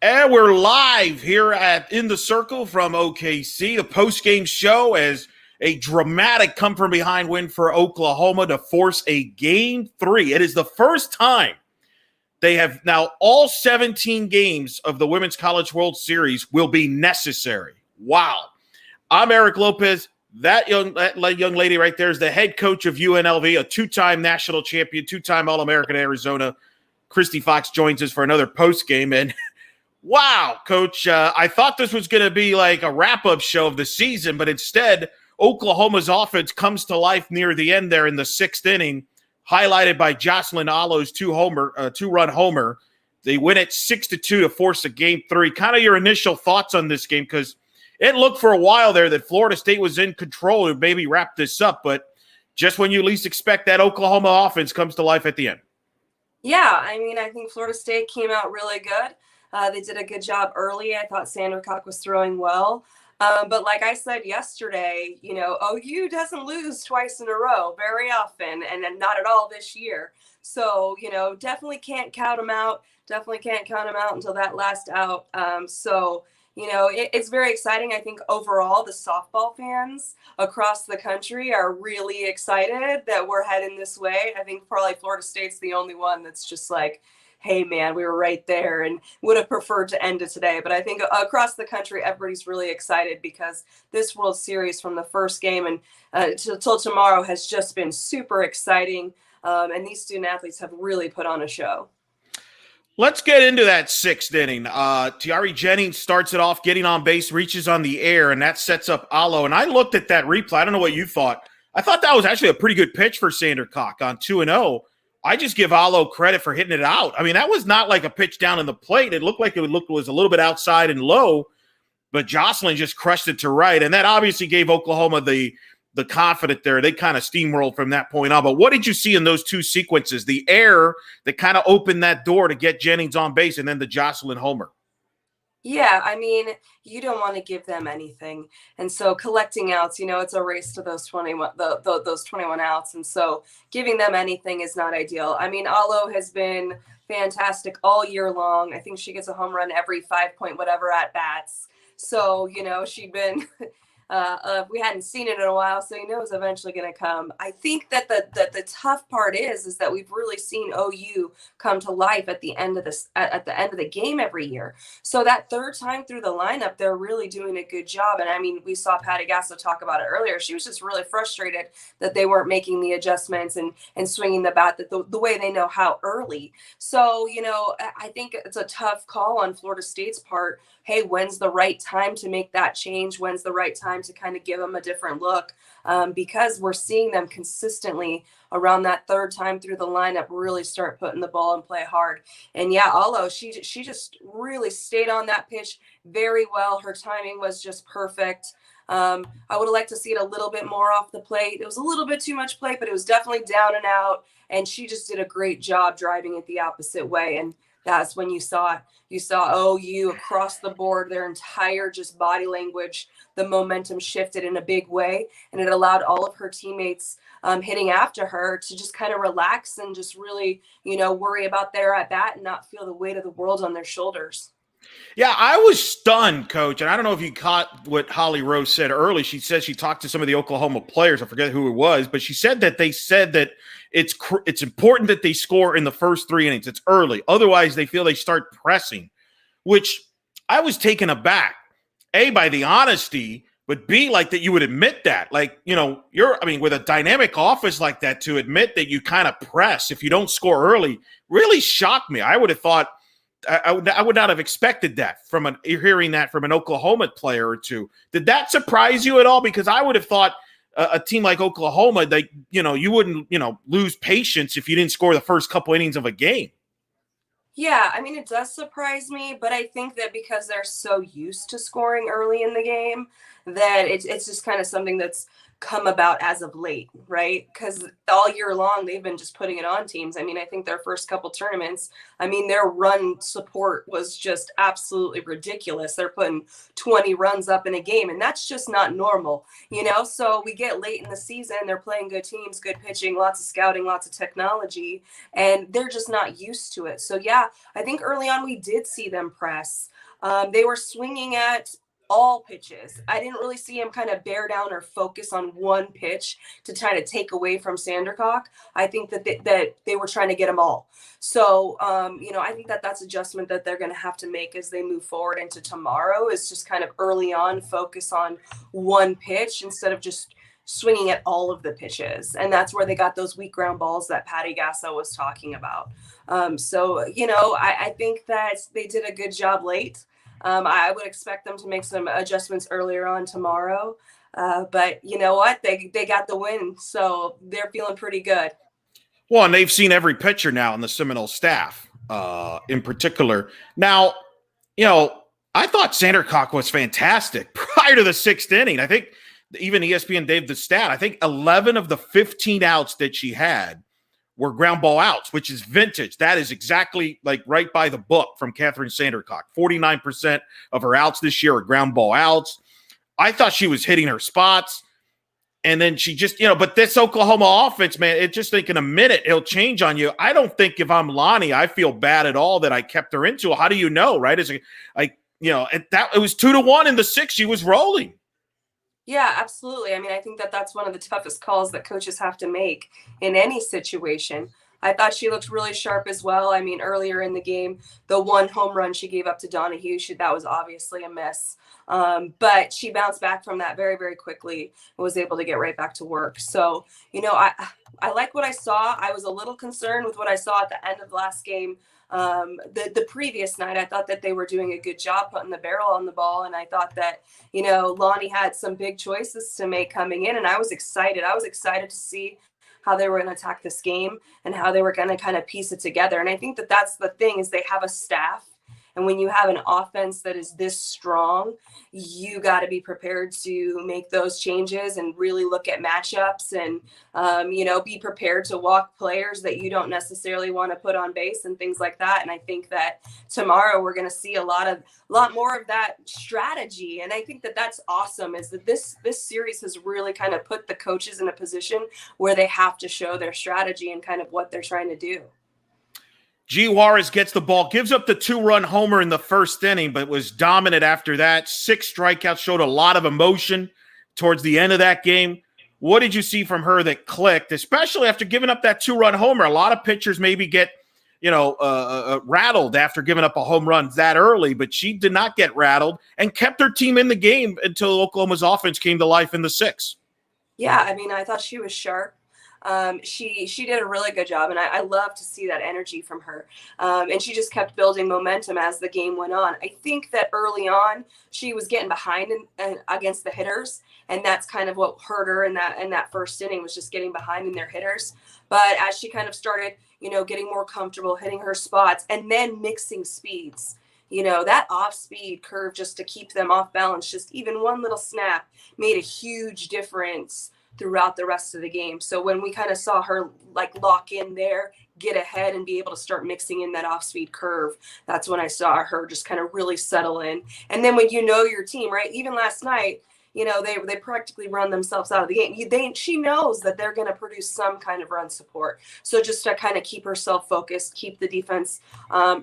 And we're live here at In the Circle from OKC, the postgame show, as a dramatic come-from-behind win for Oklahoma to force a Game 3. It is the first time they have now all 17 games of the Women's College World Series will be necessary. Wow. I'm Eric Lopez. That young lady right there is the head coach of UNLV, a two-time national champion, two-time All-American Arizona. Kristie Fox joins us for another postgame, and wow, Coach, I thought this was going to be like a wrap-up show of the season, but instead, Oklahoma's offense comes to life near the end there in the sixth inning, highlighted by Jocelyn Allo's two-run homer. They win it 6-2 to force a Game 3. Kind of your initial thoughts on this game, because it looked for a while there that Florida State was in control to maybe wrap this up, but just when you least expect that, Oklahoma offense comes to life at the end. Yeah, I think Florida State came out really good. They did a good job early. I thought Sandercock was throwing well. But like I said yesterday, OU doesn't lose twice in a row very often, and not at all this year. So, definitely can't count them out. Definitely can't count them out until that last out. It's very exciting. I think overall the softball fans across the country are really excited that we're heading this way. I think probably Florida State's the only one that's just like, hey, man, we were right there and would have preferred to end it today. But I think across the country, everybody's really excited because this World Series from the first game and till tomorrow has just been super exciting. And these student athletes have really put on a show. Let's get into that sixth inning. Tiari Jennings starts it off, getting on base, reaches on the air, and that sets up Allo. And I looked at that replay. I don't know what you thought. I thought that was actually a pretty good pitch for Sandercock on 2-0. I just give Allo credit for hitting it out. I mean, that was not like a pitch down in the plate. It looked like it was a little bit outside and low, but Jocelyn just crushed it to right. And that obviously gave Oklahoma the confidence there. They kind of steamrolled from that point on. But what did you see in those two sequences? The air that kind of opened that door to get Jennings on base, and then the Jocelyn homer. Yeah, you don't want to give them anything. And so collecting outs, it's a race to those 21 outs. And so giving them anything is not ideal. Allo has been fantastic all year long. I think she gets a home run every 5-point whatever at bats. So, she'd been we hadn't seen it in a while, so it was eventually going to come. I think that the tough part is that we've really seen OU come to life at the end of the game every year. So that third time through the lineup, they're really doing a good job. And we saw Patty Gasso talk about it earlier. She was just really frustrated that they weren't making the adjustments and swinging the bat the way they know how early. So I think it's a tough call on Florida State's part. Hey, when's the right time to make that change? When's the right time to kind of give them a different look? Because we're seeing them consistently around that third time through the lineup really start putting the ball in play hard. And yeah, Allo, she just really stayed on that pitch very well. Her timing was just perfect. I would have liked to see it a little bit more off the plate. It was a little bit too much plate, but it was definitely down and out. And she just did a great job driving it the opposite way. And that's when you saw it. You saw OU across the board, their entire just body language, the momentum shifted in a big way, and it allowed all of her teammates hitting after her to just kind of relax and just really, worry about their at bat and not feel the weight of the world on their shoulders. Yeah, I was stunned, Coach, and I don't know if you caught what Holly Rose said early. She said she talked to some of the Oklahoma players. I forget who it was, but she said that they said that it's important that they score in the first 3 innings. It's early. Otherwise, they feel they start pressing, which I was taken aback, A, by the honesty, but B, like that you would admit that. Like, with a dynamic offense like that, to admit that you kind of press if you don't score early really shocked me. I would have thought I would not have expected that hearing that from an Oklahoma player or two. Did that surprise you at all? Because I would have thought a team like Oklahoma, you wouldn't, lose patience if you didn't score the first couple innings of a game. Yeah, it does surprise me, but I think that because they're so used to scoring early in the game that it's just kind of something that's come about as of late, right? Because all year long they've been just putting it on teams. I mean, I think their first couple tournaments, I mean, their run support was just absolutely ridiculous. They're putting 20 runs up in a game, and that's just not normal, you know? So we get late in the season, they're playing good teams, good pitching, lots of scouting, lots of technology, and they're just not used to it. So yeah, I think early on we did see them press. They were swinging at all pitches. I didn't really see him kind of bear down or focus on one pitch to try to take away from Sandercock. I think that they were trying to get them all. So, you know, I think that that's adjustment that they're going to have to make as they move forward into tomorrow, is just kind of early on focus on one pitch instead of just swinging at all of the pitches. And that's where they got those weak ground balls that Patty Gasso was talking about. So, you know, I think that they did a good job late. I would expect them to make some adjustments earlier on tomorrow. But you know what? They got the win, so they're feeling pretty good. Well, and they've seen every pitcher now in the Seminole staff, in particular. Now, you know, I thought Sandercock was fantastic prior to the sixth inning. I think even ESPN gave the stat. I think 11 of the 15 outs that she had were ground ball outs, which is vintage. That is exactly like right by the book from Catherine Sandercock. 49% of her outs this year are ground ball outs. I thought she was hitting her spots. And then she just, you know, but this Oklahoma offense, man, it just think in a minute it'll change on you. I don't think if I'm Lonnie, I feel bad at all that I kept her into it. How do you know, right? It's like, you know, it was 2-1 in the sixth. She was rolling. Yeah, absolutely. I mean, I think that that's one of the toughest calls that coaches have to make in any situation. I thought she looked really sharp as well. I mean, earlier in the game, the one home run she gave up to Donahue, that was obviously a miss. But she bounced back from that very, very quickly and was able to get right back to work. So, you know, I like what I saw. I was a little concerned with what I saw at the end of the last game. The previous night, I thought that they were doing a good job putting the barrel on the ball. And I thought that, you know, Lonnie had some big choices to make coming in. And I was excited. I was excited to see how they were going to attack this game and how they were going to kind of piece it together. And I think that that's the thing, is they have a staff. And when you have an offense that is this strong, you got to be prepared to make those changes and really look at matchups and, you know, be prepared to walk players that you don't necessarily want to put on base and things like that. And I think that tomorrow we're going to see a lot more of that strategy. And I think that that's awesome, is that this series has really kind of put the coaches in a position where they have to show their strategy and kind of what they're trying to do. G. Juarez gets the ball, gives up the 2-run homer in the first inning, but was dominant after that. 6 strikeouts, showed a lot of emotion towards the end of that game. What did you see from her that clicked, especially after giving up that 2-run homer? A lot of pitchers maybe get, you know, rattled after giving up a home run that early, but she did not get rattled and kept her team in the game until Oklahoma's offense came to life in the 6th. Yeah, I mean, I thought she was sharp. She did a really good job, and I love to see that energy from her. And she just kept building momentum as the game went on. I think that early on she was getting behind against the hitters, and that's kind of what hurt her in that first inning, was just getting behind in their hitters. But as she kind of started, you know, getting more comfortable, hitting her spots, and then mixing speeds, you know, that off-speed curve just to keep them off balance, just even one little snap made a huge difference throughout the rest of the game. So when we kind of saw her like lock in there, get ahead, and be able to start mixing in that off-speed curve, that's when I saw her just kind of really settle in. And then when you know your team, right? Even last night, you know, they practically run themselves out of the game. She knows that they're going to produce some kind of run support. So just to kind of keep herself focused, keep the defense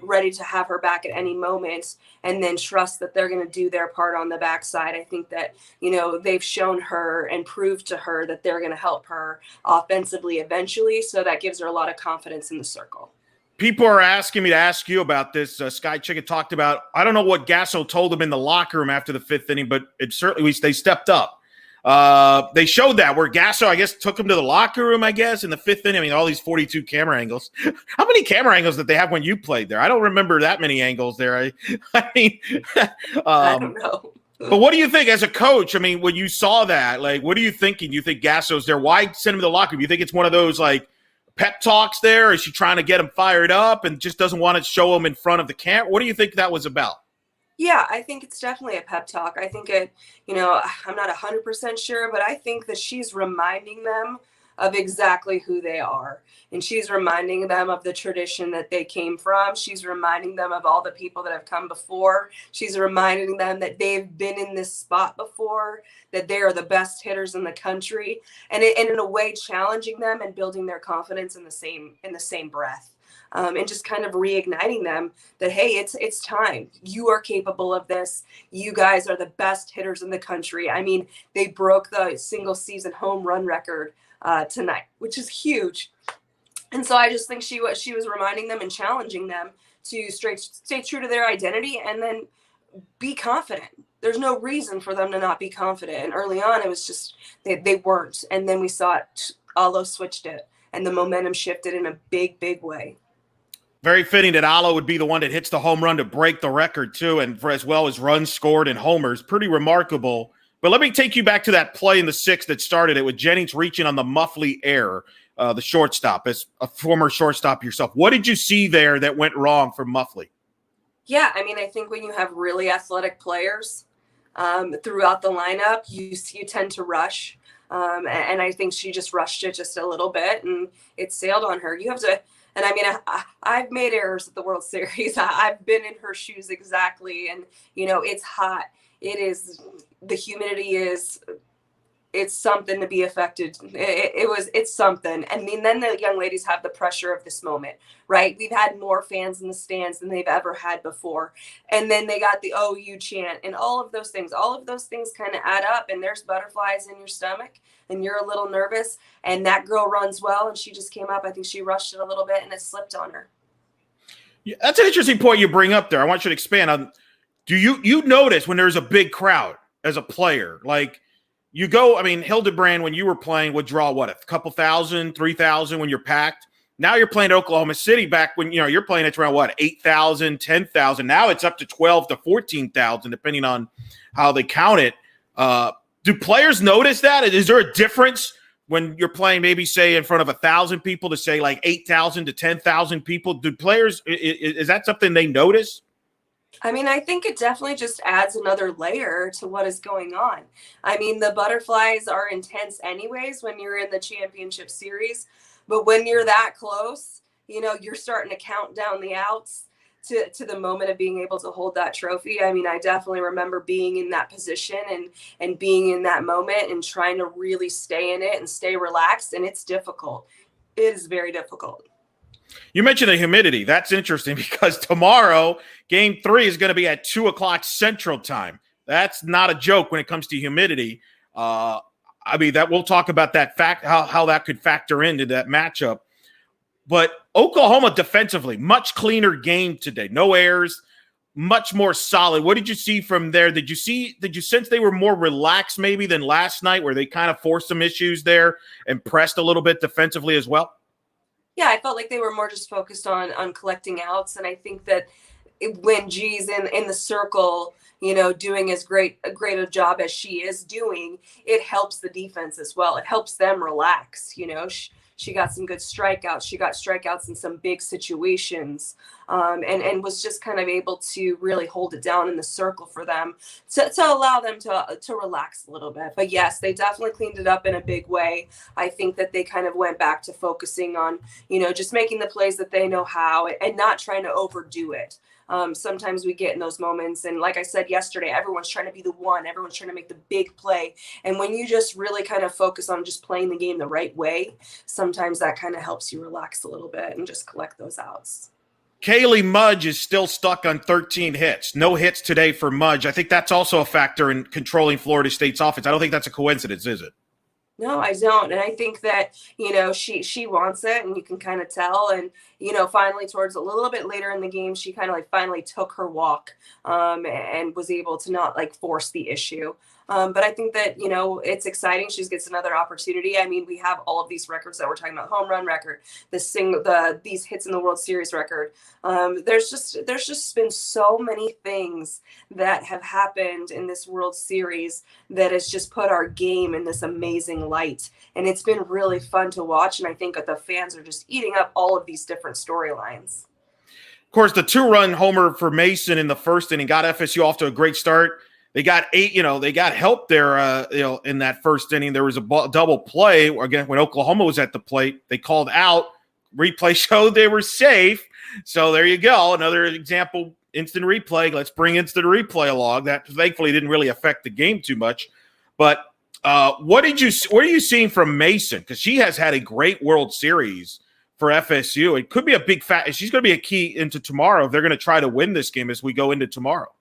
ready to have her back at any moment, and then trust that they're going to do their part on the backside. I think that, you know, they've shown her and proved to her that they're going to help her offensively eventually. So that gives her a lot of confidence in the circle. People are asking me to ask you about this. Sky Chicken talked about, I don't know what Gasso told them in the locker room after the 5th inning, but it certainly, they stepped up. They showed that where Gasso, I guess, took him to the locker room, I guess, in the 5th inning. I mean, all these 42 camera angles. How many camera angles did they have when you played there? I don't remember that many angles there. I mean, I don't know. But what do you think as a coach? I mean, when you saw that, like, what are you thinking? You think Gasso's there? Why send him to the locker room? You think it's one of those, like, pep talks there? Is she trying to get him fired up and just doesn't want to show him in front of the camera? What do you think that was about? Yeah, I think it's definitely a pep talk. I think I'm not 100% sure, but I think that she's reminding them of exactly who they are. And she's reminding them of the tradition that they came from. She's reminding them of all the people that have come before. She's reminding them that they've been in this spot before, that they are the best hitters in the country, and in a way challenging them and building their confidence in the same breath. And just kind of reigniting them that, hey, it's time. You are capable of this. You guys are the best hitters in the country. I mean, they broke the single season home run record tonight, which is huge. And so I just think she was reminding them and challenging them to stay true to their identity and then be confident. There's no reason for them to not be confident. And early on, it was just they weren't. And then we saw it. Alo switched it, and the momentum shifted in a big, big way. Very fitting that Alo would be the one that hits the home run to break the record, too, and for as well as runs scored and homers. Pretty remarkable. But let me take you back to that play in the sixth that started it with Jennings reaching on the Muffley error, the shortstop, as a former shortstop yourself. What did you see there that went wrong for Muffley? Yeah, I mean, I think when you have really athletic players throughout the lineup, you tend to rush. And I think she just rushed it just a little bit, and it sailed on her. You have to. And I mean, I've made errors at the World Series. I've been in her shoes exactly. And, it's hot. The humidity it's something to be affected. It's something. I mean, then the young ladies have the pressure of this moment, right? We've had more fans in the stands than they've ever had before. And then they got the OU chant and all of those things kind of add up, and there's butterflies in your stomach and you're a little nervous, and that girl runs well. And she just came up. I think she rushed it a little bit and it slipped on her. Yeah, that's an interesting point you bring up there. I want you to expand on, do you notice when there's a big crowd as a player, like, you go, I mean, Hildebrand, when you were playing, would draw, what, a couple thousand, 3,000 when you're packed? Now you're playing at Oklahoma City back when, you're playing it's around, what, 8,000, 10,000. Now it's up to 12 to 14,000, depending on how they count it. Do players notice that? Is there a difference when you're playing maybe, say, in front of 1,000 people to, say, like 8,000 to 10,000 people? Do players, is that something they notice? I mean, I think it definitely just adds another layer to what is going on. I mean, the butterflies are intense anyways when you're in the championship series, but when you're that close, you're starting to count down the outs to the moment of being able to hold that trophy. I mean, I definitely remember being in that position and being in that moment and trying to really stay in it and stay relaxed. And it's difficult. It is very difficult. You mentioned the humidity. That's interesting because tomorrow, Game 3 is going to be at 2 o'clock Central Time. That's not a joke when it comes to humidity. I mean, that we'll talk about that fact, how that could factor into that matchup. But Oklahoma defensively, much cleaner game today. No errors, much more solid. What did you see from there? Did you sense they were more relaxed maybe than last night, where they kind of forced some issues there and pressed a little bit defensively as well? Yeah, I felt like they were more just focused on collecting outs. And I think that when G's in the circle, doing as great a job as she is doing, it helps the defense as well. It helps them relax. She got some good strikeouts. She got strikeouts in some big situations, and was just kind of able to really hold it down in the circle for them to allow them to relax a little bit. But yes, they definitely cleaned it up in a big way. I think that they kind of went back to focusing on, just making the plays that they know how and not trying to overdo it. Sometimes we get in those moments, and like I said yesterday, everyone's trying to be the one, everyone's trying to make the big play. And when you just really kind of focus on just playing the game the right way, sometimes that kind of helps you relax a little bit and just collect those outs. Kaylee Mudge is still stuck on 13 hits. No hits today for Mudge. I think that's also a factor in controlling Florida State's offense. I don't think that's a coincidence, is it? No, I don't. And I think that, she wants it, and you can kind of tell. And, finally towards a little bit later in the game, she kind of finally took her walk and was able to not force the issue. But I think that, it's exciting. She gets another opportunity. I mean, we have all of these records that we're talking about: home run record, these hits in the World Series record. There's just been so many things that have happened in this World Series that has just put our game in this amazing light. And it's been really fun to watch. And I think that the fans are just eating up all of these different storylines. course, the 2-run homer for Mason in the first inning got FSU off to a great start. They got 8, they got help there, in that first inning. There was a double play. Again, when Oklahoma was at the plate, they called out. Replay showed they were safe. So there you go. Another example, instant replay. Let's bring instant replay along. That thankfully didn't really affect the game too much. But what are you seeing from Mason? Because she has had a great World Series for FSU. It could be a big she's going to be a key into tomorrow if they're going to try to win this game as we go into tomorrow.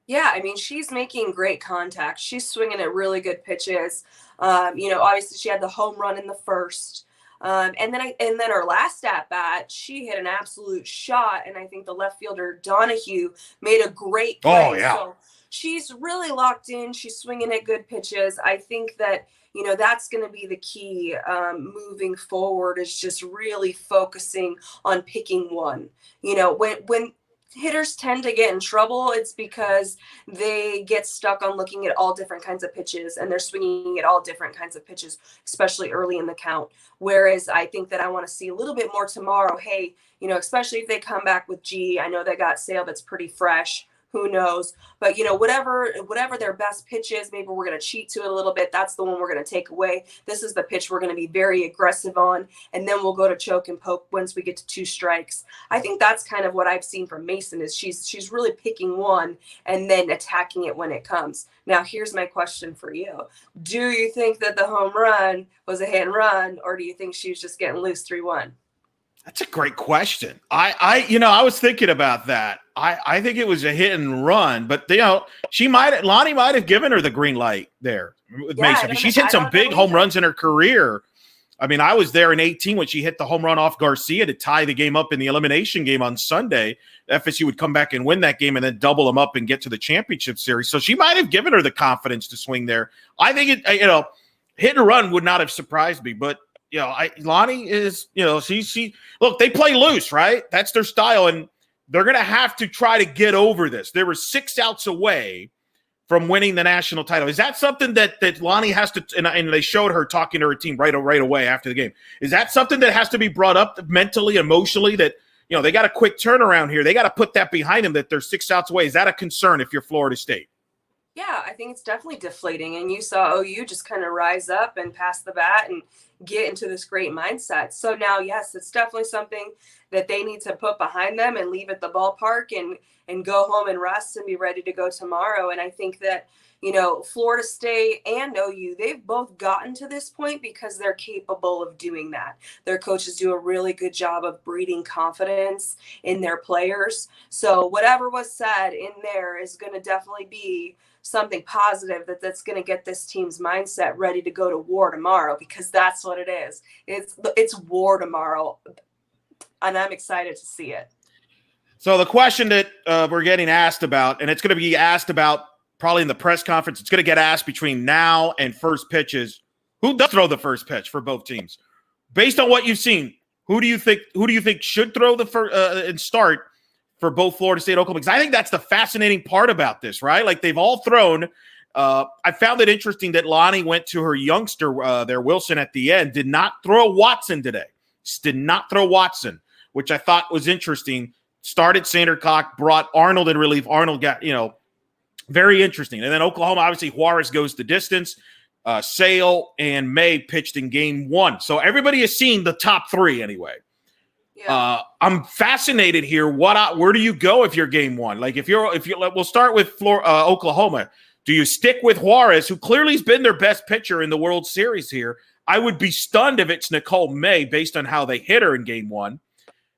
Yeah, I mean, she's making great contact. She's swinging at really good pitches. Obviously she had the home run in the first. And then her last at bat, she hit an absolute shot. And I think the left fielder Donahue made a great play. Oh, yeah. So she's really locked in. She's swinging at good pitches. I think that, that's going to be the key moving forward, is just really focusing on picking one. When hitters tend to get in trouble, it's because they get stuck on looking at all different kinds of pitches, and they're swinging at all different kinds of pitches, especially early in the count. Whereas I think that I want to see a little bit more tomorrow. Hey, especially if they come back with G, I know they got Sale that's pretty fresh. Who knows? But, whatever their best pitch is, maybe we're going to cheat to it a little bit. That's the one we're going to take away. This is the pitch we're going to be very aggressive on, and then we'll go to choke and poke once we get to 2 strikes. I think that's kind of what I've seen from Mason, is she's really picking one and then attacking it when it comes. Now, here's my question for you. Do you think that the home run was a hit and run, or do you think she was just getting loose 3-1? That's a great question. I was thinking about that. I think it was a hit and run, but Lonnie might have given her the green light there with Mason. I mean, she's hit some big home runs in her career. I mean, I was there in 2018 when she hit the home run off Garcia to tie the game up in the elimination game on Sunday. FSU would come back and win that game and then double them up and get to the championship series. So she might have given her the confidence to swing there. I think hit and run would not have surprised me, but Lonnie is, she look, they play loose, right? That's their style, and they're going to have to try to get over this. They were 6 outs away from winning the national title. Is that something that Lonnie has to, and they showed her talking to her team right away after the game. Is that something that has to be brought up mentally, emotionally, that, they got a quick turnaround here. They got to put that behind them, that they're 6 outs away. Is that a concern if you're Florida State? Yeah, I think it's definitely deflating. And you saw OU just kind of rise up and pass the bat and get into this great mindset. So now, yes, it's definitely something that they need to put behind them and leave at the ballpark and go home and rest and be ready to go tomorrow. And I think that, Florida State and OU, they've both gotten to this point because they're capable of doing that. Their coaches do a really good job of breeding confidence in their players. So whatever was said in there is going to definitely be something positive that's going to get this team's mindset ready to go to war tomorrow, because that's what it is. It's war tomorrow, and I'm excited to see it. So the question that we're getting asked about, and it's going to be asked about probably in the press conference, it's going to get asked between now and first pitches, who does throw the first pitch for both teams? Based on what you've seen, who do you think should throw the first and start for both Florida State and Oklahoma? Because I think that's the fascinating part about this, right? Like, they've all thrown. I found it interesting that Lonnie went to her youngster there, Wilson, at the end, did not throw Watson today. Just did not throw Watson, which I thought was interesting. Started Sandercock, brought Arnold in relief. Arnold got, very interesting. And then Oklahoma, obviously, Juarez goes the distance. Sale and May pitched in game 1. So everybody has seen the top 3 anyway. Yeah. I'm fascinated here. Where do you go if you're game 1? Like, we'll start with Oklahoma. Do you stick with Juarez, who clearly has been their best pitcher in the World Series here? I would be stunned if it's Nicole May based on how they hit her in game 1.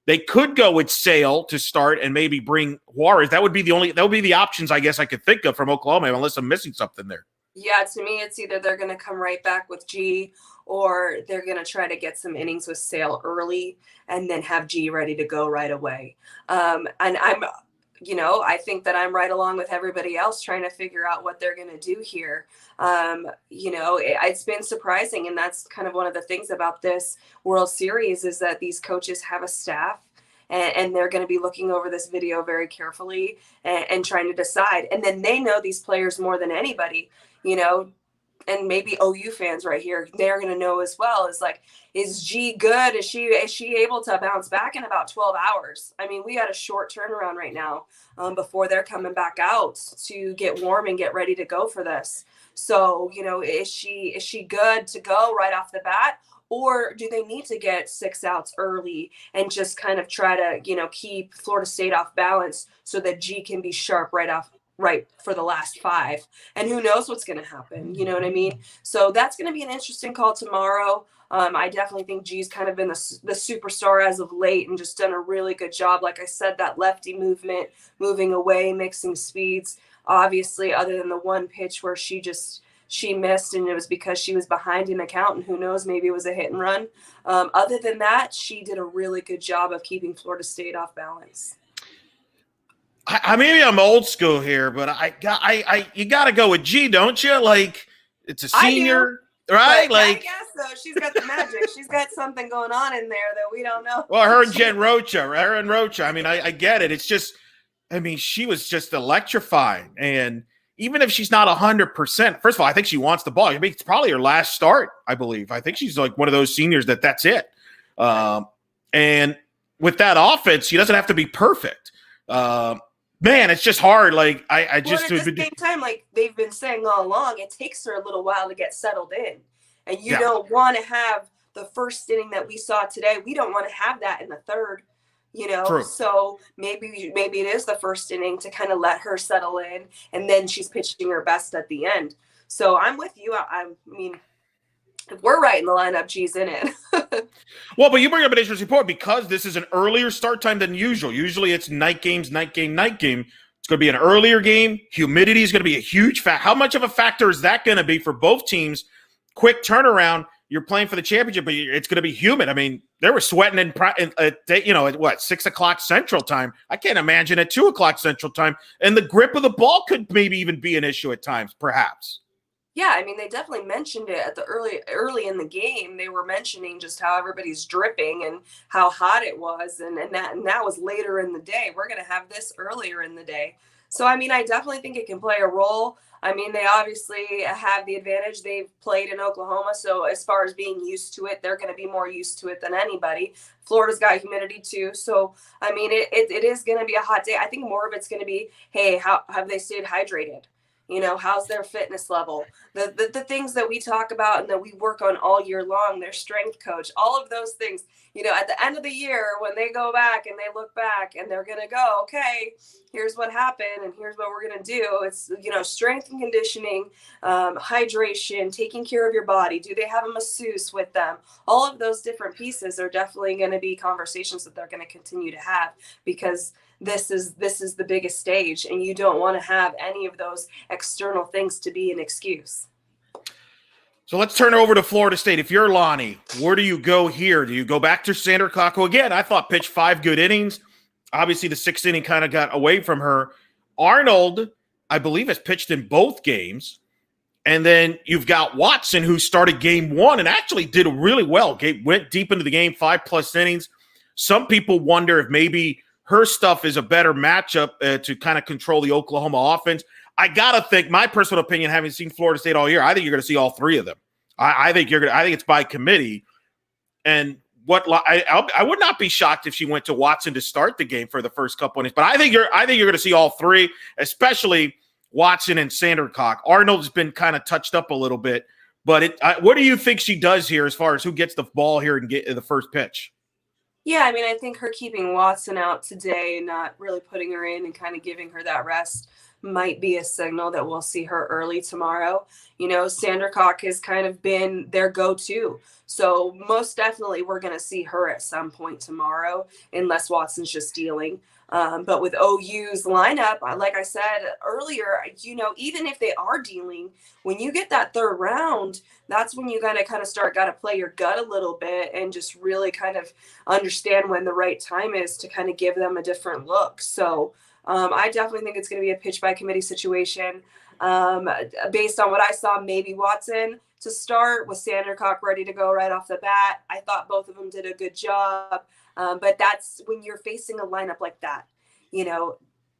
They could go with Sale to start and maybe bring Juarez. That would be the options I guess I could think of from Oklahoma, unless I'm missing something there. Yeah, to me, it's either they're going to come right back with G, or they're going to try to get some innings with Sale early and then have G ready to go right away. And I think that I'm right along with everybody else trying to figure out what they're going to do here. It's been surprising, and that's kind of one of the things about this World Series is that these coaches have a staff, and they're going to be looking over this video very carefully and trying to decide. And then they know these players more than anybody. and maybe OU fans right here, they're going to know as well, is like, is G good? Is she able to bounce back in about 12 hours? I mean, we got a short turnaround right now before they're coming back out to get warm and get ready to go for this. So, is she good to go right off the bat? Or do they need to get 6 outs early and just kind of try to, keep Florida State off balance so that G can be sharp right for the last 5? And who knows what's going to happen? You know what I mean? So that's going to be an interesting call tomorrow. I definitely think G's kind of been the superstar as of late and just done a really good job. Like I said, that lefty movement, moving away, mixing speeds. Obviously, other than the one pitch where she missed, and it was because she was behind in a count, and who knows, maybe it was a hit and run. Other than that, she did a really good job of keeping Florida State off balance. Maybe I'm old school here, but you got to go with G, don't you? Like, it's a senior, right? Like, I guess so. She's got the magic. She's got something going on in there that we don't know. Well, her and Rocha. I mean, I get it. It's just, I mean, she was just electrifying. And even if she's not 100%, first of all, I think she wants the ball. I mean, it's probably her last start, I believe. I think she's like one of those seniors that's it. And with that offense, she doesn't have to be perfect. Man, it's just hard. Like, at the same time, like they've been saying all along, it takes her a little while to get settled in. And you don't want to have the first inning that we saw today. We don't want to have that in the third, True. So maybe it is the first inning to kind of let her settle in, and then she's pitching her best at the end. So I'm with you. I mean, if we're right in the lineup, G's in it. Well, but you bring up an interesting point because this is an earlier start time than usual. Usually it's night game. It's going to be an earlier game. Humidity is going to be a huge factor. How much of a factor is that going to be for both teams? Quick turnaround. You're playing for the championship, but it's going to be humid. I mean, they were sweating at what, 6 o'clock Central Time? I can't imagine at 2 o'clock Central Time. And the grip of the ball could maybe even be an issue at times, perhaps. Yeah, I mean, they definitely mentioned it at the early in the game. They were mentioning just how everybody's dripping and how hot it was, and that was later in the day. We're going to have this earlier in the day. So, I mean, I definitely think it can play a role. I mean, they obviously have the advantage. They've played in Oklahoma, so as far as being used to it, they're going to be more used to it than anybody. Florida's got humidity too. So, I mean, it is going to be a hot day. I think more of it's going to be, hey, how have they stayed hydrated? How's their fitness level? The things that we talk about and that we work on all year long, their strength coach, all of those things, at the end of the year, when they go back and they look back and they're going to go, okay, here's what happened and here's what we're going to do. It's, strength and conditioning, hydration, taking care of your body. Do they have a masseuse with them? All of those different pieces are definitely going to be conversations that they're going to continue to have, because this is the biggest stage, and you don't want to have any of those external things to be an excuse. So let's turn over to Florida State. If you're Lonnie, where do you go here? Do you go back to Sandra Kako again? I thought pitched 5 good innings. Obviously, the 6th inning kind of got away from her. Arnold, I believe, has pitched in both games. And then you've got Watson, who started game 1 and actually did really well. Went deep into the game, 5+ innings. Some people wonder if maybe her stuff is a better matchup to kind of control the Oklahoma offense. I gotta think, my personal opinion, having seen Florida State all year, I think you're going to see all 3 of them. I think it's by committee. And I would not be shocked if she went to Watson to start the game for the first couple innings. But I think you're going to see all 3, especially Watson and Sandercock. Arnold's been kind of touched up a little bit. But what do you think she does here as far as who gets the ball here and get the first pitch? Yeah, I mean, I think her keeping Watson out today and not really putting her in and kind of giving her that rest might be a signal that we'll see her early tomorrow. Sandercock has kind of been their go-to. So most definitely we're going to see her at some point tomorrow, unless Watson's just dealing. But with OU's lineup, like I said earlier, even if they are dealing, when you get that third round, that's when you got to play your gut a little bit and just really kind of understand when the right time is to kind of give them a different look. So I definitely think it's going to be a pitch by committee situation. Based on what I saw, maybe Watson to start with Sandercock ready to go right off the bat. I thought both of them did a good job. But that's when you're facing a lineup like that,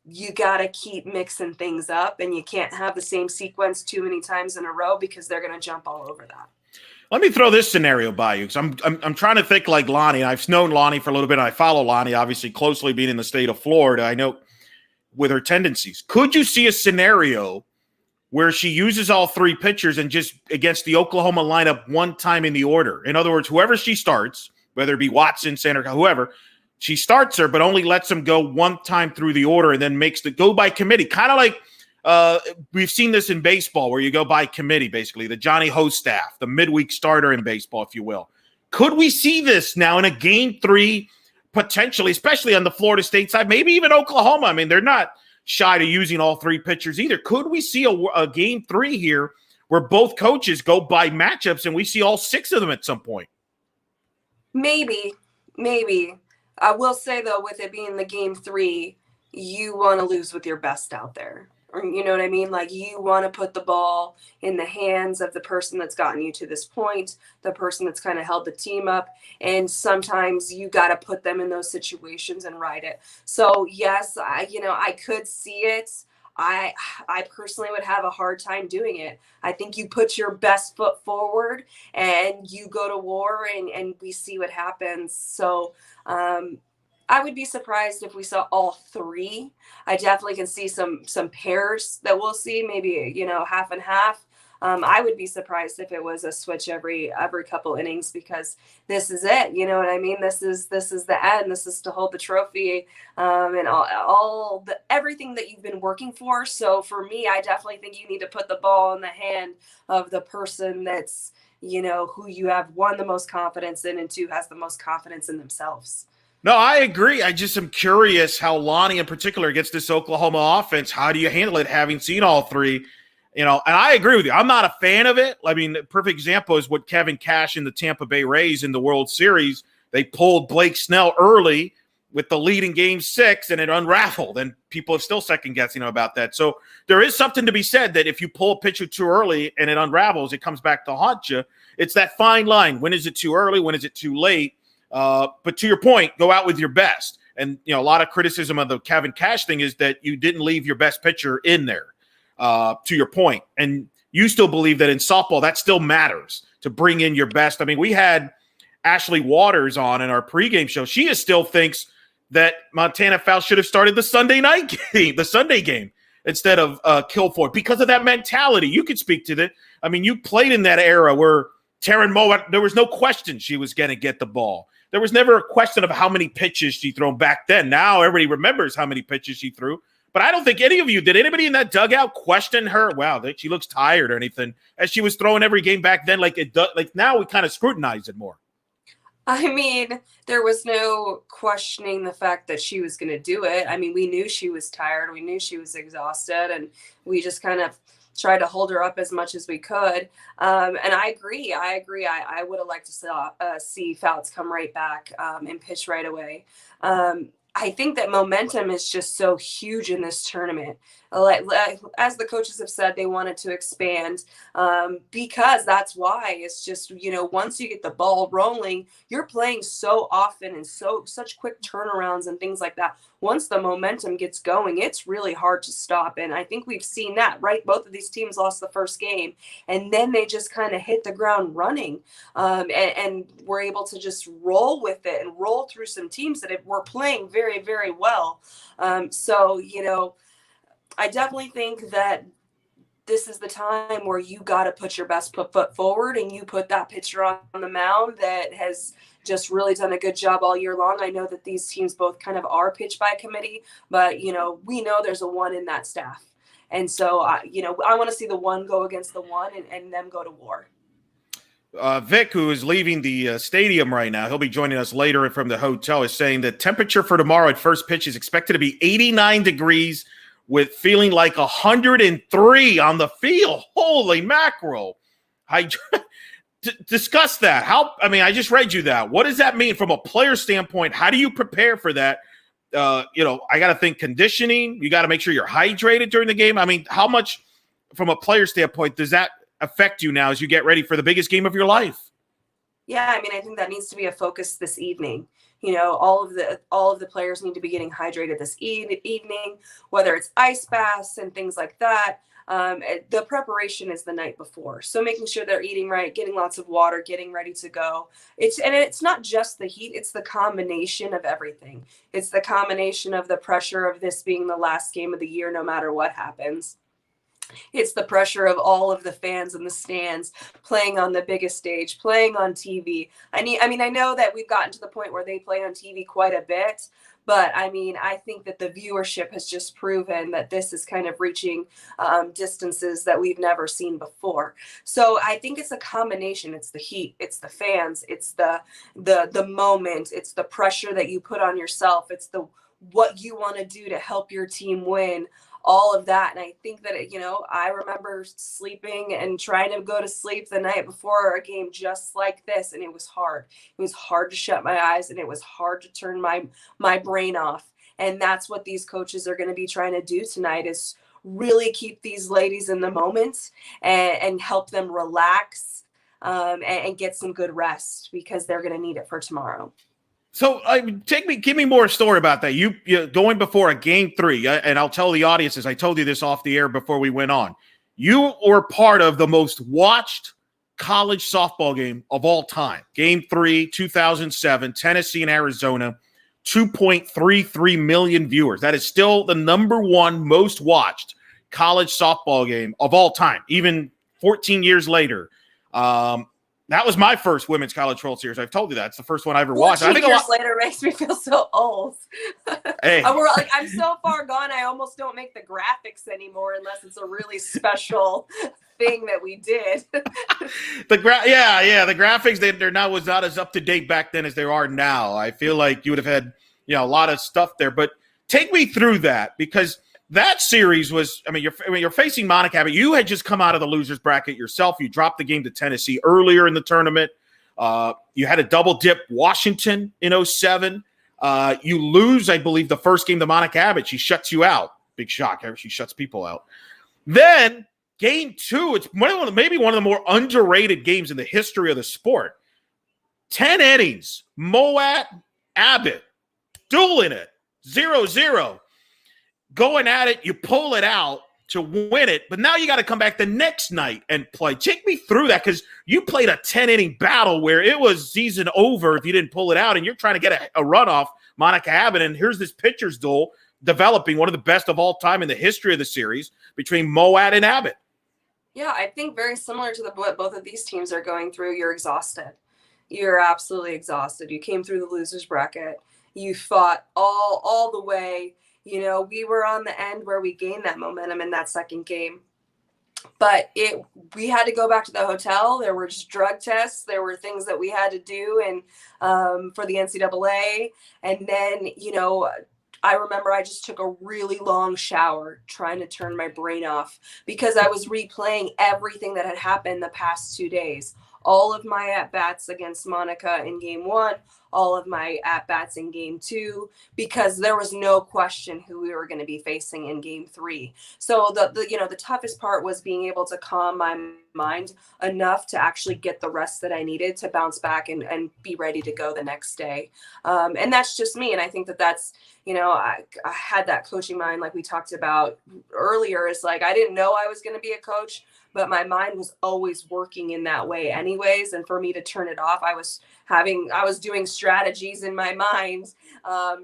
you got to keep mixing things up, and you can't have the same sequence too many times in a row because they're going to jump all over that. Let me throw this scenario by you, because I'm trying to think like Lonnie. I've known Lonnie for a little bit. I follow Lonnie, obviously, closely, being in the state of Florida. I know with her tendencies. Could you see a scenario where she uses all three pitchers and just against the Oklahoma lineup one time in the order? In other words, whoever she starts, whether it be Watson, Center, whoever, she starts her, but only lets them go one time through the order and then makes the go by committee. Kind of like we've seen this in baseball where you go by committee, basically, the Johnny Ho staff, the midweek starter in baseball, if you will. Could we see this now in a game 3, potentially, especially on the Florida State side, maybe even Oklahoma? I mean, they're not shy to using all three pitchers either. Could we see a game 3 here where both coaches go by matchups and we see all 6 of them at some point? Maybe. I will say, though, with it being the game 3, you want to lose with your best out there. You know what I mean? Like, you want to put the ball in the hands of the person that's gotten you to this point, the person that's kind of held the team up. And sometimes you got to put them in those situations and ride it. So, yes, I could see it. I personally would have a hard time doing it. I think you put your best foot forward and you go to war, and we see what happens. So I would be surprised if we saw all 3. I definitely can see some pairs that we'll see, maybe, half and half. I would be surprised if it was a switch every couple innings, because this is it. You know what I mean? This is the end. This is to hold the trophy, and everything that you've been working for. So for me, I definitely think you need to put the ball in the hand of the person that's, who you have, 1, the most confidence in, and 2, has the most confidence in themselves. No, I agree. I just am curious how Lonnie in particular gets this Oklahoma offense. How do you handle it, having seen all 3? And I agree with you. I'm not a fan of it. I mean, the perfect example is what Kevin Cash and the Tampa Bay Rays in the World Series. They pulled Blake Snell early with the lead in Game 6, and it unraveled. And people are still second-guessing about that. So there is something to be said that if you pull a pitcher too early and it unravels, it comes back to haunt you. It's that fine line. When is it too early? When is it too late? But to your point, go out with your best. And, a lot of criticism of the Kevin Cash thing is that you didn't leave your best pitcher in there, to your point. And you still believe that in softball, that still matters, to bring in your best. I mean, we had Ashley Waters on in our pregame show. She still thinks that Montana Foul should have started the Sunday game, instead of Kilford, because of that mentality. You could speak to that. I mean, you played in that era where Taryn Mowat, there was no question she was going to get the ball. There was never a question of how many pitches she threw back then. Now everybody remembers how many pitches she threw. But I don't think any of you, did anybody in that dugout question her? Wow, she looks tired or anything, as she was throwing every game back then. Like now we kind of scrutinize it more. I mean, there was no questioning the fact that she was going to do it. I mean, we knew she was tired. We knew she was exhausted, and we just kind of tried to hold her up as much as we could. And I agree. I would have liked to see Fouts come right back and pitch right away. I think that momentum is just so huge in this tournament. As the coaches have said, they wanted to expand because that's why. It's just, once you get the ball rolling, you're playing so often and such quick turnarounds and things like that. Once the momentum gets going, it's really hard to stop. And I think we've seen that, right? Both of these teams lost the first game, and then they just kind of hit the ground running, and were able to just roll with it and roll through some teams that were playing very, very well. So, I definitely think that this is the time where you got to put your best foot forward, and you put that pitcher on the mound that has just really done a good job all year long. I know that these teams both kind of are pitch by committee, but, we know there's a 1 in that staff. And so, I want to see the 1 go against the 1 and them go to war. Vic, who is leaving the stadium right now, he'll be joining us later from the hotel, is saying the temperature for tomorrow at first pitch is expected to be 89 degrees with feeling like 103 on the field. Holy mackerel. Discuss that. I just read you that. What does that mean from a player standpoint? How do you prepare for that? I got to think conditioning. You got to make sure you're hydrated during the game. I mean, how much from a player standpoint does that affect you now as you get ready for the biggest game of your life? Yeah, I mean, I think that needs to be a focus this evening. All of the players need to be getting hydrated this evening, whether it's ice baths and things like that. The preparation is the night before, so making sure they're eating right, getting lots of water, getting ready to go. It's not just the heat; it's the combination of everything. It's the combination of the pressure of this being the last game of the year, no matter what happens. It's the pressure of all of the fans in the stands playing on the biggest stage, playing on TV. I know that we've gotten to the point where they play on TV quite a bit, but I mean, I think that the viewership has just proven that this is kind of reaching distances that we've never seen before. So I think it's a combination. It's the heat, it's the fans, it's the moment, it's the pressure that you put on yourself, it's the what you want to do to help your team win, all of that. And I think that, I remember sleeping and trying to go to sleep the night before a game just like this. And it was hard. It was hard to shut my eyes, and it was hard to turn my brain off. And that's what these coaches are going to be trying to do tonight, is really keep these ladies in the moment and help them relax and get some good rest, because they're going to need it for tomorrow. So give me more story about that. You going before a game 3, and I'll tell the audiences, I told you this off the air before we went on. You were part of the most watched college softball game of all time. Game 3, 2007, Tennessee and Arizona, 2.33 million viewers. That is still the number 1 most watched college softball game of all time, even 14 years later. That was my first Women's College World Series. I've told you that. It's the first one I ever watched. I think years later makes me feel so old. Hey. I'm so far gone, I almost don't make the graphics anymore unless it's a really special thing that we did. The graphics, they're now was not as up to date back then as they are now. I feel like you would have had a lot of stuff there. But take me through that, because that series was, you're facing Monica Abbott. You had just come out of the losers bracket yourself. You dropped the game to Tennessee earlier in the tournament. You had a double dip Washington in 2007. You lose, I believe, the first game to Monica Abbott. She shuts you out. Big shock. She shuts people out. Then game 2, it's maybe one of the more underrated games in the history of the sport. 10 innings, Moet, Abbott, dueling it, 0-0. Going at it, you pull it out to win it, but now you got to come back the next night and play. Take me through that, because you played a 10-inning battle where it was season over if you didn't pull it out, and you're trying to get a run off Monica Abbott, and here's this pitcher's duel developing, one of the best of all time in the history of the series, between Moet and Abbott. Yeah, I think very similar to what both of these teams are going through. You're exhausted. You're absolutely exhausted. You came through the losers bracket. You fought all the way. We were on the end where we gained that momentum in that second game. But we had to go back to the hotel. There were just drug tests. There were things that we had to do for the NCAA. And then, I remember I just took a really long shower trying to turn my brain off, because I was replaying everything that had happened the past 2 days. All of my at-bats against Monica in game 1, all of my at-bats in game 2, because there was no question who we were going to be facing in game 3. So the toughest part was being able to calm my mind enough to actually get the rest that I needed to bounce back and be ready to go the next day. And that's just me. And I think that's, I had that coaching mind, like we talked about earlier. Is like, I didn't know I was going to be a coach, but my mind was always working in that way anyways. And for me to turn it off, I was doing strategies in my mind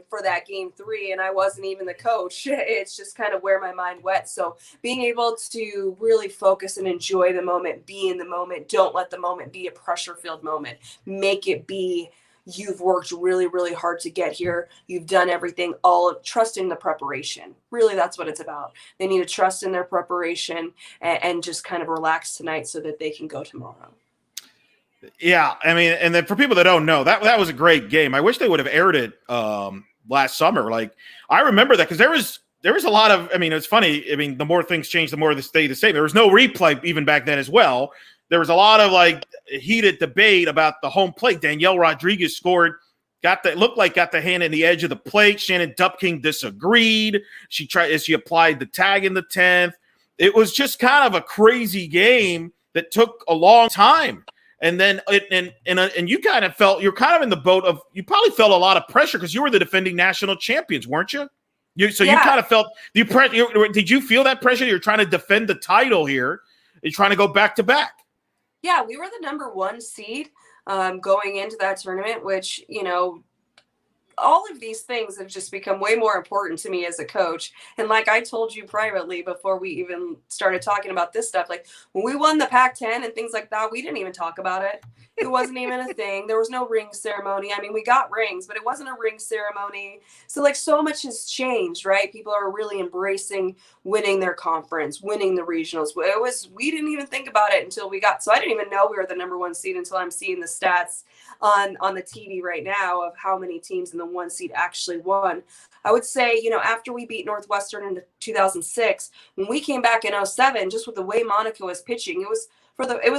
for that game 3, and I wasn't even the coach. It's just kind of where my mind went. So being able to really focus and enjoy the moment, be in the moment, don't let the moment be a pressure-filled moment. Make it be, you've worked really, really hard to get here. You've done everything, trust in the preparation. Really, that's what it's about. They need to trust in their preparation and just kind of relax tonight so that they can go tomorrow. Yeah, and then for people that don't know, that was a great game. I wish they would have aired it last summer. Like, I remember that, because there was a lot of, it's funny. The more things change, the more they stay the same. There was no replay even back then as well. There was a lot of heated debate about the home plate. Danielle Rodriguez scored, got the hand in the edge of the plate. Shannon Dupking disagreed. She applied the tag in the 10th. It was just kind of a crazy game that took a long time. And then and you kind of felt you're kind of in the boat of you probably felt a lot of pressure because you were the defending national champions, weren't you? You kind of felt the pressure. Did you feel that pressure? You're trying to defend the title here. You're trying to go back to back. Yeah, we were the #1 seed going into that tournament, which, all of these things have just become way more important to me as a coach. And like I told you privately before we even started talking about this stuff, like when we won the Pac-10 and things like that, we didn't even talk about it. It wasn't even a thing. There was no ring ceremony. I mean, we got rings, but it wasn't a ring ceremony. So like so much has changed, right? People are really embracing winning their conference, winning the regionals. We didn't even think about it until so I didn't even know we were the #1 seed until I'm seeing the stats on the TV right now of how many teams in the 1 seed actually won. I would say, after we beat Northwestern in 2006, when we came back in 2007, just with the way Monica was pitching, it was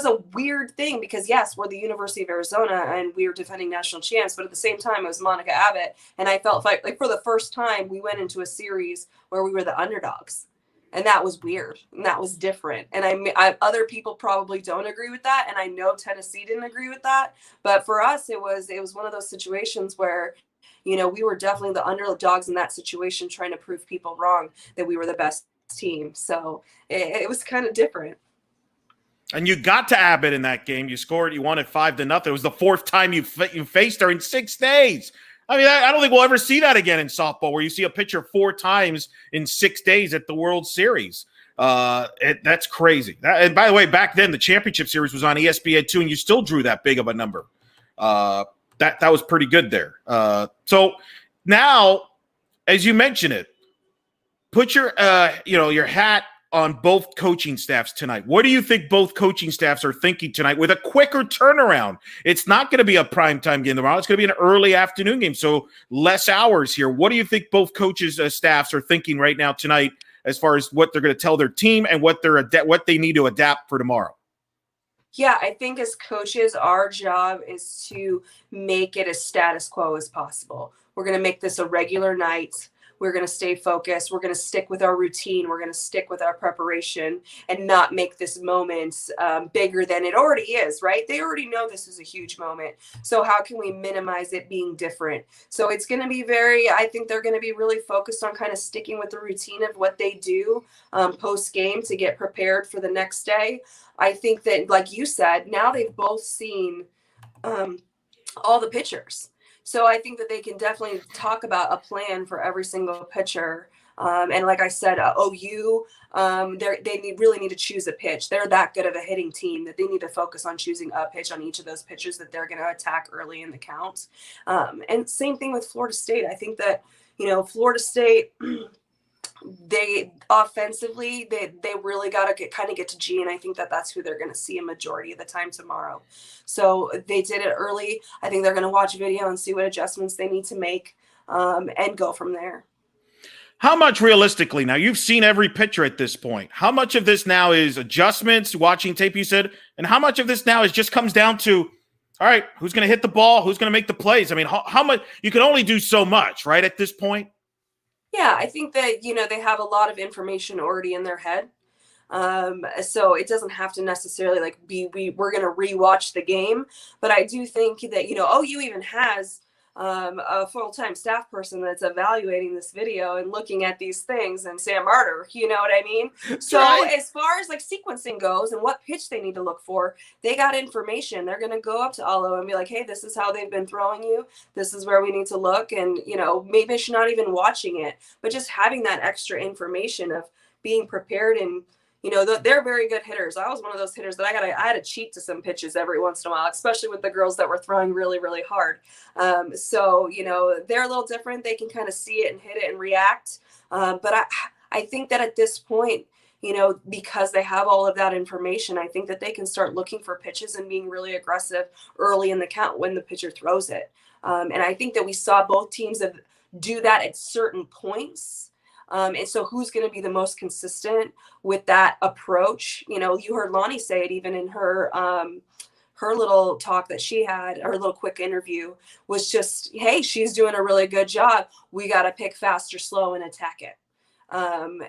a weird thing because yes, we're the University of Arizona and we were defending national champs, but at the same time it was Monica Abbott, and I felt like for the first time we went into a series where we were the underdogs. And that was weird. And that was different. And other people probably don't agree with that. And I know Tennessee didn't agree with that. But for us, it was one of those situations where, we were definitely the underdogs in that situation, trying to prove people wrong that we were the best team. So it was kind of different. And you got to Abbott in that game. You won it 5-0. It was the 4th time you faced her in 6 days. I mean, I don't think we'll ever see that again in softball, where you see a pitcher 4 times in 6 days at the World Series. That's crazy. And by the way, back then the championship series was on ESPN2, and you still drew that big of a number. That was pretty good there. So now, as you mention it, put your hat on both coaching staffs tonight. What do you think both coaching staffs are thinking tonight with a quicker turnaround? It's not going to be a primetime game tomorrow. It's going to be an early afternoon game, so less hours here. What do you think both coaches' staffs are thinking right now tonight as far as what they're going to tell their team and what they need to adapt for tomorrow? Yeah, I think as coaches, our job is to make it as status quo as possible. We're going to make this a regular night. We're going to stay focused. We're going to stick with our routine. We're going to stick with our preparation and not make this moment bigger than it already is, right? They already know this is a huge moment. So how can we minimize it being different? So it's going to be I think they're going to be really focused on kind of sticking with the routine of what they do post-game to get prepared for the next day. I think that, like you said, now they've both seen all the pitchers. So I think that they can definitely talk about a plan for every single pitcher. And like I said, OU, they really need to choose a pitch. They're that good of a hitting team that they need to focus on choosing a pitch on each of those pitchers that they're going to attack early in the count. And same thing with Florida State. I think that, Florida State, they offensively, they really got to get to G, and I think that that's who they're going to see a majority of the time tomorrow. So they did it early. I think they're going to watch video and see what adjustments they need to make and go from there. How much realistically, now you've seen every pitcher at this point, how much of this now is adjustments, watching tape you said, and how much of this now is just comes down to, all right, who's going to hit the ball, who's going to make the plays? I mean, how much, you can only do so much, right, at this point? Yeah, I think that, they have a lot of information already in their head. So it doesn't have to necessarily we're going to rewatch the game. But I do think that, OU even has a full-time staff person that's evaluating this video and looking at these things, and Sam Martyr, you know what I mean? So right. As far as sequencing goes and what pitch they need to look for, they got information. They're going to go up to Alo and be like, hey, this is how they've been throwing you. This is where we need to look. And, maybe she's not even watching it, but just having that extra information of being prepared. And they're very good hitters. I was one of those hitters that I had to cheat to some pitches every once in a while, especially with the girls that were throwing really, really hard. So they're a little different. They can kind of see it and hit it and react. But I think that at this point, because they have all of that information, I think that they can start looking for pitches and being really aggressive early in the count when the pitcher throws it. And I think that we saw both teams do that at certain points. And so who's going to be the most consistent with that approach? You heard Lonnie say it even in her little talk that she had, her little quick interview, was just, hey, she's doing a really good job. We got to pick fast or slow and attack it.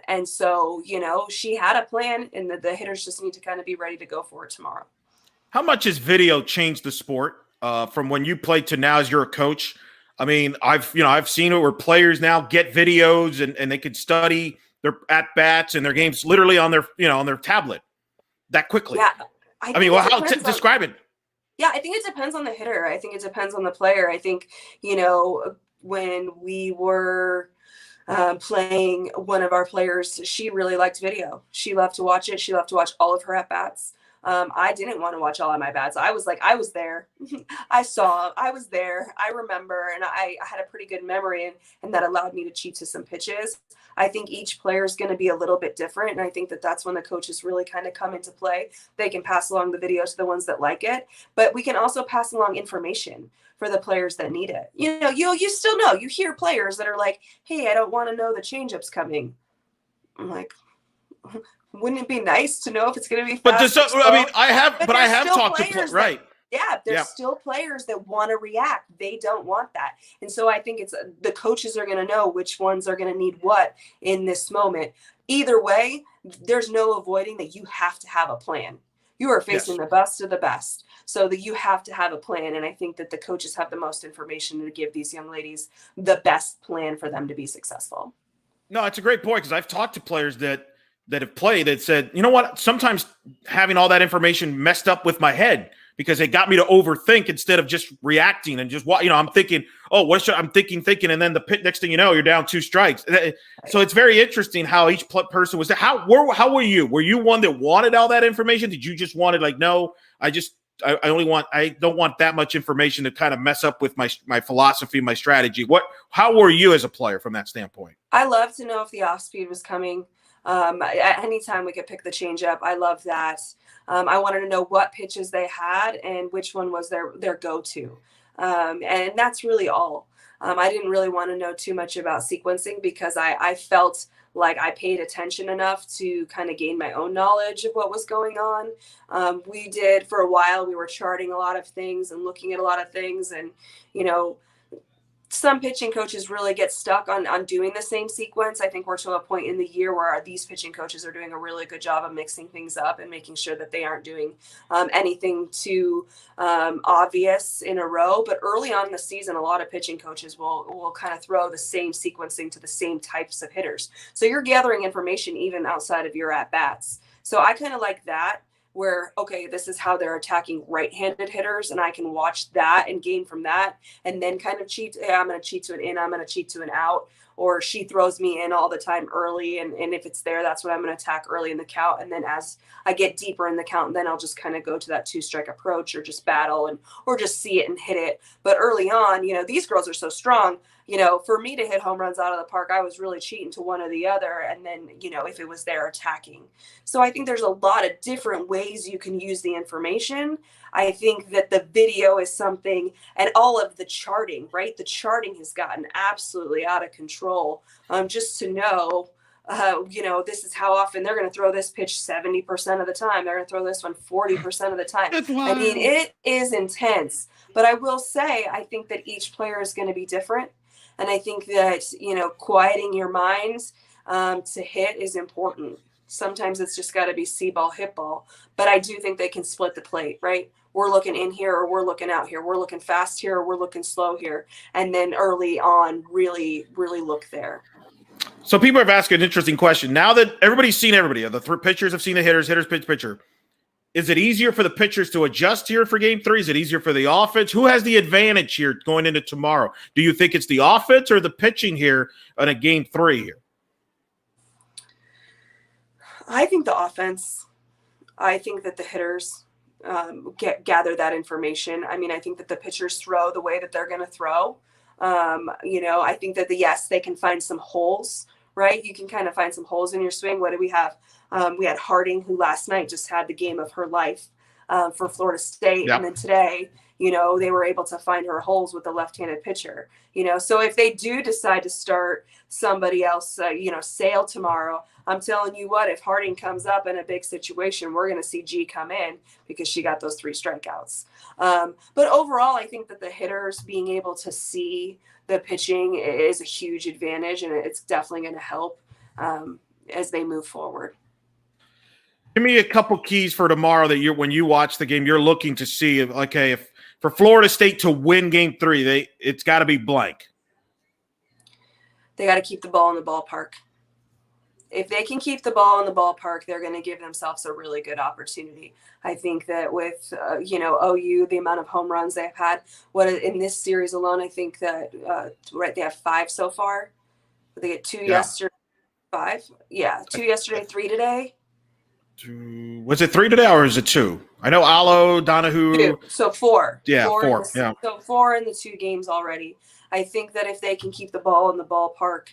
And so, she had a plan, and the hitters just need to kind of be ready to go for it tomorrow. How much has video changed the sport from when you played to now as you're a coach? I mean, I've seen it where players now get videos and they can study their at bats and their games literally on their on their tablet that quickly. Yeah, I mean, well, describe it? Yeah, I think it depends on the hitter. I think it depends on the player. I think when we were playing, one of our players, she really liked video. She loved to watch it. She loved to watch all of her at bats. I didn't want to watch all of my bats. I was there. I was there. I remember, and I had a pretty good memory, and that allowed me to cheat to some pitches. I think each player is going to be a little bit different. And I think that that's when the coaches really kind of come into play. They can pass along the video to the ones that like it, but we can also pass along information for the players that need it. You still know, you hear players that are like, hey, I don't want to know the changeup's coming. I'm like, wouldn't it be nice to know if it's going to be fast? I have talked to right. Yeah, there's still players that want to react. They don't want that. And so I think it's the coaches are going to know which ones are going to need what in this moment. Either way, there's no avoiding that you have to have a plan. You are facing the best of the best, so that you have to have a plan. And I think that the coaches have the most information to give these young ladies the best plan for them to be successful. No, it's a great point, because I've talked to players that have played that said, you know what, sometimes having all that information messed up with my head, because it got me to overthink instead of just reacting and just I'm thinking, oh, I'm thinking, and then the next thing you know, you're down 2 strikes. So it's very interesting how each person was. How were you? Were you one that wanted all that information? Did you just wanted no? I don't want that much information to kind of mess up with my philosophy, my strategy. How were you as a player from that standpoint? I love to know if the off speed was coming. At any time we could pick the change up. I love that. I wanted to know what pitches they had and which one was their go-to. And that's really all. I didn't really want to know too much about sequencing, because I felt like I paid attention enough to kind of gain my own knowledge of what was going on. We did, for a while, we were charting a lot of things and looking at a lot of things, and, some pitching coaches really get stuck on doing the same sequence. I think we're to a point in the year where these pitching coaches are doing a really good job of mixing things up and making sure that they aren't doing anything too obvious in a row. But early on in the season, a lot of pitching coaches will kind of throw the same sequencing to the same types of hitters. So you're gathering information even outside of your at-bats. So I kind of like that, where, okay, this is how they're attacking right-handed hitters, and I can watch that and gain from that, and then kind of cheat. Hey, I'm going to cheat to an in, I'm going to cheat to an out, or she throws me in all the time early, and if it's there, that's what I'm going to attack early in the count. And then as I get deeper in the count, then I'll just kind of go to that 2-strike approach, or just battle or just see it and hit it. But early on, these girls are so strong. For me to hit home runs out of the park, I was really cheating to one or the other. And then, if it was there, attacking. So I think there's a lot of different ways you can use the information. I think that the video is something, and all of the charting, right? The charting has gotten absolutely out of control. Just to know, this is how often they're going to throw this pitch 70% of the time. They're going to throw this one 40% of the time. I mean, it is intense. But I will say, I think that each player is going to be different. And I think that, quieting your minds to hit is important. Sometimes it's just got to be see ball, hit ball. But I do think they can split the plate, right? We're looking in here, or we're looking out here. We're looking fast here, or we're looking slow here. And then early on, really, really look there. So people have asked an interesting question. Now that everybody's seen everybody, the 3 pitchers have seen the hitters pitch, pitcher. Is it easier for the pitchers to adjust here for game 3? Is it easier for the offense? Who has the advantage here going into tomorrow? Do you think it's the offense or the pitching here on a game 3 here? I think the offense. I think that the hitters gather that information. I mean, I think that the pitchers throw the way that they're going to throw. I think that they can find some holes, right? You can kind of find some holes in your swing. What do we have? We had Harding, who last night just had the game of her life for Florida State. Yep. And then today, they were able to find her holes with the left-handed pitcher. So if they do decide to start somebody else, Sale tomorrow, I'm telling you what, if Harding comes up in a big situation, we're going to see G come in because she got those 3 strikeouts. But overall, I think that the hitters being able to see the pitching is a huge advantage, and it's definitely going to help as they move forward. Give me a couple keys for tomorrow that when you watch the game, you're looking to see, okay, if for Florida State to win game 3, it's got to be blank. They got to keep the ball in the ballpark. If they can keep the ball in the ballpark, they're going to give themselves a really good opportunity. I think that with, OU, the amount of home runs they've had, in this series alone, I think that, they have 5 so far. They get 2 yesterday, 5. Yeah, 2 yesterday, 3 today. Was it 3 today or is it 2? I know Allo, Donahue. 2. So 4. Yeah, 4. So 4 in the 2 games already. I think that if they can keep the ball in the ballpark,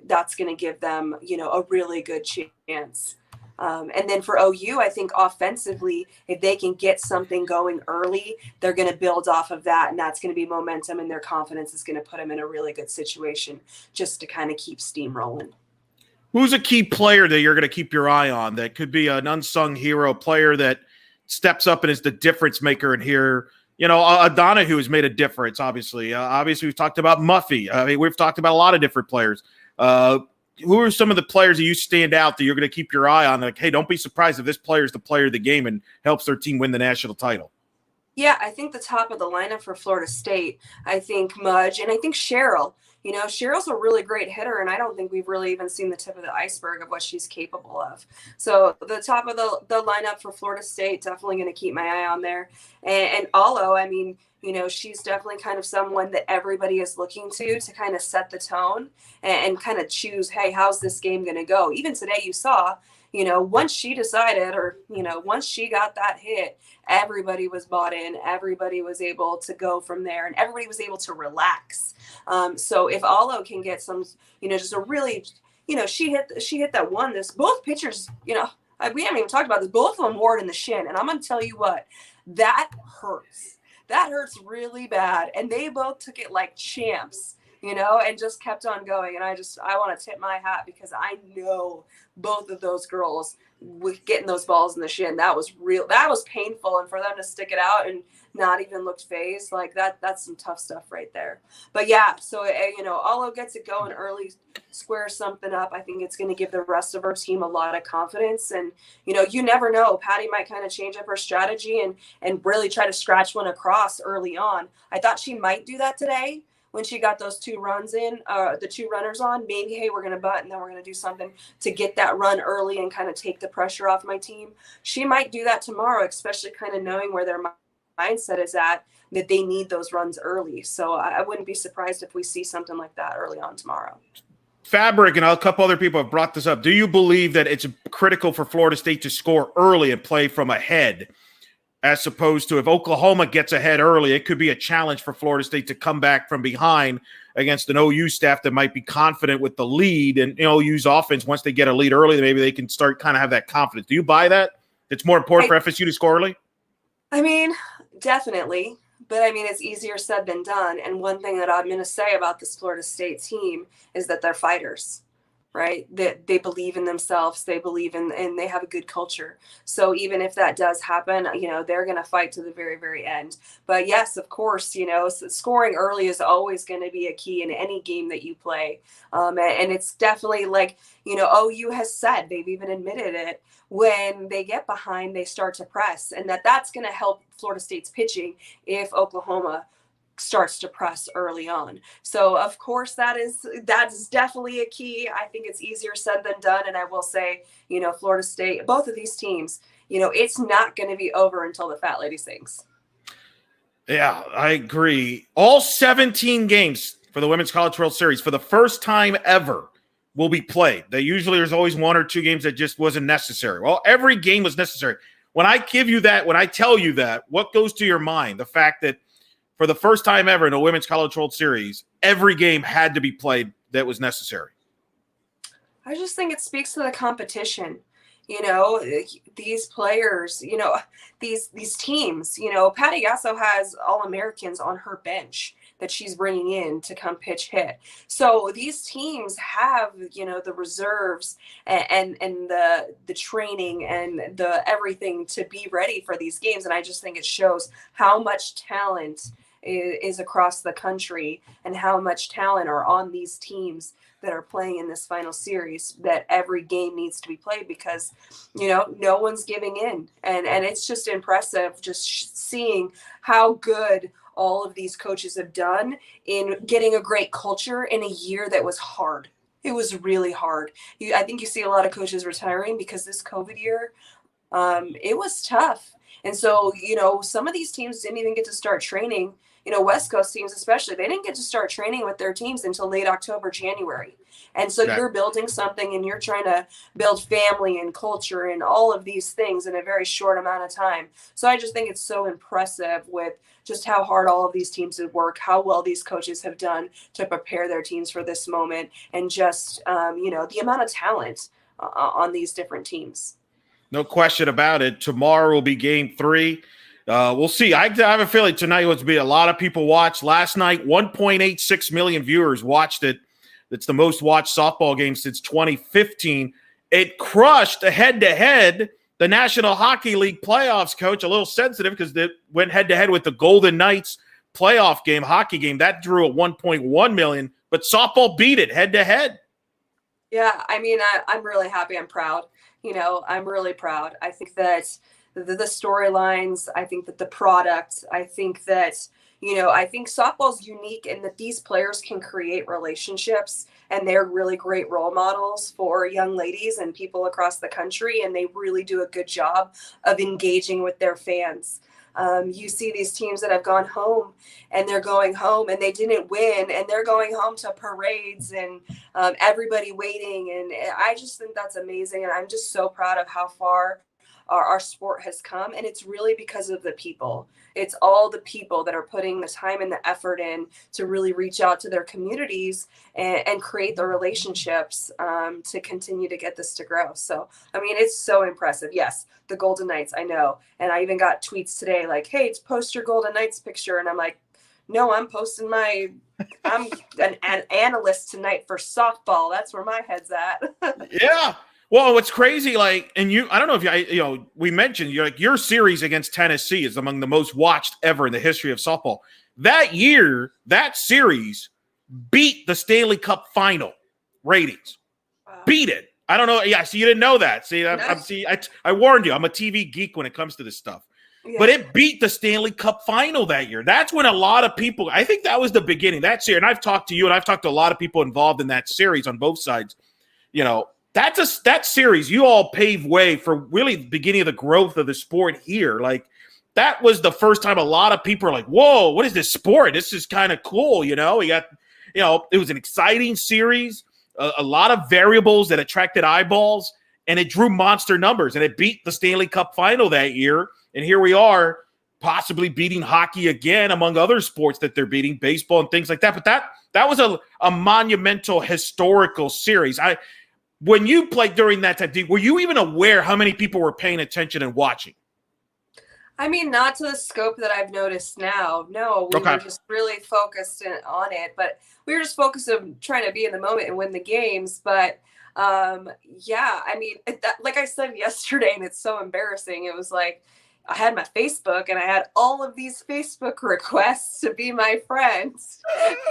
that's going to give them, a really good chance. And then for OU, I think offensively, if they can get something going early, they're going to build off of that. And that's going to be momentum, and their confidence is going to put them in a really good situation just to kind of keep steam rolling. Who's a key player that you're going to keep your eye on that could be an unsung hero player that steps up and is the difference maker in here? Donahue has made a difference, obviously. Obviously, we've talked about Muffy. I mean, we've talked about a lot of different players. Who are some of the players that you stand out that you're going to keep your eye on? Like, hey, don't be surprised if this player is the player of the game and helps their team win the national title. Yeah, I think the top of the lineup for Florida State, I think Mudge, and I think Cheryl. Cheryl's a really great hitter, and I don't think we've really even seen the tip of the iceberg of what she's capable of. So the top of the lineup for Florida State, definitely going to keep my eye on there. And Allo, I mean, she's definitely kind of someone that everybody is looking to kind of set the tone and kind of choose, hey, how's this game going to go? Even today you saw, once she decided or, once she got that hit, everybody was bought in, everybody was able to go from there, and everybody was able to relax. So if Allo can get some, just a really, she hit that one, both pitchers, we haven't even talked about this, both of them wore it in the shin. And I'm going to tell you what, that hurts. That hurts really bad. And they both took it like champs, and just kept on going. And I want to tip my hat because I know both of those girls with getting those balls in the shin, that was real. That was painful. And for them to stick it out and not even look phased, like that's some tough stuff right there. But yeah, so, Allo gets it going early, squares something up. I think it's going to give the rest of our team a lot of confidence. And, you never know. Patty might kind of change up her strategy and really try to scratch one across early on. I thought she might do that today when she got those 2 runs in, the 2 runners on. Maybe, hey, we're going to butt and then we're going to do something to get that run early and kind of take the pressure off my team. She might do that tomorrow, especially kind of knowing where their mindset is at, that they need those runs early. So I wouldn't be surprised if we see something like that early on tomorrow. Fabric and a couple other people have brought this up. Do you believe that it's critical for Florida State to score early and play from ahead, as opposed to if Oklahoma gets ahead early, it could be a challenge for Florida State to come back from behind against an OU staff that might be confident with the lead, and OU's offense, once they get a lead early, maybe they can start kind of have that confidence. Do you buy that? It's more important for FSU to score early? I mean, definitely. But, it's easier said than done. And one thing that I'm going to say about this Florida State team is that they're fighters, right? That they believe in themselves. They believe in, and they have a good culture. So even if that does happen, they're going to fight to the very, very end. But yes, of course, scoring early is always going to be a key in any game that you play. And it's definitely like, OU has said, they've even admitted it, when they get behind, they start to press, and that's going to help Florida State's pitching if Oklahoma starts to press early on. So of course that's definitely a key. I think it's easier said than done. And I will say, Florida State, both of these teams, it's not going to be over until the fat lady sings. Yeah, I agree. All 17 games for the Women's College World Series for the first time ever will be played. There's always 1 or 2 games that just wasn't necessary. Well, every game was necessary. When I give you that, when I tell you that, what goes to your mind? The fact that for the first time ever in a Women's College World Series, every game had to be played that was necessary. I just think it speaks to the competition. These players, these teams, Patty Gasso has All-Americans on her bench that she's bringing in to come pitch hit. So these teams have, the reserves and the training and the everything to be ready for these games. And I just think it shows how much talent is across the country and how much talent are on these teams that are playing in this final series, that every game needs to be played because, no one's giving in. And it's just impressive just seeing how good all of these coaches have done in getting a great culture in a year that was hard. It was really hard. I think you see a lot of coaches retiring because this COVID year, it was tough. And so, some of these teams didn't even get to start training. West Coast teams especially, they didn't get to start training with their teams until late October, January. And so you're building something and you're trying to build family and culture and all of these things in a very short amount of time. So I just think it's so impressive with just how hard all of these teams have worked, how well these coaches have done to prepare their teams for this moment, and just, the amount of talent on these different teams. No question about it. Tomorrow will be game 3. We'll see. I have a feeling tonight will be a lot of people watch. Last night, 1.86 million viewers watched it. It's the most watched softball game since 2015. It crushed head-to-head the National Hockey League playoffs, Coach. A little sensitive because it went head-to-head with the Golden Knights playoff game, hockey game. That drew a 1.1 million, but softball beat it head-to-head. Yeah, I'm really happy. I'm proud. I'm really proud. I think that the storylines, I think that the product, I think that, I think softball's unique in that these players can create relationships, and they're really great role models for young ladies and people across the country. And they really do a good job of engaging with their fans. You see these teams that have gone home, and they're going home and they didn't win, and they're going home to parades and everybody waiting. And I just think that's amazing. And I'm just so proud of how far our sport has come. And it's really because of the people. It's all the people that are putting the time and the effort in to really reach out to their communities and create the relationships to continue to get this to grow. So, it's so impressive. Yes, the Golden Knights, I know. And I even got tweets today like, hey, it's post your Golden Knights picture. And I'm like, no, I'm an analyst tonight for softball. That's where my head's at. Yeah. Well, what's crazy, I don't know if we mentioned your series against Tennessee is among the most watched ever in the history of softball. That year, that series beat the Stanley Cup final ratings. Wow. Beat it. I don't know. Yeah, so you didn't know that. See, I warned you. I'm a TV geek when it comes to this stuff. Yeah. But it beat the Stanley Cup final that year. That's when a lot of people, I think that was the beginning. That year, and I've talked to you, and I've talked to a lot of people involved in that series on both sides. That series, you all paved way for really the beginning of the growth of the sport here. That was the first time a lot of people are like, whoa, what is this sport? This is kind of cool. We got, it was an exciting series, a lot of variables that attracted eyeballs, and it drew monster numbers, and it beat the Stanley Cup final that year. And here we are possibly beating hockey again, among other sports that they're beating, baseball and things like that. But that was a monumental historical series. When you played during that time, were you even aware how many people were paying attention and watching? Not to the scope that I've noticed now. No, we were just really focused on it. But we were just focused on trying to be in the moment and win the games. But, like I said yesterday, and it's so embarrassing, it was like, I had my Facebook and I had all of these Facebook requests to be my friends,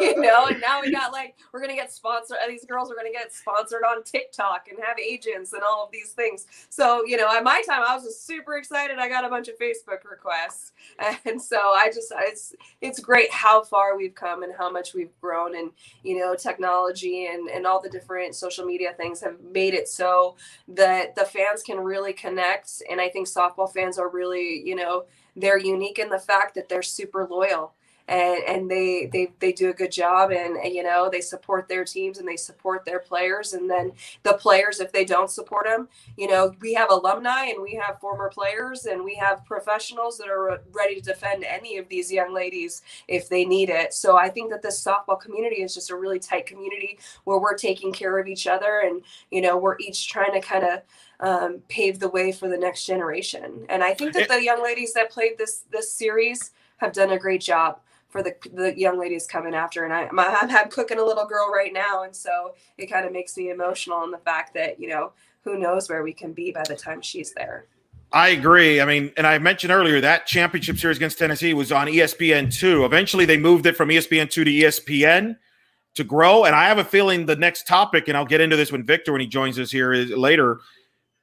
and now we got we're going to get sponsored. These girls are going to get sponsored on TikTok and have agents and all of these things. So, at my time, I was just super excited. I got a bunch of Facebook requests. And so it's great how far we've come and how much we've grown, and, technology and all the different social media things have made it so that the fans can really connect. And I think softball fans are really, they're unique in the fact that they're super loyal, and they do a good job, and they support their teams and they support their players. And then the players, if they don't support them, we have alumni and we have former players and we have professionals that are ready to defend any of these young ladies if they need it. So I think that this softball community is just a really tight community where we're taking care of each other, and we're each trying to kind of pave the way for the next generation. And I think that the young ladies that played this series have done a great job for the young ladies coming after. And I'm cooking a little girl right now. And so it kind of makes me emotional in the fact that, who knows where we can be by the time she's there. I agree. And I mentioned earlier that championship series against Tennessee was on ESPN2. Eventually they moved it from ESPN2 to ESPN to grow. And I have a feeling the next topic, and I'll get into this when he joins us here later.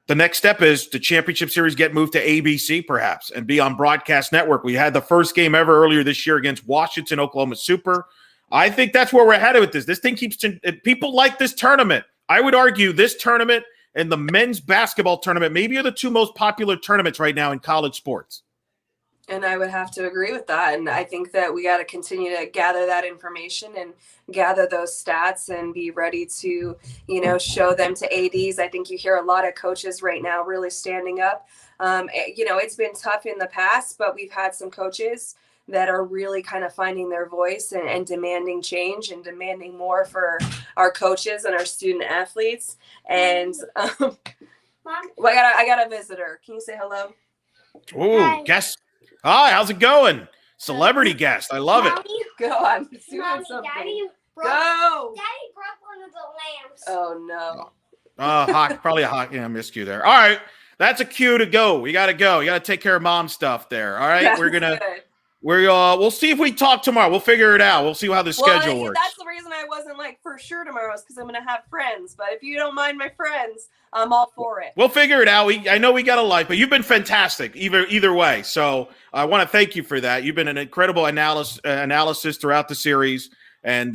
The next step is the championship series get moved to ABC perhaps and be on broadcast network. We had the first game ever earlier this year against Washington, Oklahoma Super. I think that's where we're headed with this. This thing keeps people like this tournament. I would argue this tournament and the men's basketball tournament maybe are the two most popular tournaments right now in college sports. And I would have to agree with that. And I think that we got to continue to gather that information and gather those stats and be ready to, show them to ADs. I think you hear a lot of coaches right now really standing up. It's been tough in the past, but we've had some coaches that are really kind of finding their voice and demanding change and demanding more for our coaches and our student athletes. And Mom? I got a visitor. Can you say hello? Oh, guest. Hi, how's it going? Celebrity guest. I love it. Go on. Doing something. Go. Daddy broke one of the lamps. Oh, no. Probably a hot. Yeah, I missed you there. All right. That's a cue to go. We got to go. You got to take care of mom stuff there. All right. That's We're going to. good. We'll see if we talk tomorrow. We'll figure it out. We'll see how the schedule works. That's the reason I wasn't for sure tomorrow is because I'm going to have friends. But if you don't mind my friends, I'm all for it. We'll figure it out. I know we got a life, but you've been fantastic either way. So I want to thank you for that. You've been an incredible analysis throughout the series, and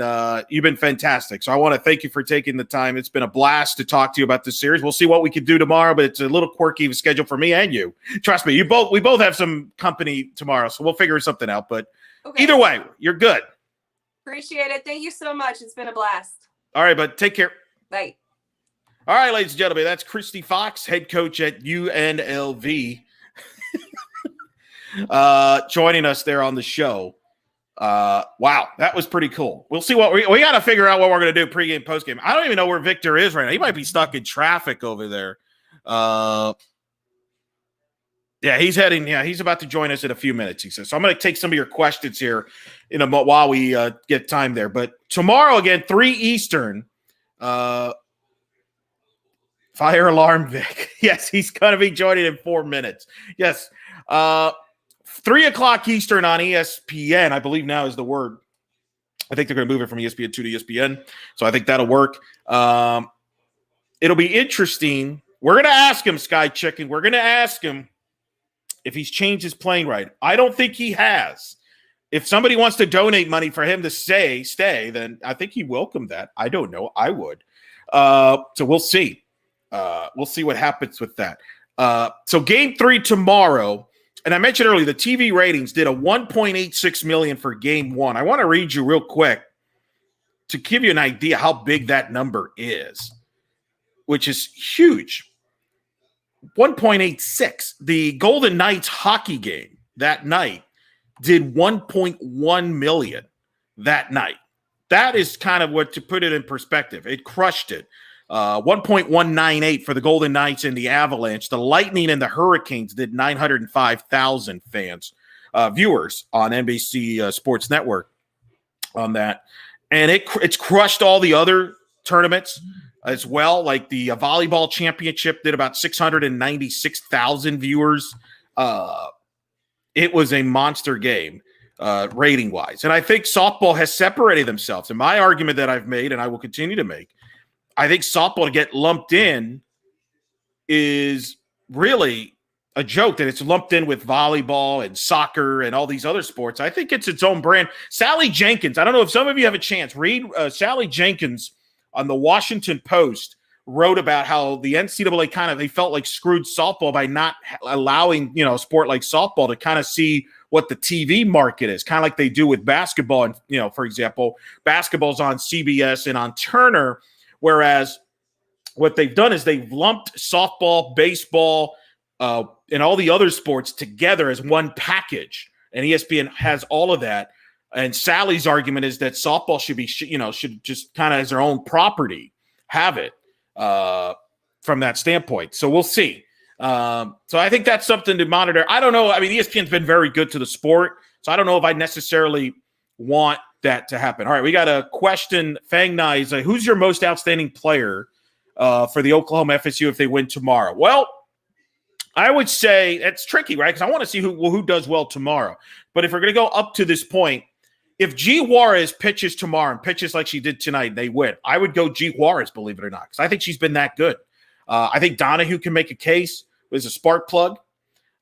you've been fantastic. So I want to thank you for taking the time. It's been a blast to talk to you about the series. We'll see what we can do tomorrow, but it's a little quirky of a schedule for me and you. Trust me, we both have some company tomorrow, so we'll figure something out. But Either way, you're good. Appreciate it. Thank you so much. It's been a blast. All right, but take care. Bye. All right, ladies and gentlemen, that's Kristie Fox, head coach at UNLV, joining us there on the show. Wow, that was pretty cool. We'll see what we got to figure out what we're going to do pregame, postgame. I don't even know where Victor is right now. He might be stuck in traffic over there. Yeah, he's heading. Yeah, he's about to join us in a few minutes, he says. So I'm going to take some of your questions here while we get time there. But tomorrow, again, 3 Eastern, fire alarm, Vic. Yes, he's going to be joining in 4 minutes. Yes. 3 o'clock Eastern on ESPN, I believe now is the word. I think they're going to move it from ESPN2 to ESPN. So I think that'll work. It'll be interesting. We're going to ask him, Sky Chicken. We're going to ask him if he's changed his playing right. I don't think he has. If somebody wants to donate money for him to stay, then I think he'd welcome that. I don't know. I would. So we'll see. We'll see what happens with that. So game 3 tomorrow. And I mentioned earlier, the TV ratings did a 1.86 million for game 1. I want to read you real quick to give you an idea how big that number is, which is huge. 1.86. The Golden Knights hockey game that night did 1.1 million that night. That is kind of what, to put it in perspective, it crushed it. 1.198 for the Golden Knights and the Avalanche. The Lightning and the Hurricanes did 905,000 viewers on NBC Sports Network on that. And it's crushed all the other tournaments as well. Like the volleyball championship did about 696,000 viewers. It was a monster game rating-wise. And I think softball has separated themselves. And my argument that I've made, and I will continue to make, I think softball to get lumped in is really a joke that it's lumped in with volleyball and soccer and all these other sports. I think it's its own brand. Sally Jenkins, I don't know if some of you have a chance, read Sally Jenkins on the Washington Post wrote about how the NCAA they felt like screwed softball by not allowing, a sport like softball to kind of see what the TV market is, kind of like they do with basketball. And, for example, basketball's on CBS and on Turner. Whereas what they've done is they've lumped softball, baseball, and all the other sports together as one package. And ESPN has all of that. And Sally's argument is that softball should be, should just kind of as their own property, have it from that standpoint. So we'll see. So I think that's something to monitor. I don't know. I mean, ESPN's been very good to the sport. So I don't know if I necessarily want that to happen. All right, we got a question. Fang Nai's who's your most outstanding player for the Oklahoma FSU if they win tomorrow? Well, I would say it's tricky, right? Because I want to see who does well tomorrow. But if we're going to go up to this point, if G. Juarez pitches tomorrow and pitches like she did tonight, they win. I would go G. Juarez, believe it or not, because I think she's been that good. I think Donahue can make a case as a spark plug.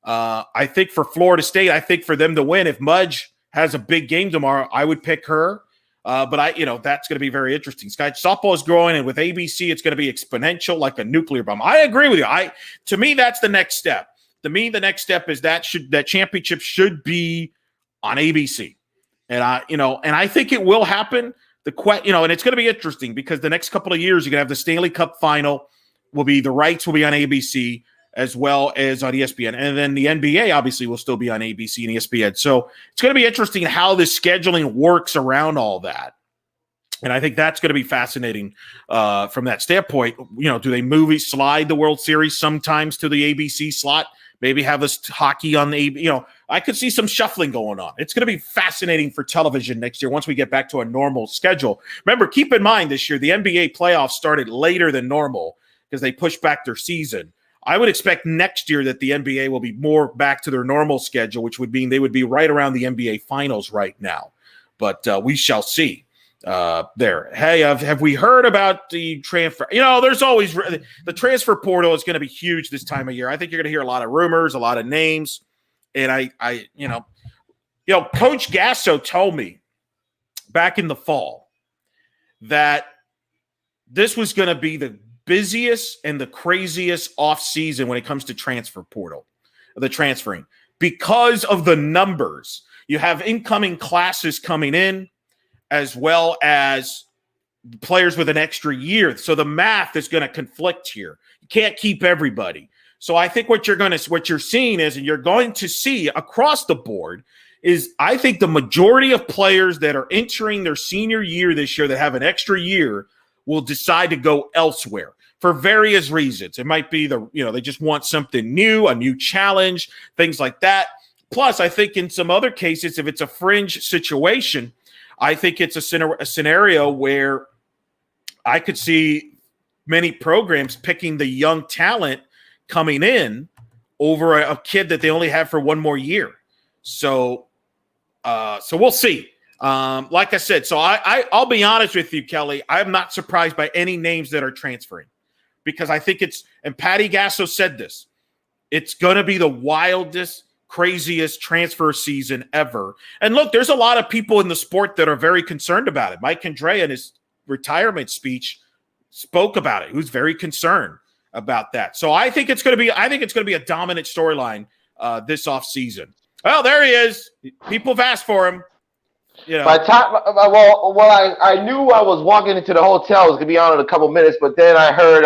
I think for Florida State, I think for them to win, if Mudge has a big game tomorrow, I would pick her. But that's going to be very interesting. Sky softball is growing, and with ABC, it's going to be exponential like a nuclear bomb. I agree with you. To me, that's the next step. To me, the next step is that championship should be on ABC. And I think it will happen. And it's going to be interesting because the next couple of years, you're going to have the Stanley Cup final. The rights will be on ABC as well as on ESPN. And then the NBA obviously will still be on ABC and ESPN. So it's going to be interesting how the scheduling works around all that. And I think that's going to be fascinating from that standpoint. Do they slide the World Series sometimes to the ABC slot? Maybe have us hockey on the, I could see some shuffling going on. It's going to be fascinating for television next year once we get back to a normal schedule. Remember, keep in mind this year, the NBA playoffs started later than normal because they pushed back their season. I would expect next year that the NBA will be more back to their normal schedule, which would mean they would be right around the NBA finals right now. But we shall see. There. Hey, have we heard about the transfer? There's always the transfer portal is going to be huge this time of year. I think you're going to hear a lot of rumors, a lot of names. And Coach Gasso told me back in the fall that this was going to be the busiest and the craziest off season when it comes to transfer portal, the transferring, because of the numbers. You have incoming classes coming in, as well as players with an extra year. So the math is going to conflict here. You can't keep everybody. So I think what you're seeing is, and you're going to see across the board, is I think the majority of players that are entering their senior year this year that have an extra year will decide to go elsewhere for various reasons. It might be they just want something new, a new challenge, things like that. Plus, I think in some other cases, if it's a fringe situation, I think it's a scenario where I could see many programs picking the young talent coming in over a kid that they only have for one more year. So we'll see. Like I said, so I'll be honest with you, Kelly. I'm not surprised by any names that are transferring because I think and Patty Gasso said this, it's going to be the wildest, craziest transfer season ever. And look, there's a lot of people in the sport that are very concerned about it. Mike Andrea in his retirement speech spoke about it. He was very concerned about that. So I think it's going to be a dominant storyline this offseason. Well, there he is. People have asked for him. By the time, I knew I was walking into the hotel. It was going to be on in a couple minutes, but then I heard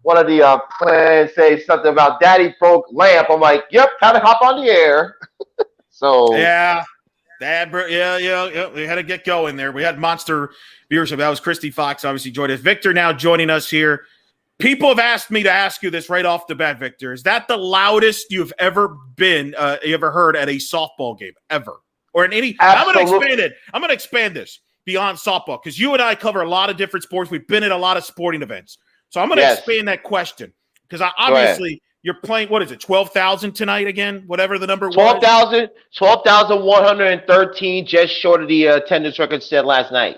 one of the plans say something about Daddy broke lamp. I'm like, yep, time to hop on the air. So yeah, we had to get going there. We had monster viewership. That was Kristie Fox, obviously joined us. Victor now joining us here. People have asked me to ask you this right off the bat, Victor. Is that the loudest you've ever been, you ever heard at a softball game ever? Or in any? Absolutely. I'm going to expand it. I'm going to expand this beyond softball because you and I cover a lot of different sports. We've been at a lot of sporting events. So I'm going to expand that question because obviously you're playing, what is it, 12,000 tonight again? Whatever the number was. 12,113, just short of the attendance record set last night.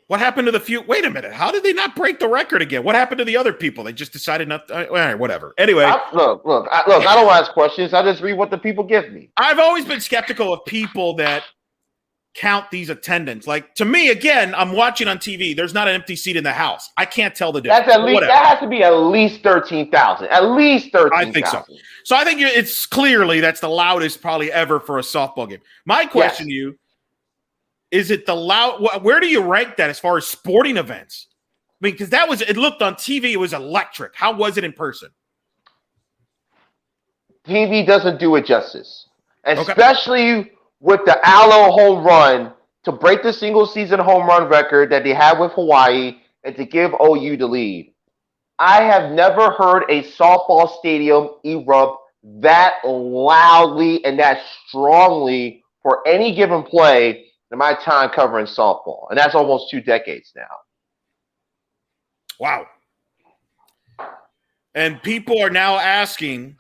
What happened to the few? Wait a minute. How did they not break the record again? What happened to the other people? They just decided not to, all right, whatever. Anyway. I don't ask questions. I just read what the people give me. I've always been skeptical of people that count these attendance. Like, to me, again, I'm watching on TV. There's not an empty seat in the house. I can't tell the difference. That has to be at least 13,000. At least 13,000. I think so. So I think it's clearly that's the loudest probably ever for a softball game. My question to you, is it the loud? Where do you rank that as far as sporting events? I mean, because it looked on TV, it was electric. How was it in person? TV doesn't do it justice, especially with the Aloe home run to break the single season home run record that they had with Hawaii and to give OU the lead. I have never heard a softball stadium erupt that loudly and that strongly for any given play in my time covering softball. And that's almost 2 decades now. Wow. And people are now asking,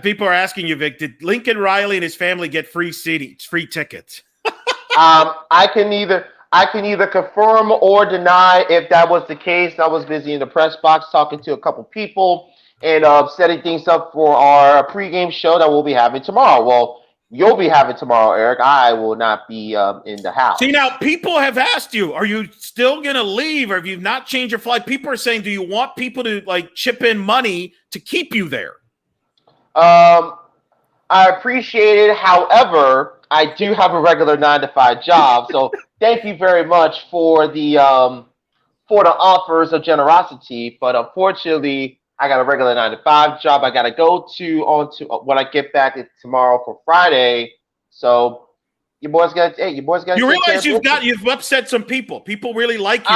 People are asking you, Vic, did Lincoln Riley and his family get free tickets? I can either confirm or deny if that was the case. I was busy in the press box talking to a couple people and setting things up for our pregame show that we'll be having tomorrow. Well, you'll be having tomorrow, Eric. I will not be in the house. See, now people have asked you, are you still going to leave, or have you not changed your flight? People are saying, do you want people to like chip in money to keep you there? I appreciate it. However, I do have a regular 9-to-5 job, so thank you very much for the offers of generosity. But unfortunately, I got a regular 9-to-5 job. I got to go to when I get back tomorrow for Friday. So you boys got to. You realize you've upset some people. People really like you.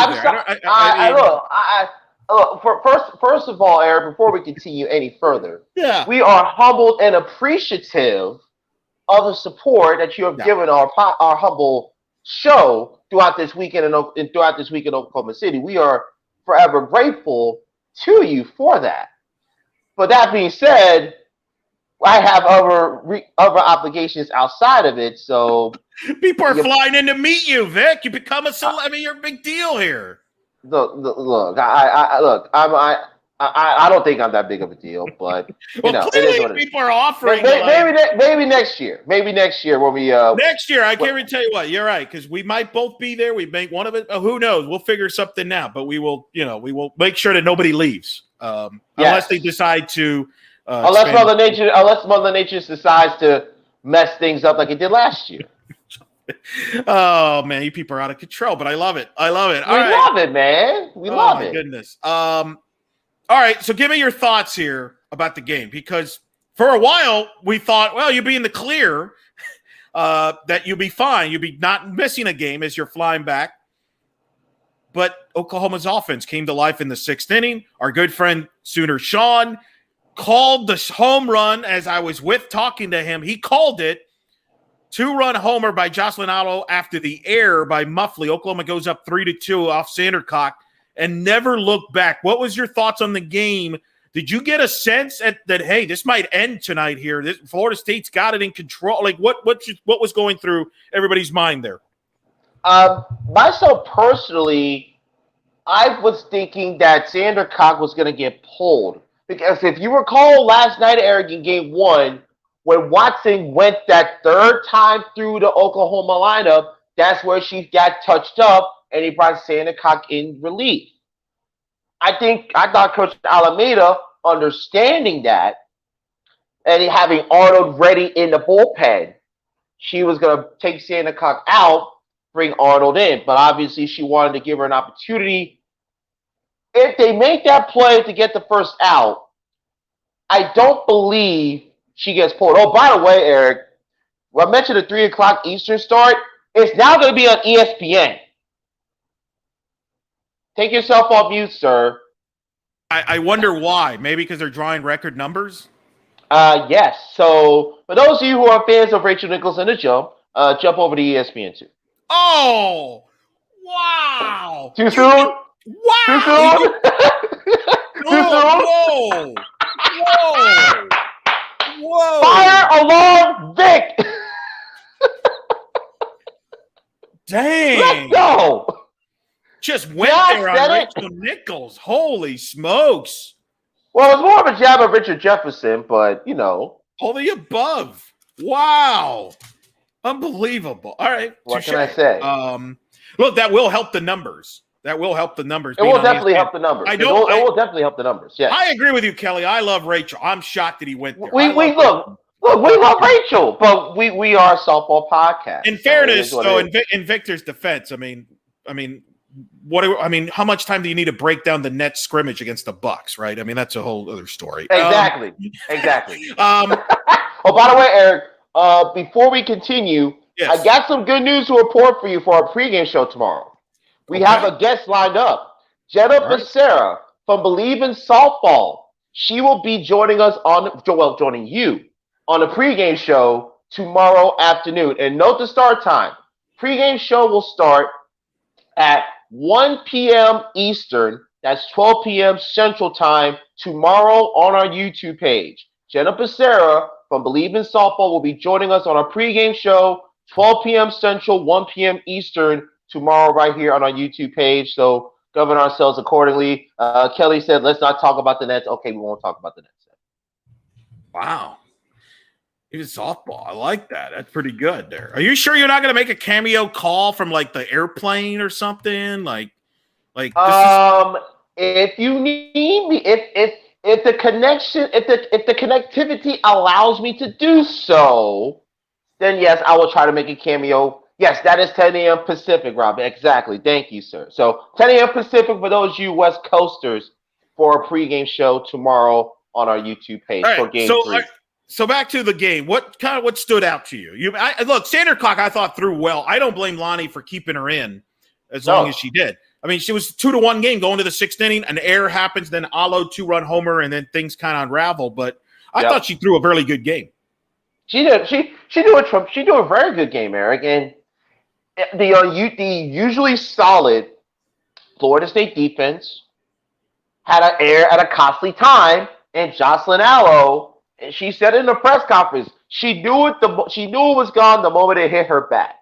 First of all, Eric, before we continue any further, yeah, we are humbled and appreciative of the support that you have given our humble show throughout this weekend in Oklahoma City. We are forever grateful to you for that. But that being said, I have other obligations outside of it. So people are flying in to meet you, Vic. You become a celebrity. You're a big deal here. Look. I don't think I'm that big of a deal, but clearly people are offering. Maybe next year. Maybe next year when we. Next year, I can't even tell you what. You're right, because we might both be there. We make one of it. Who knows? We'll figure something out, but we will make sure that nobody leaves, unless they decide to. Unless Mother Nature decides to mess things up like it did last year. Oh man, you people are out of control, but I love it. We love it, man. We love it. Oh my goodness. All right, so give me your thoughts here about the game, because for a while we thought, well, you'd be in the clear, that you'll be fine. You'll be not missing a game as you're flying back. But Oklahoma's offense came to life in the 6th inning. Our good friend Sooner Sean called the home run as I was talking to him. He called it. 2-run homer by Jocelyn Allo after the error by Muffley. Oklahoma goes up 3-2 off Sandercock and never looked back. What was your thoughts on the game? Did you get a sense that, hey, this might end tonight here? Florida State's got it in control. Like, what was going through everybody's mind there? Myself personally, I was thinking that Sandercock was going to get pulled. Because if you recall last night, Eric, in Game 1, when Watson went that 3rd time through the Oklahoma lineup, that's where she got touched up, and he brought Sandercock in relief. I thought Coach Alameda, understanding that, and having Arnold ready in the bullpen, she was going to take Sandercock out, bring Arnold in. But obviously she wanted to give her an opportunity. If they make that play to get the first out, I don't believe she gets pulled. Oh, by the way, Eric, I mentioned the 3 o'clock Eastern start. It's now going to be on ESPN. Take yourself off mute, sir. I wonder why. Maybe because they're drawing record numbers? Yes. So, for those of you who are fans of Rachel Nichols and the Jump over to ESPN 2. Oh, wow. Too soon? Wow. Too soon? Whoa. Fire alarm, Vic! Dang. Let's go. Just went there on Rachel Nichols. Holy smokes. Well, it's more of a jab at Richard Jefferson, but, All the above. Wow. Unbelievable. All right. What can I say? Look, that will help the numbers. It will definitely help the numbers. It will definitely help the numbers. Yeah. I agree with you, Kelly. I love Rachel. I'm shocked that he went there. We love Rachel, but we are a softball podcast. In fairness, though, in Victor's defense, how much time do you need to break down the net scrimmage against the Bucks, right? I mean, that's a whole other story. Exactly. Oh, by the way, Eric, before we continue, yes. I got some good news to report for you for our pregame show tomorrow. We have a guest lined up, Jenna Becerra from Believe in Softball. She will be joining us joining you on the pregame show tomorrow afternoon. And note the start time. Pregame show will start at 1 p.m. Eastern. That's 12 p.m. Central Time tomorrow on our YouTube page. Jenna Becerra from Believe in Softball will be joining us on our pregame show, 12 p.m. Central, 1 p.m. Eastern, tomorrow right here on our YouTube page. So govern ourselves accordingly. Kelly said, let's not talk about the Nets. Okay, we won't talk about the Nets. Wow. Even softball. I like that. That's pretty good there. Are you sure you're not going to make a cameo call from like the airplane or something? Like this if you need me, if the connection, if the connectivity allows me to do so, then yes, I will try to make a cameo. Yes, that is 10 a.m. Pacific, Rob. Exactly. Thank you, sir. So 10 a.m. Pacific for those of you West Coasters for a pregame show tomorrow on our YouTube page for Game 3. So back to the game. What stood out to you? Look, Sandercock, I thought threw well. I don't blame Lonnie for keeping her in as long as she did. I mean, she was 2-1 game going to the 6th inning. An error happens, then Alo 2-run homer, and then things kind of unravel. But I thought she threw a very good game. She did. She do a very good game, Eric. And the usually solid Florida State defense had an error at a costly time, and Jocelyn Alo. And she said in the press conference, she knew it was gone the moment it hit her bat.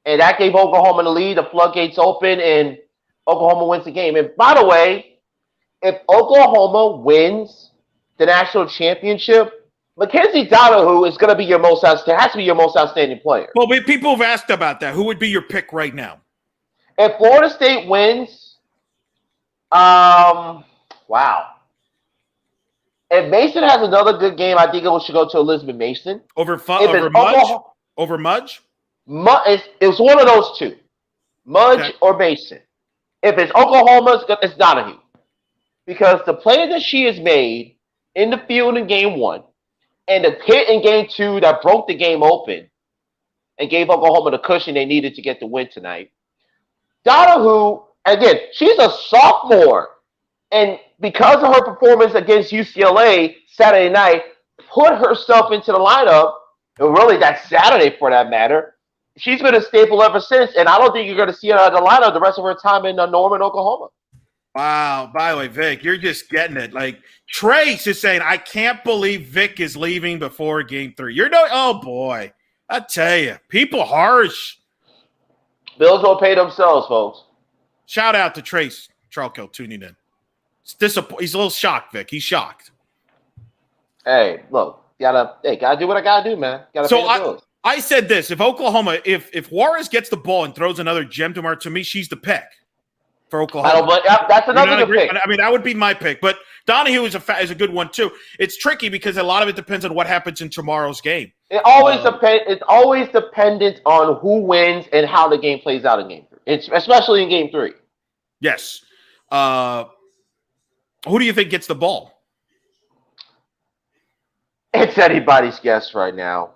And that gave Oklahoma the lead, the floodgates open, and Oklahoma wins the game. And by the way, if Oklahoma wins the national championship, Mackenzie Donahue is going to be has to be your most outstanding player. Well, people have asked about that. Who would be your pick right now? If Florida State wins, wow. If Mason has another good game, I think it should go to Elizabeth Mason. Over Mudge? Over Mudge? It's one of those two. Mudge or Mason. If it's Oklahoma, it's Donahue. Because the play that she has made in the field in game 1 and the hit in game 2 that broke the game open and gave Oklahoma the cushion they needed to get the win tonight. Donahue, again, she's a sophomore. And because of her performance against UCLA Saturday night, put herself into the lineup, and really that Saturday for that matter. She's been a staple ever since, and I don't think you're going to see her in the lineup the rest of her time in Norman, Oklahoma. Wow. By the way, Vic, you're just getting it. Like, Trace is saying, I can't believe Vic is leaving before game 3. Oh, boy. I tell you, people harsh. Bills will pay themselves, folks. Shout out to Trace Trelko tuning in. He's a little shocked, Vic. He's shocked. Hey, look, gotta do what I gotta do, man. Gotta pay the bills. I said this: if Oklahoma, if Juarez gets the ball and throws another gem to me, she's the pick for Oklahoma. That's another good pick. I mean, that would be my pick. But Donahue is a good one too. It's tricky because a lot of it depends on what happens in tomorrow's game. It always depends. It's always dependent on who wins and how the game plays out in game 3. It's especially in game 3. Yes. Who do you think gets the ball? It's anybody's guess right now.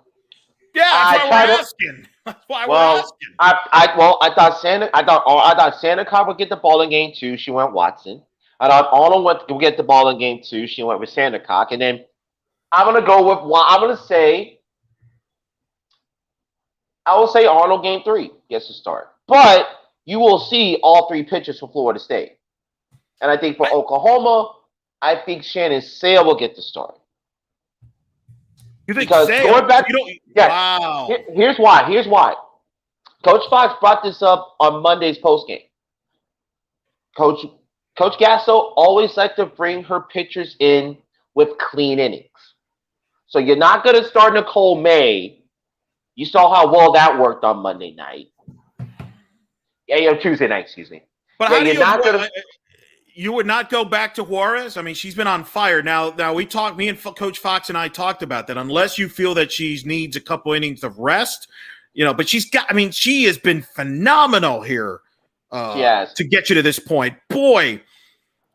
Yeah, that's why we're asking. That's why we're asking. I thought Sandercock would get the ball in game 2. She went Watson. I thought Arnold would get the ball in game 2. She went with Sandercock. And then I will say Arnold game 3 gets to start. But you will see all 3 pitchers for Florida State. And I think for Oklahoma, I think Shannon Sale will get the start. You think Sale? Wow. Here's why. Coach Fox brought this up on Monday's postgame. Coach Gasso always liked to bring her pitchers in with clean innings. So you're not going to start Nicole May. You saw how well that worked on Monday night. Tuesday night, excuse me. But how do you would not go back to Juarez? I mean, she's been on fire. Now me and Coach Fox and I talked about that. Unless you feel that she needs a couple innings of rest, but she has been phenomenal here to get you to this point. Boy,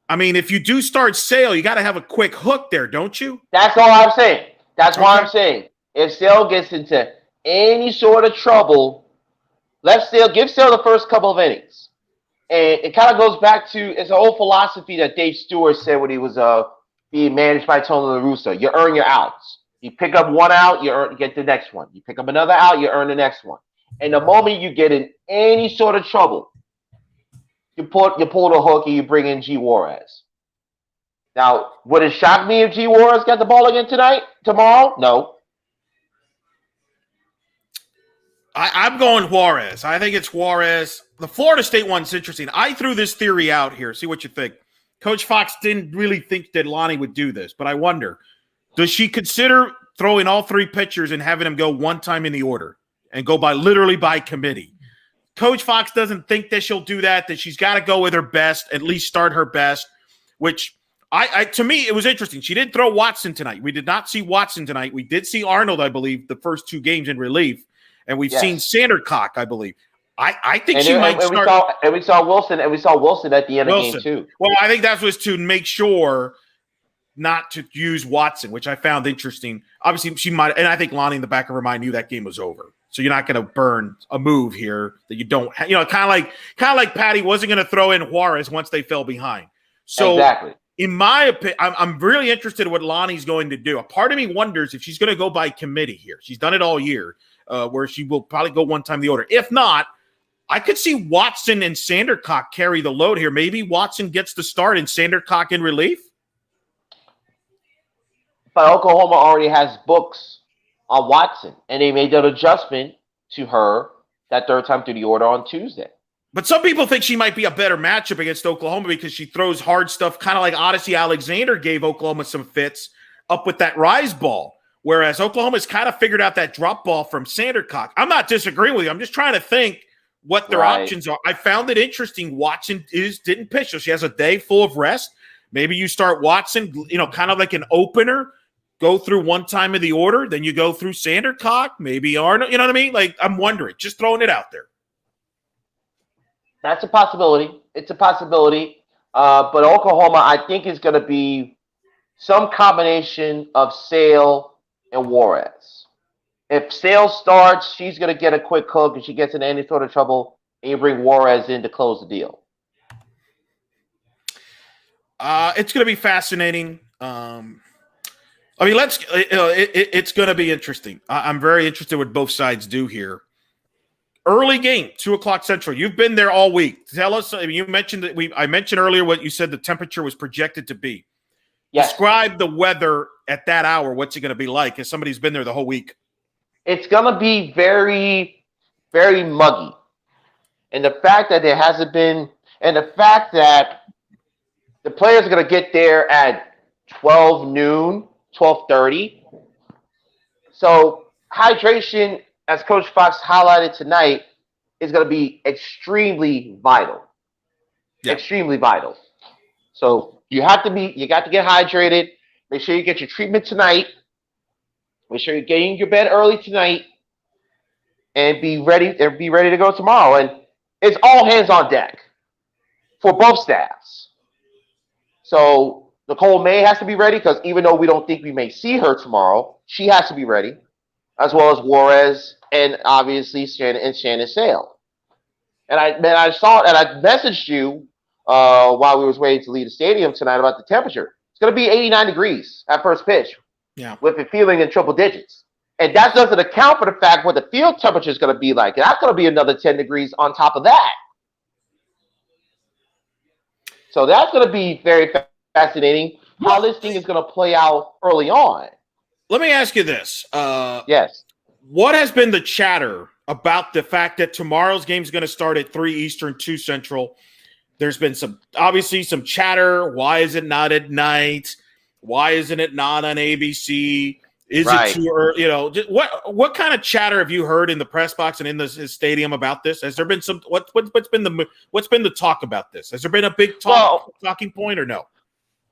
I mean, if you do start Sale, you got to have a quick hook there, don't you? That's all I'm saying. That's why I'm saying. If Sale gets into any sort of trouble, give Sale the first couple of innings. And it kind of goes back to it's an old philosophy that Dave Stewart said when he was being managed by Tony La Russa. You earn your outs. You pick up one out, you get the next one. You pick up another out, you earn the next one. And the moment you get in any sort of trouble, you pull the hook and you bring in G. Juarez. Now, would it shock me if G. Juarez got the ball again tomorrow? No. I'm going Juarez. I think it's Juarez. The Florida State one's interesting. I threw this theory out here. See what you think. Coach Fox didn't really think that Lonnie would do this, but I wonder, does she consider throwing all three pitchers and having them go one time in the order and go literally by committee? Coach Fox doesn't think that she'll do that she's got to go with her best, at least start her best, which to me, it was interesting. She didn't throw Watson tonight. We did not see Watson tonight. We did see Arnold, I believe, the first two games in relief. And we've seen Sandercock, I believe. I think she might start. We saw Wilson at the end of the game too. Well, I think that was to make sure not to use Watson, which I found interesting. Obviously, she might, and I think Lonnie in the back of her mind knew that game was over. So you're not going to burn a move here that you don't. Kind of like Patty wasn't going to throw in Juarez once they fell behind. So exactly. In my opinion, I'm really interested in what Lonnie's going to do. A part of me wonders if she's going to go by committee here. She's done it all year. Where she will probably go one time the order. If not, I could see Watson and Sandercock carry the load here. Maybe Watson gets the start and Sandercock in relief. But Oklahoma already has books on Watson, and they made that adjustment to her that third time through the order on Tuesday. But some people think she might be a better matchup against Oklahoma because she throws hard stuff, kind of like Odyssey Alexander gave Oklahoma some fits up with that rise ball. Whereas Oklahoma's kind of figured out that drop ball from Sandercock. I'm not disagreeing with you. I'm just trying to think what their options are. I found it interesting. Watson didn't pitch, so she has a day full of rest. Maybe you start Watson, kind of like an opener, go through one time of the order, then you go through Sandercock, maybe Arnold. You know what I mean? Like, I'm wondering, just throwing it out there. That's a possibility. It's a possibility. But Oklahoma, I think, is going to be some combination of Sale and Juarez. If Sale starts, she's going to get a quick hook, and she gets in any sort of trouble, and you bring Juarez in to close the deal. It's going to be fascinating. It's going to be interesting. I'm very interested what both sides do here. Early game, 2:00 Central. You've been there all week. Tell us. You mentioned that I mentioned earlier what you said the temperature was projected to be. Yes. Describe the weather at that hour. What's it going to be like as somebody's been there the whole week? It's going to be very, very muggy. And the fact that there hasn't been, and the fact that the players are going to get there at 12 noon, 12:30. So hydration, as Coach Fox highlighted tonight, is going to be extremely vital. Yeah. Extremely vital. So you got to get hydrated. Make sure you get your treatment tonight. Make sure you're getting in your bed early tonight, and be ready to go tomorrow. And it's all hands on deck for both staffs. So Nicole May has to be ready because even though we don't think we may see her tomorrow, she has to be ready, as well as Juarez and obviously Shannon Sale. And I saw it, and I messaged you while we was waiting to leave the stadium tonight about the temperature. It's going to be 89 degrees at first pitch. Yeah. With it feeling in triple digits. And that doesn't account for the fact what the field temperature is going to be like. That's going to be another 10 degrees on top of that. So that's going to be very fascinating how this thing is going to play out early on. Let me ask you this. Yes. What has been the chatter about the fact that tomorrow's game is going to start at 3 Eastern, 2 Central? There's been some chatter. Why is it not at night? Why isn't it not on ABC? Is it too early? What kind of chatter have you heard in the press box and in the stadium about this? Has there been some what's been the talk about this? Has there been a big talking point or no?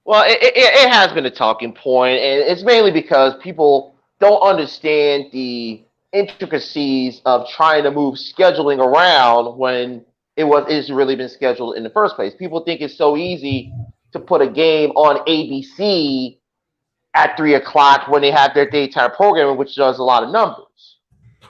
Well, it has been a talking point, and it's mainly because people don't understand the intricacies of trying to move scheduling around when it's really been scheduled in the first place. People think it's so easy to put a game on ABC at 3 o'clock when they have their daytime programming, which does a lot of numbers.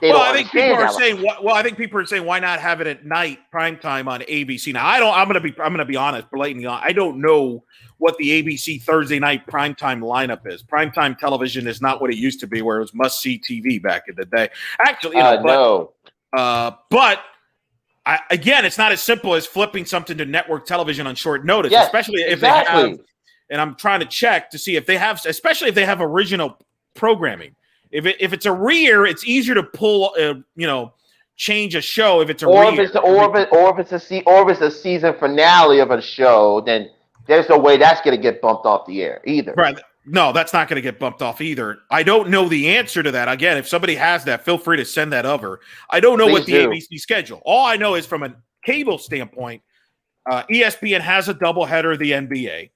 I think people are saying, why not have it at night, primetime on ABC? Now, I'm going to be honest, blatantly honest. I don't know what the ABC Thursday night primetime lineup is. Primetime television is not what it used to be, where it was must-see TV back in the day. Actually, no. But again, it's not as simple as flipping something to network television on short notice, especially if they have and I'm trying to check to see if they have, especially if they have original programming. If it's a rear, it's easier to pull, change a show if it's a rear. If it's a season finale of a show, then there's no way that's going to get bumped off the air either. Right. No, that's not going to get bumped off either. I don't know the answer to that. Again, if somebody has that, feel free to send that over. I don't know what the ABC schedule. All I know is from a cable standpoint, ESPN has a doubleheader of the NBA.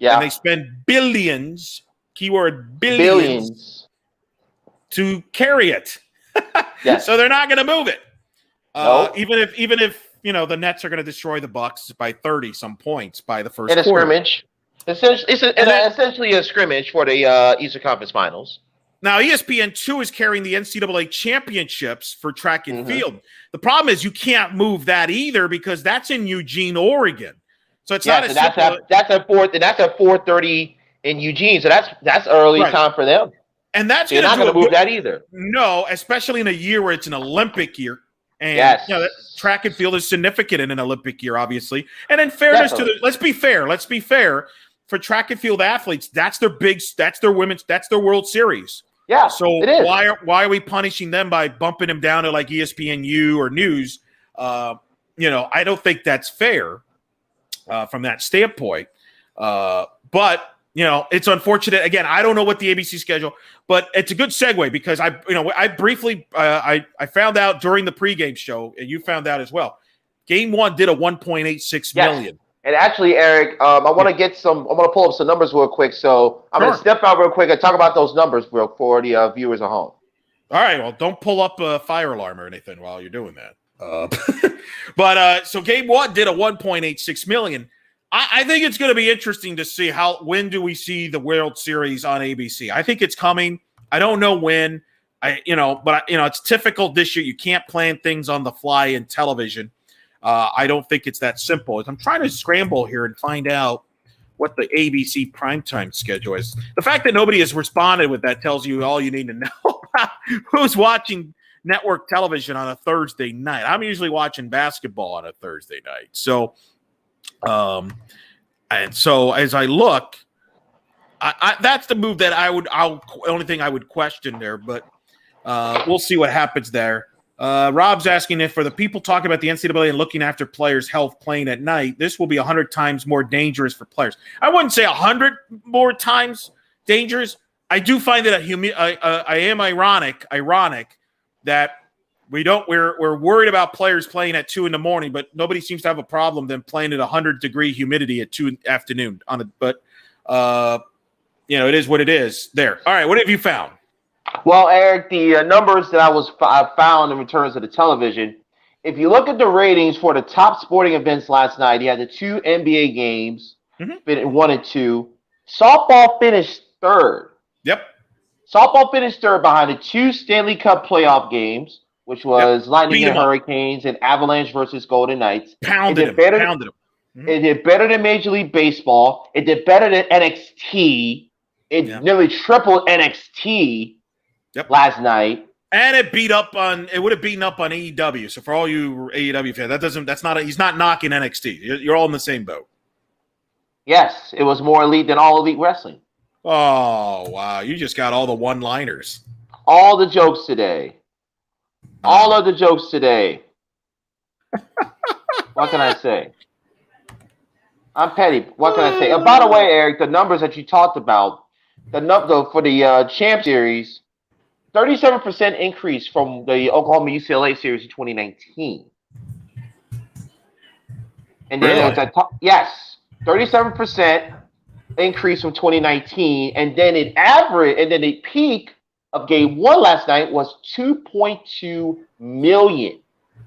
Yeah. And they spend billions, keyword billions, to carry it. Yes. So they're not going to move it. Nope. Even if the Nets are going to destroy the Bucks by 30 some points by the first in a quarter. Scrimmage. Essentially a scrimmage for the Eastern Conference Finals. Now, ESPN2 is carrying the NCAA championships for track and field. The problem is you can't move that either because that's in Eugene, Oregon. So it's not as simple. That's at 4:30 in Eugene. So that's early time for them. And that's you're not going to move that either. No, especially in a year where it's an Olympic year. And track and field is significant in an Olympic year, obviously. And in fairness let's be fair. For track and field athletes, that's their World Series. Yeah. So it is. why are we punishing them by bumping them down to like ESPNU or News? I don't think that's fair from that standpoint. But it's unfortunate. Again, I don't know what the ABC schedule, but it's a good segue because I briefly I found out during the pregame show, and you found out as well. Game 1 did a 1.86 million. And actually, Eric, I want to pull up some numbers real quick. So I'm going to step out real quick and talk about those numbers for the viewers at home. All right. Well, don't pull up a fire alarm or anything while you're doing that. But so Game 1 did a 1.86 million. I think it's going to be interesting to see when do we see the World Series on ABC. I think it's coming. I don't know when. But it's typical this year. You can't plan things on the fly in television. I don't think it's that simple. I'm trying to scramble here and find out what the ABC primetime schedule is. The fact that nobody has responded with that tells you all you need to know about who's watching network television on a Thursday night. I'm usually watching basketball on a Thursday night. So, and so as I look, that's the move that only thing I would question there, but we'll see what happens there. Rob's asking if for the people talking about the NCAA and looking after players' health playing at night, this will be 100 times more dangerous for players. I wouldn't say 100 more times dangerous. I do find it I am ironic that we're worried about players playing at 2 a.m, but nobody seems to have a problem them playing at 100-degree humidity at 2 p.m. But it is what it is. There. All right. What have you found? Well, Eric, the numbers that I found in terms of the television, if you look at the ratings for the top sporting events last night, you had the 2 NBA games, 1 and 2. Softball finished third. Yep. Softball finished third behind the 2 Stanley Cup playoff games, which was Lightning and Hurricanes and Avalanche versus Golden Knights. Pounded them. It did better than Major League Baseball. It did better than NXT. It nearly tripled NXT. Last night, and it would have beaten up on AEW. So for all you AEW fans, he's not knocking NXT. You're all in the same boat. Yes, it was more elite than All Elite Wrestling. Oh wow, you just got all the one-liners. All the jokes today. All of the jokes today. What can I say? I'm petty. What can I say? By the way, Eric, the numbers that you talked about, for the Champ Series. 37% increase from the Oklahoma UCLA series in 2019. And then yes, 37% increase from 2019, and then the peak of Game 1 last night was 2.2 million.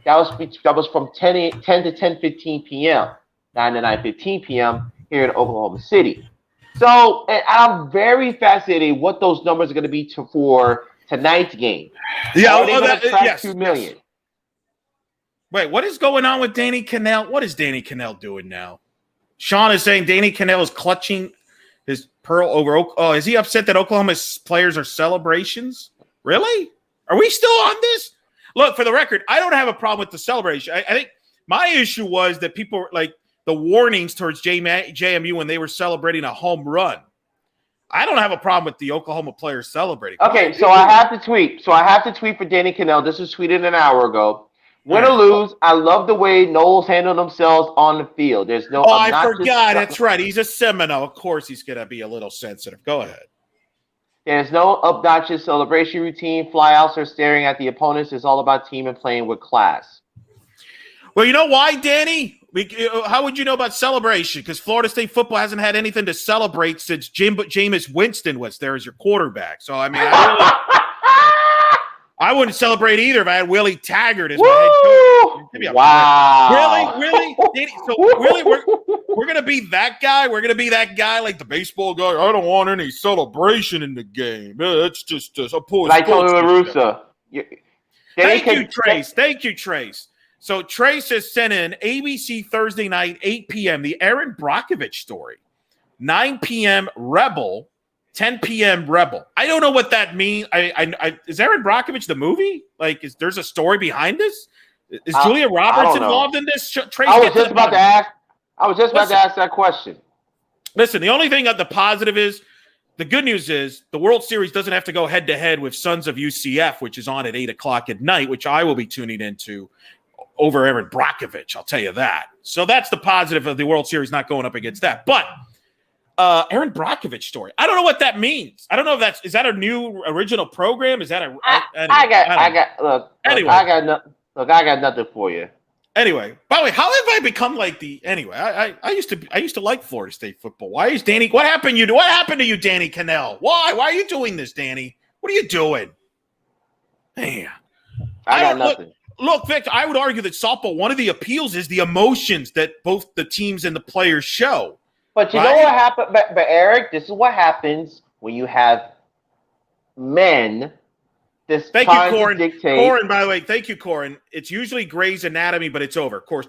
That was from 10 to 10:15 p.m. 9 to 9:15 p.m. here in Oklahoma City. So, and I'm very fascinated what those numbers are going to be for tonight's game. Yeah, 2 million. Wait, what is going on with Danny Kanell? What is Danny Kanell doing now? Sean is saying Danny Kanell is clutching his pearl over. Oh, is he upset that Oklahoma's players are celebrations? Really? Are we still on this? Look, for the record, I don't have a problem with the celebration. I think my issue was that people the warnings towards JMU when they were celebrating a home run. I don't have a problem with the Oklahoma players celebrating. Okay, so I have to tweet. For Danny Cannell. This was tweeted an hour ago. Win or lose, I love the way Knowles handle themselves on the field. There's no. Oh, I forgot. That's right. He's a Seminole. Of course, he's going to be a little sensitive. Go ahead. There's no obnoxious celebration routine, flyouts, or staring at the opponents. It's all about team and playing with class. Well, you know why, Danny? How would you know about celebration? Because Florida State football hasn't had anything to celebrate since Jameis Winston was there as your quarterback. So, I mean, I wouldn't celebrate either if I had Willie Taggart as my head coach. Wow. Really? Danny, so really, we're going to be that guy? We're going to be that guy like the baseball guy? I don't want any celebration in the game. It's just a poor. Like Tony La Russa. Thank you, Trace. So Trace has sent in ABC Thursday night, 8 p.m., the Aaron Brockovich story. 9 p.m. Rebel, 10 p.m. Rebel. I don't know what that means. Is Aaron Brockovich the movie? Like, there's a story behind this? Is Julia Roberts involved in this? Trace, I was just about to ask that question. Listen, the only thing the positive is, the good news is the World Series doesn't have to go head-to-head with Sons of UCF, which is on at 8 o'clock at night, which I will be tuning into over Aaron Brockovich, I'll tell you that. So that's the positive of the World Series not going up against that. But Aaron Brockovich story, I don't know what that means. I don't know if is that a new original program? Is that I got nothing for you. Anyway, by the way, how have I become like I used to like Florida State football. Why is Danny? What happened to you, Danny Cannell? Why are you doing this, Danny? What are you doing? Man, I got nothing. Look, Victor, I would argue that softball, one of the appeals is the emotions that both the teams and the players show. But you know what happened? But Eric, this is what happens when you have men Thank you, Corin. Corin, by the way, thank you, Corin. It's usually Grey's Anatomy, but it's over. Of course,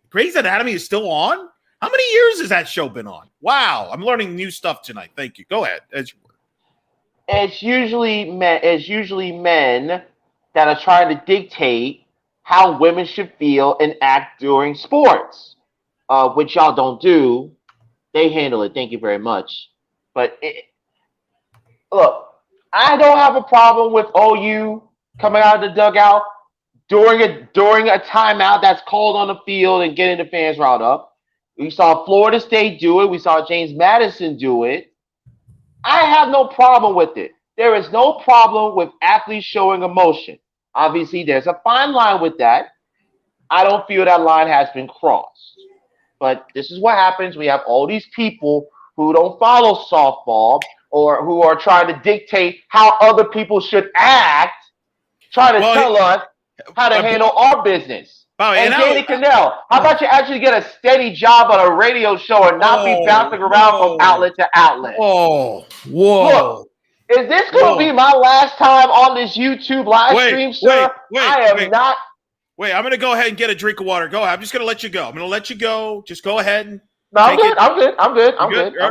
Grey's Anatomy is still on? How many years has that show been on? Wow, I'm learning new stuff tonight. Thank you. Go ahead. It's usually men that are trying to dictate how women should feel and act during sports, which y'all don't do. They handle it. Thank you very much. But look, I don't have a problem with OU coming out of the dugout during a timeout that's called on the field and getting the fans riled up. We saw Florida State do it. We saw James Madison do it. I have no problem with it. There is no problem with athletes showing emotion. Obviously, there's a fine line with that. I don't feel that line has been crossed. But this is what happens. We have all these people who don't follow softball or who are trying to dictate how other people should act, trying to tell us how to handle our business. And Danny Cannell, how about you actually get a steady job on a radio show and not be bouncing around from outlet to outlet? Whoa. Look, is this going to be my last time on this YouTube live stream, sir? I'm not. Wait, I'm going to go ahead and get a drink of water. Go ahead. I'm just going to let you go. I'm going to let you go. Just go ahead. And I'm good. I'm good. All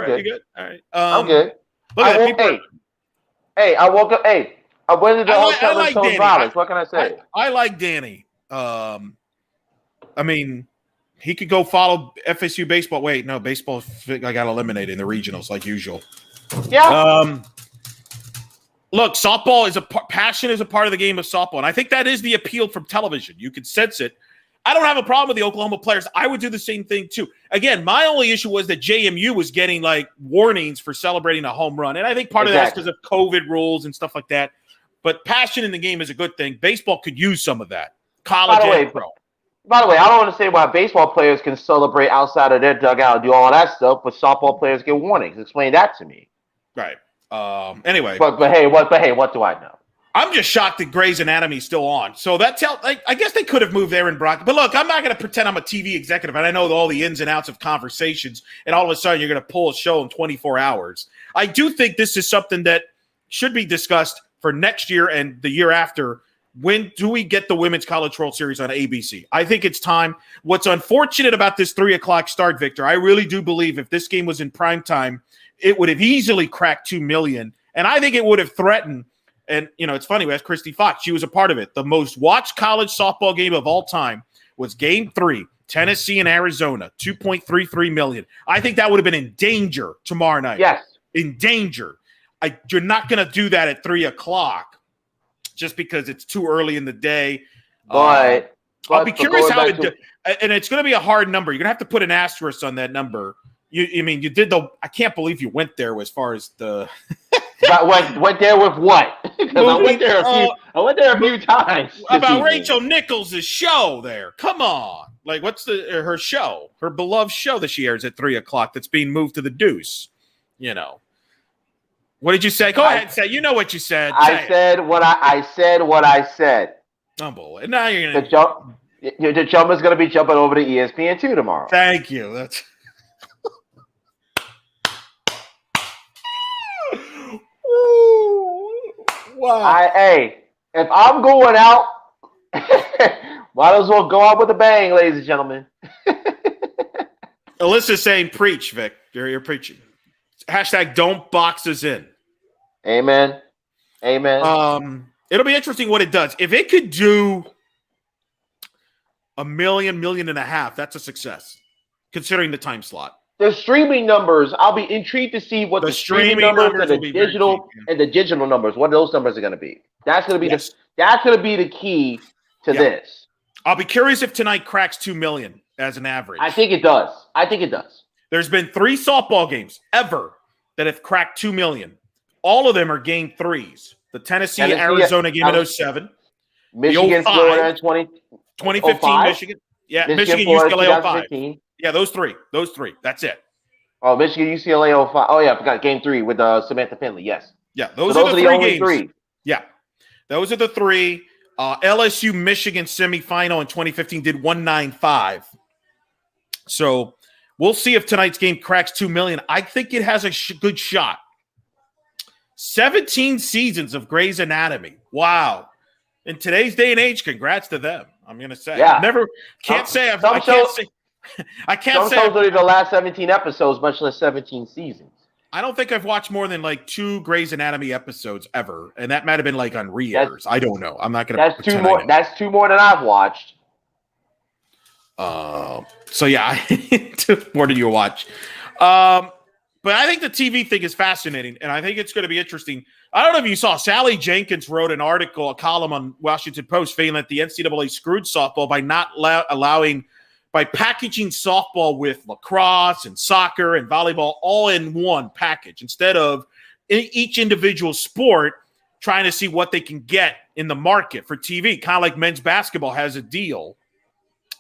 right. I'm good. I woke up. Hey, I went to the hotel and told violence. What can I say? I like Danny. I mean, he could go follow FSU baseball. Wait, no, baseball. I got eliminated in the regionals like usual. Yeah. Look, softball is passion is a part of the game of softball, and I think that is the appeal from television. You can sense it. I don't have a problem with the Oklahoma players. I would do the same thing too. Again, my only issue was that JMU was getting like warnings for celebrating a home run, and I think part of that's because of COVID rules and stuff like that. But passion in the game is a good thing. Baseball could use some of that. College and pro. By the way, I don't understand why baseball players can celebrate outside of their dugout and do all that stuff, but softball players get warnings. Explain that to me. Right. Anyway. But hey, what do I know? I'm just shocked that Grey's Anatomy is still on. So I guess they could have moved Aaron Brock. But look, I'm not going to pretend I'm a TV executive and I know all the ins and outs of conversations, and all of a sudden you're going to pull a show in 24 hours. I do think this is something that should be discussed for next year and the year after. When do we get the Women's College World Series on ABC? I think it's time. What's unfortunate about this 3 o'clock start, Victor, I really do believe if this game was in prime time, it would have easily cracked 2 million. And I think it would have threatened. And, it's funny, we asked Kristie Fox. She was a part of it. The most watched college softball game of all time was Game 3, Tennessee and Arizona, $2.33 million. I think that would have been in danger tomorrow night. Yes. In danger. You're not going to do that at 3 o'clock just because it's too early in the day. But I'll be curious how it and it's going to be a hard number. You're going to have to put an asterisk on that number. You did I can't believe you went there as far as the But went there with what? Because I went there a few times. About Rachel Nichols' show there. Come on. Like, what's her show? Her beloved show that she airs at 3 o'clock that's being moved to the Deuce. You know. What did you say? Go ahead and say. You know what you said. I said what I said. Unbelievable. And now you're going to the jumper's going to be jumping over to ESPN2 tomorrow. Thank you. That's wow. Hey, if I'm going out, might as well go out with a bang, ladies and gentlemen. Alyssa's saying, preach, Vic. You're preaching. Hashtag don't box us in. Amen. It'll be interesting what it does. If it could do $1 million and a half, that's a success, considering the time slot. The streaming numbers, I'll be intrigued to see what the streaming numbers and the digital numbers, what those numbers are going to be. That's going to be that's going to be the key to this. I'll be curious if tonight cracks 2 million as an average. I think it does. There's been 3 softball games ever that have cracked 2 million. All of them are game 3s. The Tennessee-Arizona game in 07. Michigan, Florida, 2015 05? Michigan. Yeah, Michigan UCLA 05. Yeah, those three. That's it. Oh, Michigan, UCLA 05. Oh, yeah, I forgot game 3 with Samantha Finley. Yes. Yeah, those are the only games. Yeah, those are the 3. LSU Michigan semifinal in 2015 did 195. So we'll see if tonight's game cracks 2 million. I think it has a good shot. 17 seasons of Grey's Anatomy. Wow. In today's day and age, congrats to them. I'm going to say. Yeah. I can't say. Some shows only the last 17 episodes, much less 17 seasons. I don't think I've watched more than like 2 Grey's Anatomy episodes ever, and that might have been like on re-airs. I don't know. I'm not going to. That's 2 more. That's 2 more than I've watched. So yeah, 2 more than you watch. But I think the TV thing is fascinating, and I think it's going to be interesting. I don't know if you saw, Sally Jenkins wrote an article, a column on Washington Post, saying that the NCAA screwed softball by not by packaging softball with lacrosse and soccer and volleyball all in one package, instead of each individual sport trying to see what they can get in the market for TV. Kind of like men's basketball has a deal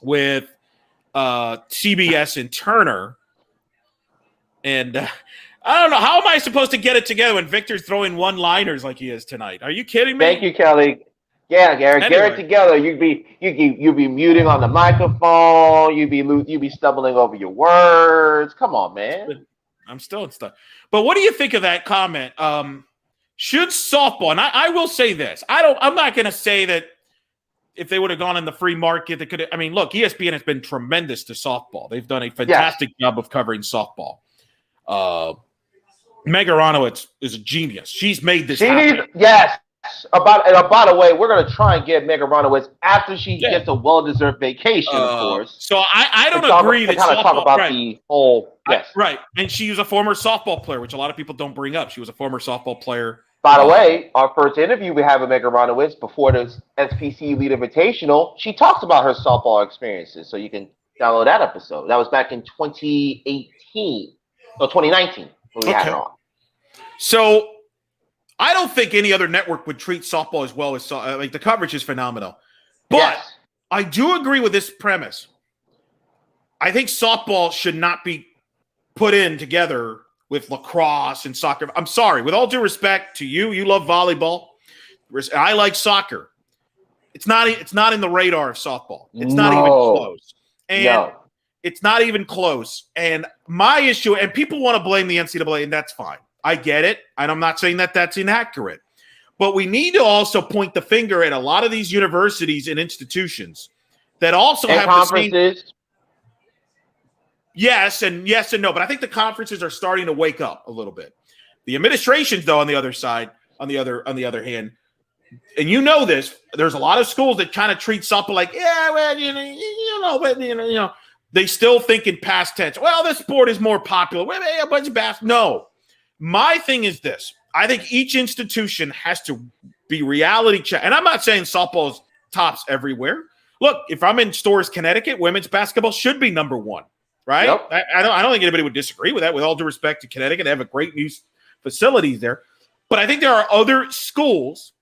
with CBS and Turner. And I don't know. How am I supposed to get it together when Victor's throwing one-liners like he is tonight? Are you kidding me? Thank you, Kelly. Yeah, Eric, get it together. You'd be muting on the microphone. You'd be stumbling over your words. Come on, man. I'm still stuck. But what do you think of that comment? Should softball, and I will say this. I'm not going to say that if they would have gone in the free market, they could. I mean, look, ESPN has been tremendous to softball. They've done a fantastic job of covering softball. Meg Aronowitz is a genius. She's made this happen. Yes. By the way, we're going to try and get Meg Aronowitz after she gets a well-deserved vacation, of course. So I don't agree that kind of talk about the whole. Yes. Right. And she was a former softball player, which a lot of people don't bring up. She was a former softball player. By the way, our first interview we have with Meg Aronowitz before the SPC Elite Invitational, she talks about her softball experiences. So you can download that episode. That was back in 2019 when we had her on. So I don't think any other network would treat softball as well as the coverage is phenomenal. But I do agree with this premise. I think softball should not be put in together with lacrosse and soccer. I'm sorry. With all due respect to you, you love volleyball. I like soccer. It's not in the radar of softball. It's not even close. And it's not even close. And my issue, and people want to blame the NCAA, and that's fine. I get it, and I'm not saying that that's inaccurate. But we need to also point the finger at a lot of these universities and institutions that also have conferences. The same. Yes and no, but I think the conferences are starting to wake up a little bit. The administrations, though, on the other hand, and you know this, there's a lot of schools that kind of treat softball like, yeah, well, they still think in past tense. Well, this sport is more popular. Well, a bunch of no. My thing is this. I think each institution has to be reality check. And I'm not saying softball is tops everywhere. Look, if I'm in Stores, Connecticut, women's basketball should be number one, right? Yep. I don't think anybody would disagree with that. With all due respect to Connecticut, they have a great new facilities there. But I think there are other schools,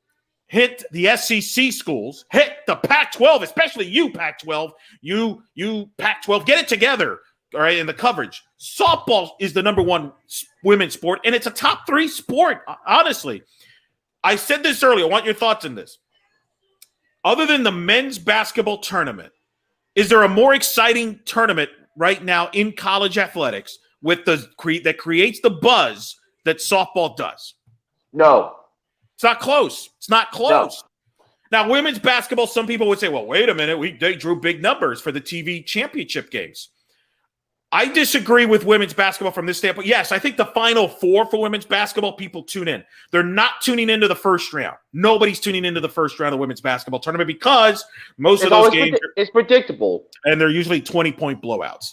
hit the SEC schools, hit the Pac-12, especially you, Pac-12, you Pac-12, get it together, all right, in the coverage. Softball is the number one women's sport, and it's a top 3 sport, honestly. I said this earlier. I want your thoughts on this. Other than the men's basketball tournament, is there a more exciting tournament right now in college athletics with that creates the buzz that softball does? No. It's not close. It's not close. No. Now, women's basketball, some people would say, well, wait a minute. They drew big numbers for the TV championship games. I disagree with women's basketball from this standpoint. Yes, I think the Final Four for women's basketball, people tune in. They're not tuning into the first round. Nobody's tuning into the first round of the women's basketball tournament because most of those games it's predictable. And they're usually 20-point blowouts.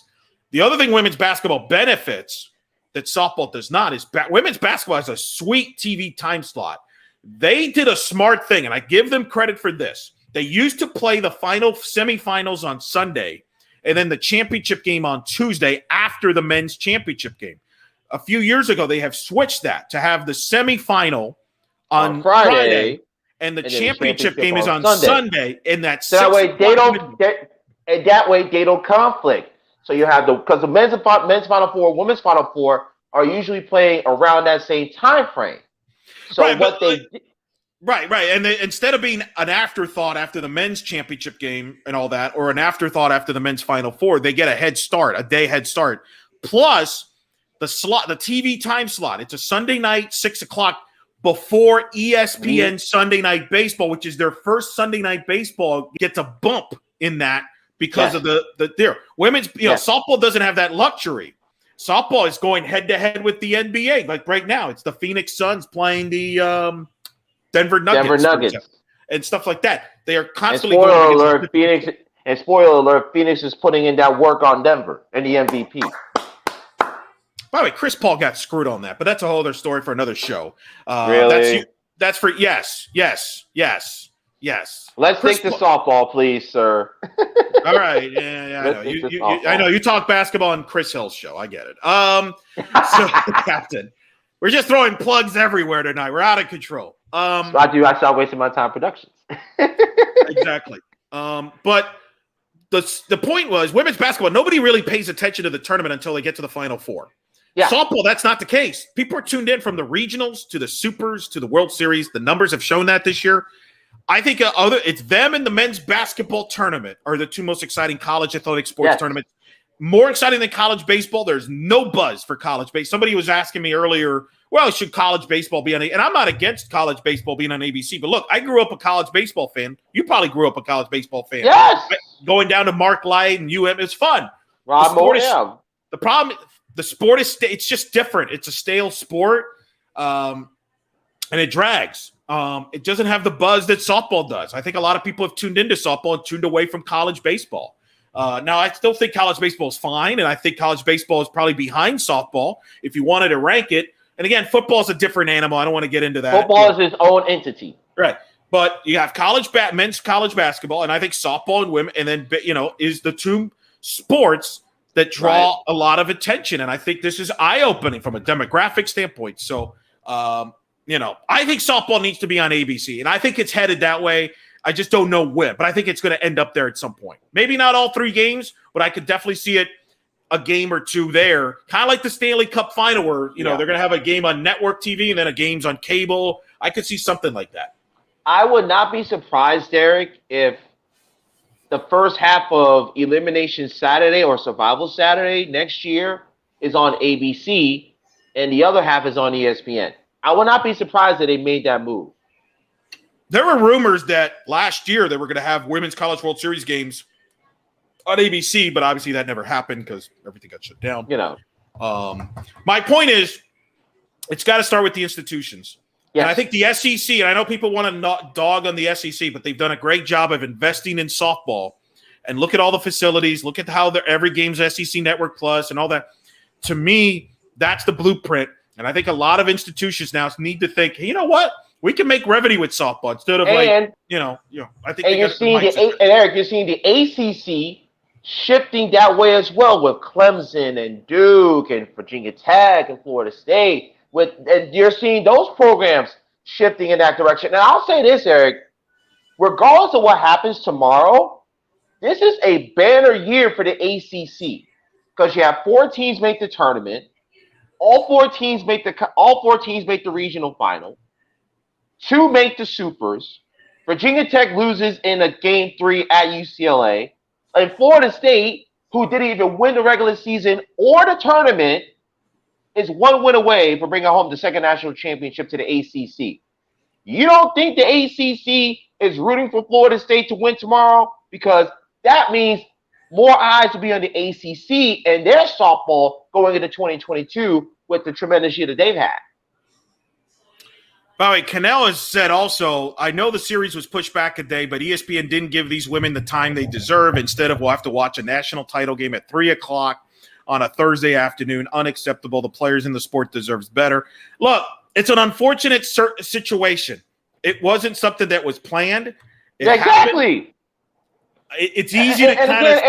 The other thing women's basketball benefits that softball does not is women's basketball has a sweet TV time slot. They did a smart thing, and I give them credit for this. They used to play the final semifinals on Sunday and then the championship game on Tuesday after the men's championship game. A few years ago, they have switched that to have the semifinal on Friday and the championship game is on Sunday. And that's that way they don't conflict. So you have because the men's Final Four, women's Final Four are usually playing around that same time frame. So Right. And instead of being an afterthought after the men's championship game and all that, or an afterthought after the men's Final Four, they get a day head start. Plus the TV time slot. It's a Sunday night, 6:00 before ESPN Sunday Night Baseball, which is their first Sunday Night Baseball, gets a bump in that because of the women's. Softball doesn't have that luxury. Softball is going head to head with the NBA. Like right now, it's the Phoenix Suns playing the Denver Nuggets and stuff like that. They are constantly spoiler alert, Phoenix is putting in that work on Denver and the MVP. By the way, Chris Paul got screwed on that, but that's a whole other story for another show. Really? That's for yes. Let's take the softball, please, sir. All right. Yeah, I know. You talk basketball on Chris Hill's show. I get it. So, Captain, we're just throwing plugs everywhere tonight. We're out of control. I start wasting my time productions. Exactly. But the point was women's basketball, nobody really pays attention to the tournament until they get to the Final Four. Yeah. Softball, that's not the case. People are tuned in from the regionals to the supers to the World Series. The numbers have shown that this year. I think it's them and the men's basketball tournament are the two most exciting college athletic sports tournaments. More exciting than college baseball. There's no buzz for college baseball. Somebody was asking me earlier, well, should college baseball be on – and I'm not against college baseball being on ABC. But, look, I grew up a college baseball fan. You probably grew up a college baseball fan. Yes. Going down to Mark Light and UM, it's fun. The problem – the sport is it's just different. It's a stale sport, and it drags. It doesn't have the buzz that softball does. I think a lot of people have tuned into softball and tuned away from college baseball. Now, I still think college baseball is fine, and I think college baseball is probably behind softball if you wanted to rank it. And again, football is a different animal. I don't want to get into that. Football is its own entity. Right. But you have men's college basketball, and I think softball and women, and then, is the two sports that draw a lot of attention. And I think this is eye-opening from a demographic standpoint. So, I think softball needs to be on ABC, and I think it's headed that way. I just don't know when, but I think it's going to end up there at some point. Maybe not all 3 games, but I could definitely see it a game or 2 there, kind of like the Stanley Cup final where, they're going to have a game on network TV and then a game's on cable. I could see something like that. I would not be surprised, Derek, if the first half of Elimination Saturday or Survival Saturday next year is on ABC and the other half is on ESPN. I would not be surprised that they made that move. There were rumors that last year they were going to have Women's College World Series games on ABC, but obviously that never happened because everything got shut down. You know. My point is, it's got to start with the institutions. And I think the SEC, and I know people want to not dog on the SEC, but they've done a great job of investing in softball. And look at all the facilities. Look at how every game's SEC Network Plus and all that. To me, that's the blueprint. And I think a lot of institutions now need to think, hey, you know what? We can make revenue with softball instead of I think. And you're seeing Eric, you're seeing the ACC shifting that way as well with Clemson and Duke and Virginia Tech and Florida State. And you're seeing those programs shifting in that direction. And I'll say this, Eric, regardless of what happens tomorrow, this is a banner year for the ACC because you have 4 teams make the tournament. All four teams make the regional final. 2 make the supers. Virginia Tech loses in a game 3 at UCLA. And Florida State, who didn't even win the regular season or the tournament, is 1 win away from bringing home the second national championship to the ACC. You don't think the ACC is rooting for Florida State to win tomorrow? Because that means more eyes will be on the ACC and their softball going into 2022 with the tremendous year that they've had. By the way, Cannell has said also, I know the series was pushed back a day, but ESPN didn't give these women the time they deserve. Instead of we'll have to watch a national title game at 3 o'clock on a Thursday afternoon. Unacceptable. The players in the sport deserves better. Look, it's an unfortunate situation. It wasn't something that was planned. Exactly. It's easy to kind of.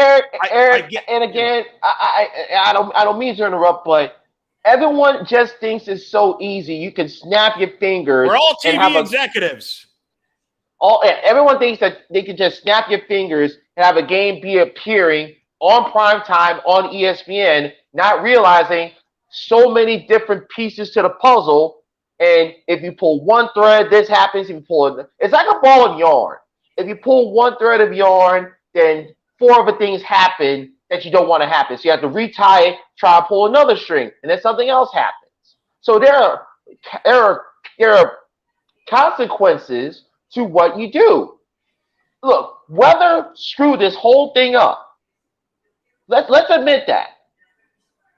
Eric, I I don't mean to interrupt, but everyone just thinks it's so easy. You can snap your fingers. We're all TV executives. Everyone thinks that they can just snap your fingers and have a game be appearing on prime time on ESPN, not realizing so many different pieces to the puzzle. And if you pull one thread, this happens. If you pull it's like a ball of yarn. If you pull one thread of yarn, then 4 other things happen that you don't want to happen. So you have to retie it, try to pull another string, and then something else happens. So there are consequences to what you do. Look, weather screwed this whole thing up. Let's admit that.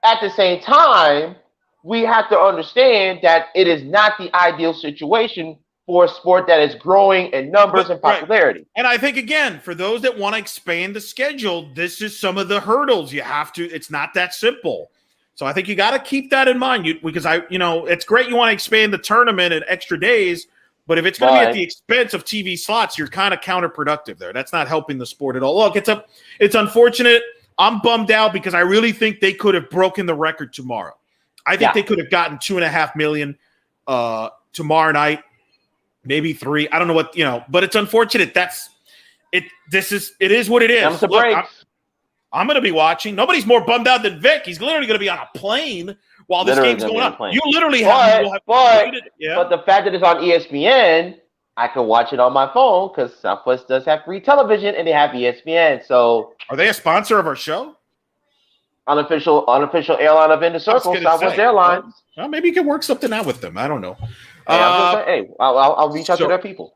At the same time, we have to understand that it is not the ideal situation for a sport that is growing in numbers and popularity. Right. And I think, again, for those that want to expand the schedule, this is some of the hurdles you have to – it's not that simple. So I think you got to keep that in mind because it's great you want to expand the tournament and extra days, but if it's going to be at the expense of TV slots, you're kind of counterproductive there. That's not helping the sport at all. Look, it's unfortunate. I'm bummed out because I really think they could have broken the record tomorrow. I think they could have gotten 2.5 million tomorrow night. Maybe 3. I don't know what, but it's unfortunate. It is what it is. Look, I'm going to be watching. Nobody's more bummed out than Vic. He's literally going to be on a plane while this game's going on. You literally have. But the fact that it's on ESPN, I can watch it on my phone because Southwest does have free television and they have ESPN. So, are they a sponsor of our show? Unofficial airline of In the Circle, Southwest Airlines. Well, maybe you can work something out with them. I don't know. I'll reach out to their people.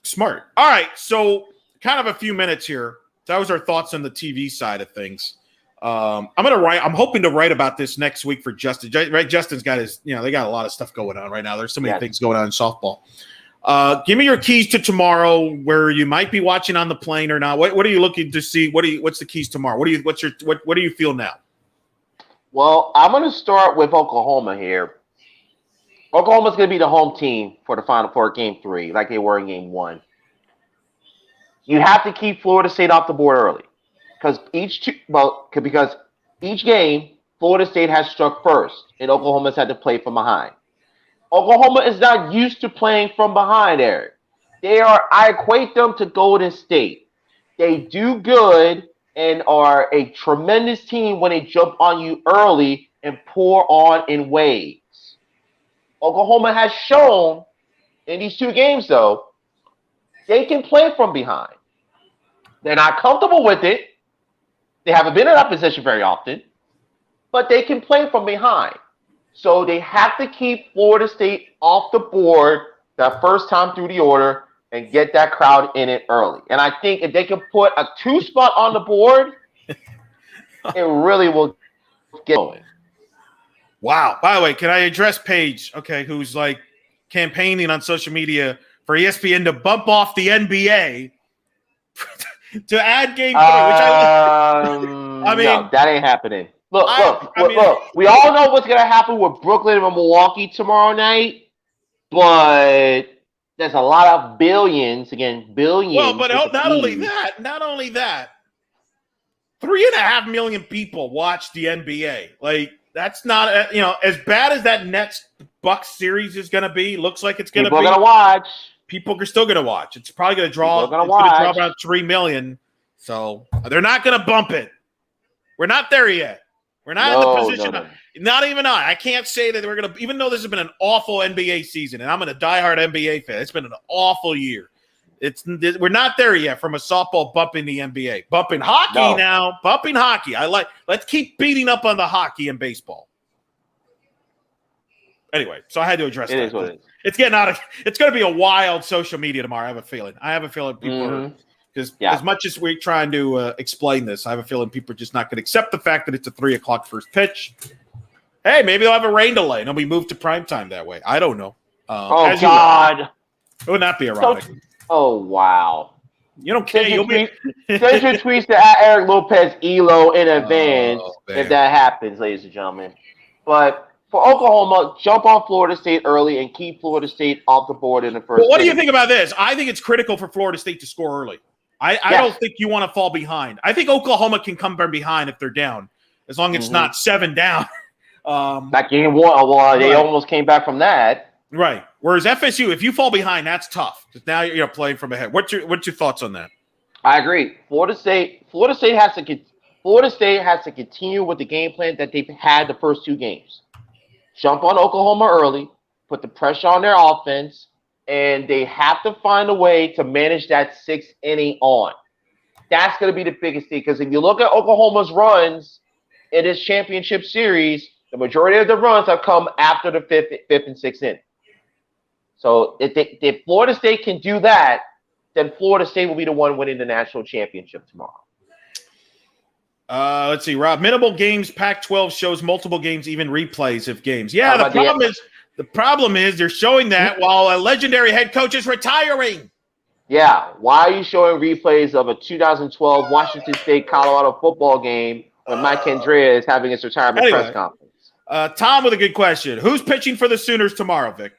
Smart. All right, so kind of a few minutes here. That was our thoughts on the TV side of things. I'm hoping to write about this next week for Justin. Right, Justin's got his. They got a lot of stuff going on right now. There's so many things going on in softball. Give me your keys to tomorrow, where you might be watching on the plane or not. What are you looking to see? What's the keys tomorrow? What do you feel now? Well, I'm going to start with Oklahoma here. Oklahoma's going to be the home team for the Final Four Game 3, like they were in Game 1. You have to keep Florida State off the board early because each game Florida State has struck first, and Oklahoma's had to play from behind. Oklahoma is not used to playing from behind, Eric. I equate them to Golden State. They do good and are a tremendous team when they jump on you early and pour on in waves. Oklahoma has shown in these 2 games, though, they can play from behind. They're not comfortable with it. They haven't been in that position very often, but they can play from behind. So they have to keep Florida State off the board that first time through the order and get that crowd in it early. And I think if they can put a 2 spot on the board, it really will get going. Wow. By the way, can I address Paige? Okay, who's like, campaigning on social media for ESPN to bump off the NBA to add game 3, which I mean, no, that ain't happening. Look. I mean, We all know what's gonna happen with Brooklyn and Milwaukee tomorrow night, but there's a lot of billions. Well, but not only that, 3.5 million people watch the NBA. Like, that's not as bad as that Nets Bucks series is going to be. Looks like it's going to be. People are going to watch. People are still going to watch. It's probably going to draw. It's going to draw about 3 million. So they're not going to bump it. We're not there yet. We're not in the position. No. Not even I can't say that we're going to. Even though this has been an awful NBA season, and I'm a diehard NBA fan, it's been an awful year. We're not there yet from a softball bumping the NBA. Bumping hockey now. Bumping hockey. Let's keep beating up on the hockey and baseball. Anyway, so I had to address that. It is what it is. It's getting out of. It's going to be a wild social media tomorrow. I have a feeling people are, because as much as we're trying to explain this, I have a feeling people are just not going to accept the fact that it's a 3:00 first pitch. Hey, maybe they'll have a rain delay and we move to primetime that way. I don't know. God, it would not be ironic. Oh, wow. You don't care. Send your tweets to Eric Lopez ELO in advance if that happens, ladies and gentlemen. But for Oklahoma, jump on Florida State early and keep Florida State off the board in the first. Well, what do you think about this? I think it's critical for Florida State to score early. I don't think you want to fall behind. I think Oklahoma can come from behind if they're down, as long as it's not 7 down. That game 1, well, they almost came back from that. Right. Whereas FSU, if you fall behind, that's tough because now you're playing from ahead. What's your thoughts on that? I agree. Florida State has to continue with the game plan that they've had the first 2 games. Jump on Oklahoma early, put the pressure on their offense, and they have to find a way to manage that 6th inning on. That's going to be the biggest thing because if you look at Oklahoma's runs in this championship series, the majority of the runs have come after the 5th and 6th inning. So if Florida State can do that, then Florida State will be the one winning the national championship tomorrow. Let's see, Rob. Minimal games, Pac-12 shows multiple games, even replays of games. Yeah, the problem is they're showing that while a legendary head coach is retiring. Yeah, why are you showing replays of a 2012 Washington State-Colorado football game when Mike Andrea is having his retirement press conference? Tom with a good question. Who's pitching for the Sooners tomorrow, Vic?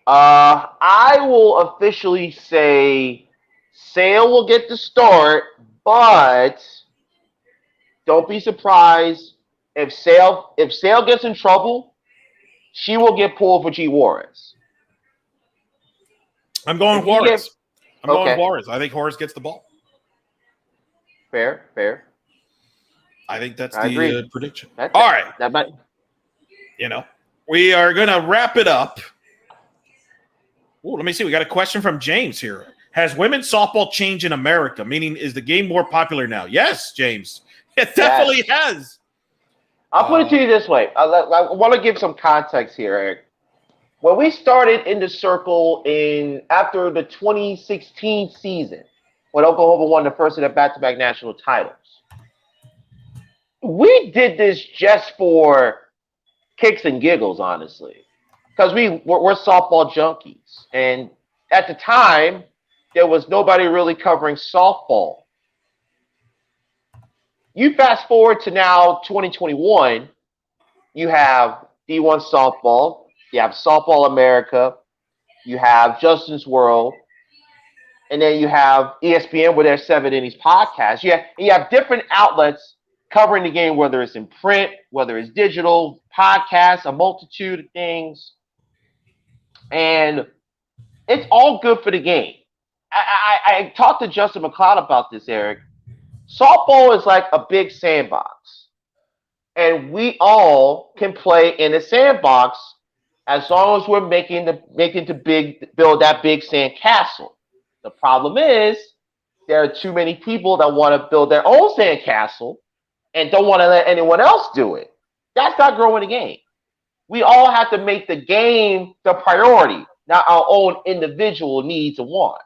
I will officially say Sale will get the start, but don't be surprised if Sale gets in trouble, she will get pulled for G. Juarez. I'm going Juarez. Going Juarez. I think Juarez gets the ball. Fair. I think that's the prediction. All right. That might. We are going to wrap it up. Ooh, let me see. We got a question from James here. Has women's softball changed in America? Meaning, is the game more popular now? Yes, James. It definitely has. I'll put it to you this way. I want to give some context here, Eric. When we started in the circle after the 2016 season, when Oklahoma won the first of their back-to-back national titles, we did this just for kicks and giggles, honestly, because we're softball junkies. And at the time, there was nobody really covering softball. You fast forward to now 2021, you have D1 softball, you have Softball America, you have Justin's World, and then you have ESPN with their 7 Innings podcast. You have different outlets covering the game, whether it's in print, whether it's digital, podcasts, a multitude of things. And it's all good for the game. I talked to Justin McLeod about this, Eric. Softball is like a big sandbox. And we all can play in a sandbox as long as we're build that big sand castle. The problem is there are too many people that want to build their own sand castle and don't want to let anyone else do it. That's not growing the game. We all have to make the game the priority, not our own individual needs and wants.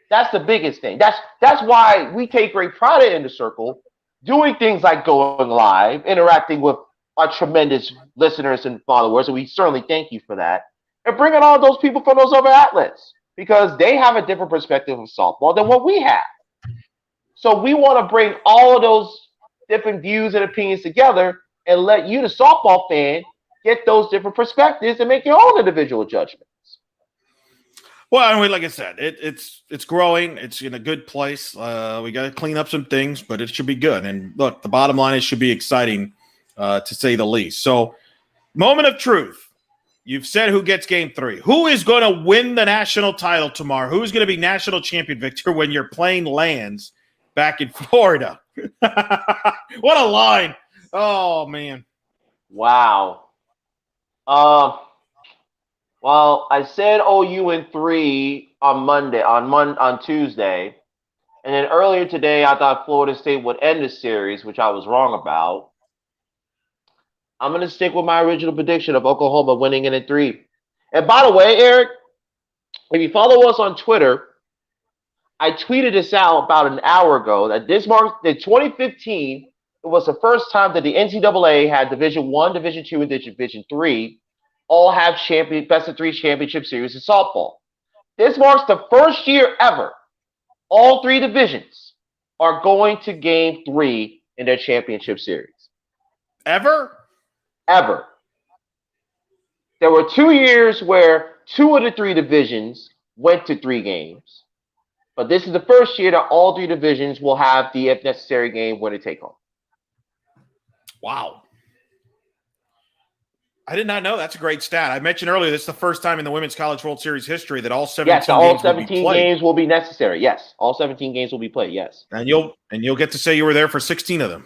That's the biggest thing. That's why we take great pride in the circle, doing things like going live, interacting with our tremendous listeners and followers, and we certainly thank you for that. And bringing on those people from those other outlets because they have a different perspective of softball than what we have. So we want to bring all of those different views and opinions together and let you, the softball fan, get those different perspectives and make your own individual judgments. Well, I mean, like I said, it's growing. It's in a good place. We got to clean up some things, but it should be good. And look, the bottom line, it should be exciting, to say the least. So, moment of truth. You've said who gets game 3. Who is going to win the national title tomorrow? Who's going to be national champion, Victor, when your plane lands back in Florida? What a line. Oh, man. Wow. Well, I said OU in 3 on Tuesday, and then earlier today I thought Florida State would end the series, which I was wrong about. I'm going to stick with my original prediction of Oklahoma winning it in 3. And by the way, Eric, if you follow us on Twitter, I tweeted this out about an hour ago that this marks the 2015. It was the first time that the NCAA had Division I, Division II, and Division III all have best of 3 championship series in softball. This marks the first year ever all 3 divisions are going to game 3 in their championship series. Ever? Ever. There were 2 years where 2 of the 3 divisions went to 3 games. But this is the first year that all 3 divisions will have the, if necessary, game winner take home. Wow. I did not know. That's a great stat. I mentioned earlier this is the first time in the Women's College World Series history that all 17 yes, all games 17 will be games will be necessary. Yes, all 17 games will be played. Yes, and you'll get to say you were there for 16 of them.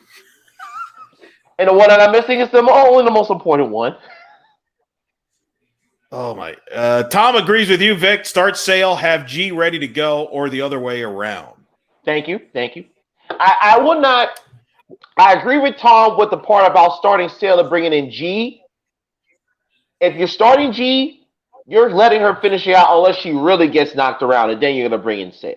And the one that I'm missing is only the most important one. Oh my! Tom agrees with you, Vic. Start sale, have G ready to go, or the other way around. Thank you. I would not. I agree with Tom with the part about starting sale and bringing in G. If you're starting G, you're letting her finish it out unless she really gets knocked around, and then you're going to bring in Sale.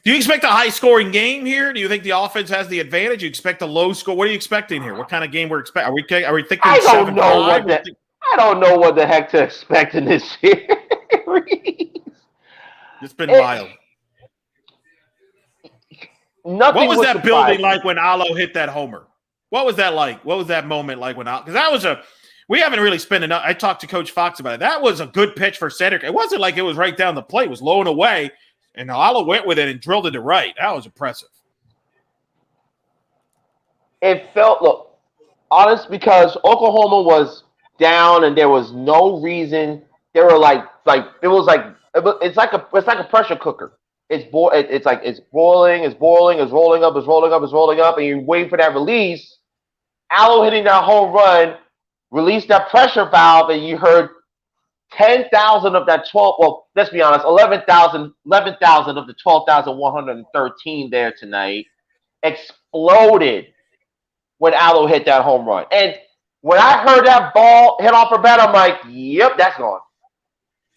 Do you expect a high-scoring game here? Do you think the offense has the advantage? You expect a low score? What are you expecting here? What kind of game we're expecting? Are we thinking? I don't know what the heck to expect in this series. It's been wild. Nothing. What was that surprising. building like when Alo hit that homer? What was that like? What was that moment like when Alo? Because that was we haven't really spent enough. I talked to Coach Fox about it. That was a good pitch for Cedric. It wasn't like it was right down the plate. It was low and away, and Alo went with it and drilled it to right. That was impressive. It felt honest because Oklahoma was down and there was no reason. They were it's like a pressure cooker. It's boiling, it's rolling up, and you're waiting for that release. Alo hitting that home run released that pressure valve, and you heard 10,000 of that 12. Well, let's be honest, 11,000 of the 12,113 there tonight exploded when Alo hit that home run. And when I heard that ball hit off her bat, I'm like, "Yep, that's gone."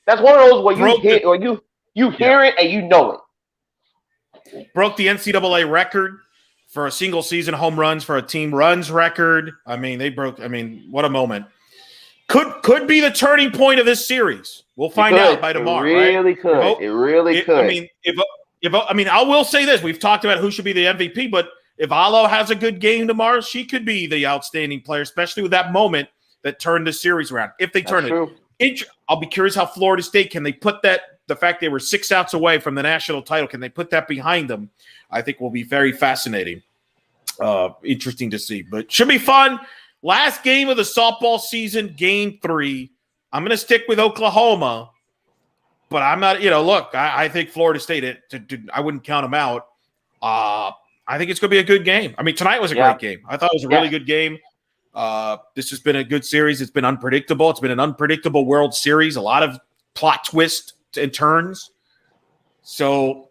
That's one of those where you hit or you hear it and you know it. Broke the NCAA record for a single season home runs for a team runs record. I mean, what a moment. Could be the turning point of this series. We'll find out by tomorrow. It really could. It really could. I mean, I will say this. We've talked about who should be the MVP, but if Alo has a good game tomorrow, she could be the outstanding player, especially with that moment that turned the series around. If they turn it. I'll be curious how Florida State, can they put the fact they were 6 outs away from the national title, can they put that behind them? I think will be very fascinating. Interesting to see, but should be fun. Last game of the softball season, game 3. I'm going to stick with Oklahoma, but I'm not, look, I think Florida State, I wouldn't count them out. I think it's going to be a good game. I mean, tonight was a great game. I thought it was a really good game. This has been a good series. It's been unpredictable. It's been an unpredictable World Series. A lot of plot twists and turns. So,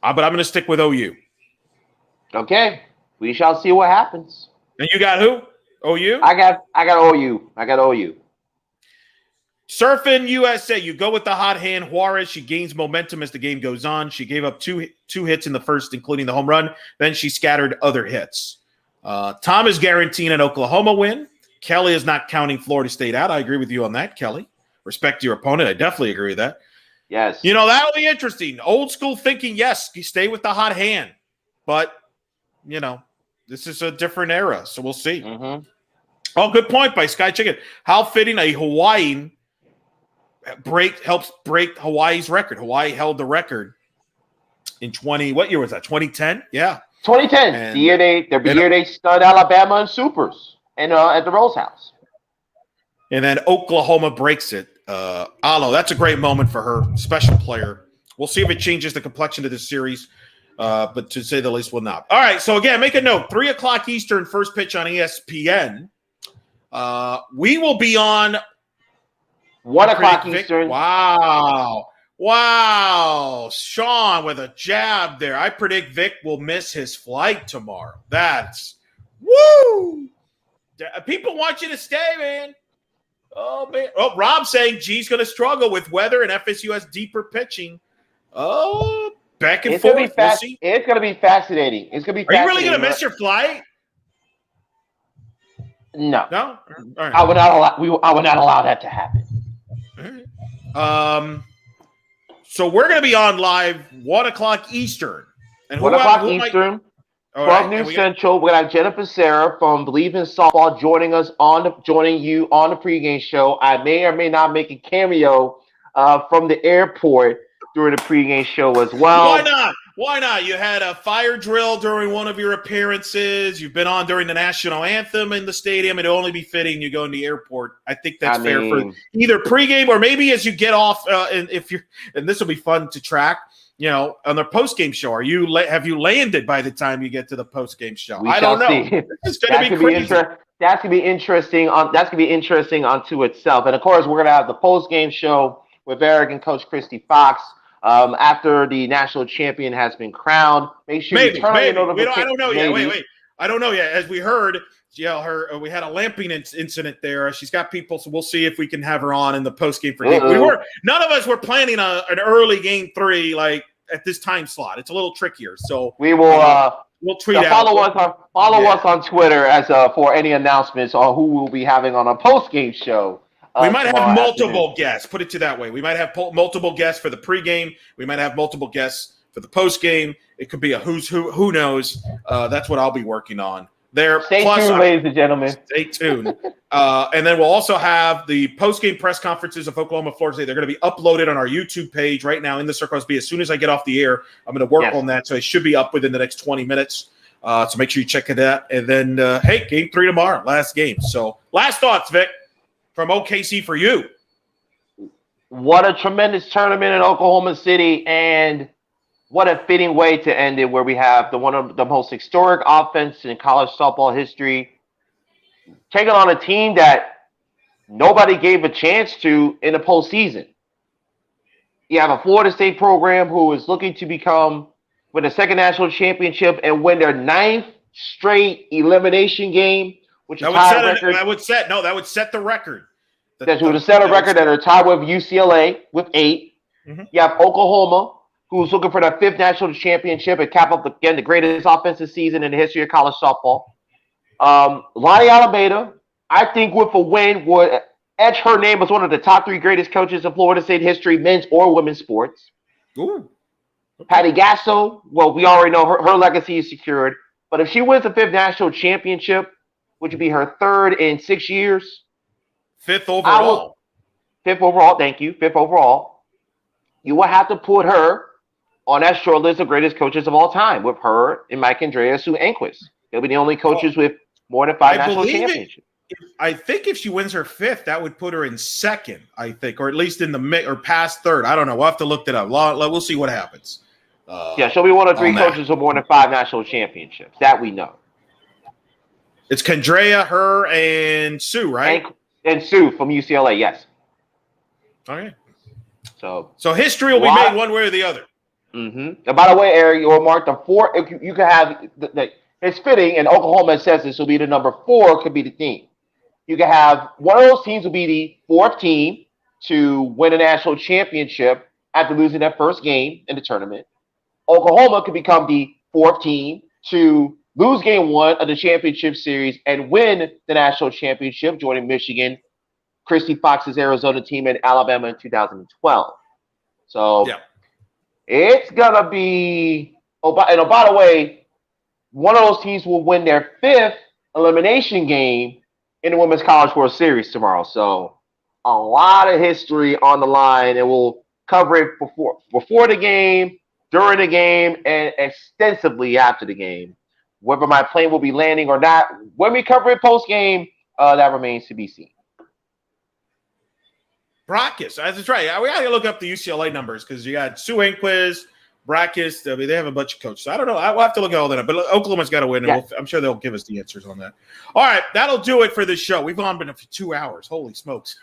but I'm going to stick with OU. Okay. We shall see what happens. And you got who? OU? I got OU. I got OU. Surfing USA. You go with the hot hand, Juarez. She gains momentum as the game goes on. She gave up two hits in the first, including the home run. Then she scattered other hits. Tom is guaranteeing an Oklahoma win. Kelly is not counting Florida State out. I agree with you on that, Kelly. Respect your opponent. I definitely agree with that. Yes. That'll be interesting. Old school thinking, yes, you stay with the hot hand. But, this is a different era, so we'll see. Mm-hmm. Oh, good point by Sky Chicken. How fitting a Hawaiian helps break Hawaii's record. Hawaii held the record in what year was that? 2010? Yeah. 2010. And, the year they stunned Alabama in supers and at the Rose House. And then Oklahoma breaks it. Alo, that's a great moment for her. Special player. We'll see if it changes the complexion of this series. But to say the least, will not. All right. So again, make a note. 3:00 Eastern, first pitch on ESPN. We will be on 1:00 Eastern. Wow. Sean with a jab there. I predict Vic will miss his flight tomorrow. That's woo. People want you to stay, man. Oh, man. Oh, Rob saying G's going to struggle with weather and FSU has deeper pitching. Oh, back and forth. It's going to be fascinating. Are you really going to miss your flight? No. No? All right. I would not allow that to happen. All right. So we're going to be on live 1:00 Eastern. And 1:00 Eastern. 12 noon Central. We're gonna have Jennifer Sarah from Believe in Softball joining you on the pregame show. I may or may not make a cameo from the airport during the pregame show as well. Why not? Why not? You had a fire drill during one of your appearances. You've been on during the national anthem in the stadium. It'd only be fitting you go in the airport. I think that's fair for either pregame or maybe as you get off. And this will be fun to track. On the postgame show, have you landed by the time you get to the postgame show? I don't know. It's going to be crazy. That's going to be interesting. That's going to be interesting unto itself. And of course, we're going to have the postgame show with Eric and Coach Kristie Fox. After the national champion has been crowned, make sure you turn on your notifications. I don't know yet. Wait. I don't know yet. As we heard, we had a lamping incident there. She's got people, so we'll see if we can have her on in the post game for game. None of us were planning an early game 3 like at this time slot. It's a little trickier. So we will. We'll tweet out. Follow us on Twitter as for any announcements on who we'll be having on a post game show. We might have multiple guests. Put it to that way. We might have multiple guests for the pregame. We might have multiple guests for the postgame. It could be a who's who. Who knows? That's what I'll be working on there. Stay tuned, ladies and gentlemen. Stay tuned. And then we'll also have the postgame press conferences of Oklahoma, Florida State. They're going to be uploaded on our YouTube page right now in the Circle SB. As soon as I get off the air, I'm going to work on that. So it should be up within the next 20 minutes. So make sure you check it out. And then, game 3 tomorrow, last game. So last thoughts, Vic. From OKC for you. What a tremendous tournament in Oklahoma City, and what a fitting way to end it, where we have one of the most historic offense in college softball history, taking on a team that nobody gave a chance to in the postseason. You have a Florida State program who is looking to win a second national championship and win their 9th straight elimination game. That would set the record. That would set a record that are tied with UCLA with 8. Mm-hmm. You have Oklahoma, who's looking for their 5th national championship and cap up again the greatest offensive season in the history of college softball. Lonnie Alameda, I think with a win would etch her name as one of the top 3 greatest coaches in Florida State history, men's or women's sports. Ooh. Okay. Patty Gasso, well, we already know her legacy is secured. But if she wins the 5th national championship, which would be her 3rd in 6 years. 5th overall. 5th overall, thank you. 5th overall. You will have to put her on that short list of greatest coaches of all time with her and Mike Andrea, Sue Enquist. They'll be the only coaches with more than 5 national championships. I think if she wins her 5th, that would put her in 2nd, I think, or at least in the or past 3rd. I don't know. We'll have to look that up. We'll see what happens. She'll be one of 3 coaches with more than 5 national championships. That we know. It's Kendrea, her, and Sue, right? And Sue from UCLA, yes. All right. So history will be made one way or the other. Mm-hmm. And by the way, Eric, or Mark, the 4 you can have it's fitting, and Oklahoma says this will be the number 4 could be the team. You can have one of those teams will be the 4th team to win a national championship after losing that first game in the tournament. Oklahoma could become the 4th team to lose game 1 of the championship series, and win the national championship, joining Michigan, Kristie Fox's Arizona team, and Alabama in 2012. So it's going to be – by the way, one of those teams will win their 5th elimination game in the Women's College World Series tomorrow. So a lot of history on the line, and we'll cover it before the game, during the game, and extensively after the game. Whether my plane will be landing or not, when we cover it post-game, that remains to be seen. Brackus, that's right. We got to look up the UCLA numbers because you got Sue Enquist, Brackus. I mean, they have a bunch of coaches. I don't know. We'll have to look at all that up. But Oklahoma's got to win, and I'm sure they'll give us the answers on that. All right, that'll do it for this show. We've been for 2 hours. Holy smokes.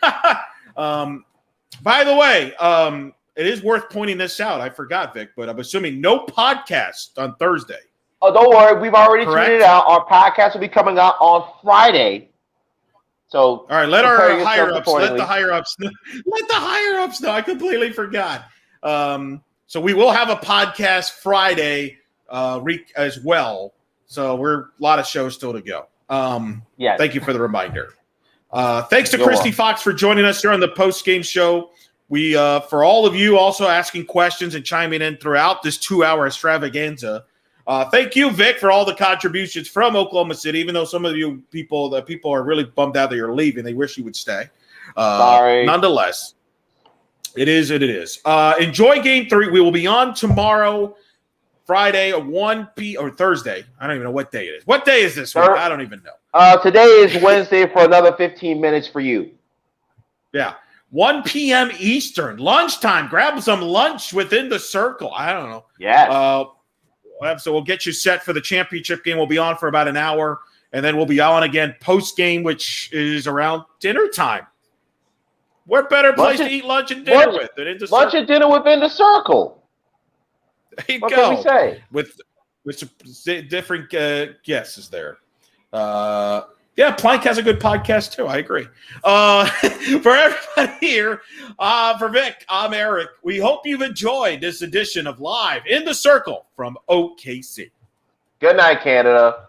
By the way, it is worth pointing this out. I forgot, Vic, but I'm assuming no podcast on Thursday. Oh, don't worry. We've already Correct? tweeted it out. Our podcast will be coming out on Friday. So, all right, let our higher ups, accordingly. let the higher ups know. I completely forgot. So we will have a podcast Friday as well. So we're a lot of shows still to go. Yes. Thank you for the reminder. Thanks to Kristie Fox for joining us here on the Postgame Show. We, for all of you also asking questions and chiming in throughout this 2-hour extravaganza. Thank you, Vic, for all the contributions from Oklahoma City, even though some of you people are really bummed out that you're leaving. They wish you would stay. Sorry. Nonetheless, it is. Enjoy Game 3. We will be on tomorrow, Friday at 1 p.m. or Thursday. I don't even know what day it is. What day is this week? I don't even know. Today is Wednesday for another 15 minutes for you. Yeah. 1 p.m. Eastern. Lunchtime. Grab some lunch within the circle. I don't know. Yes. So we'll get you set for the championship game. We'll be on for about an hour, and then we'll be on again post-game, which is around dinner time. What better place to eat lunch and dinner with than in the circle? Lunch and dinner within the circle. There you what go. Can we say? With some different guesses there. Plank has a good podcast too. I agree. For everybody here, for Vic, I'm Eric. We hope you've enjoyed this edition of Live in the Circle from OKC. Good night, Canada.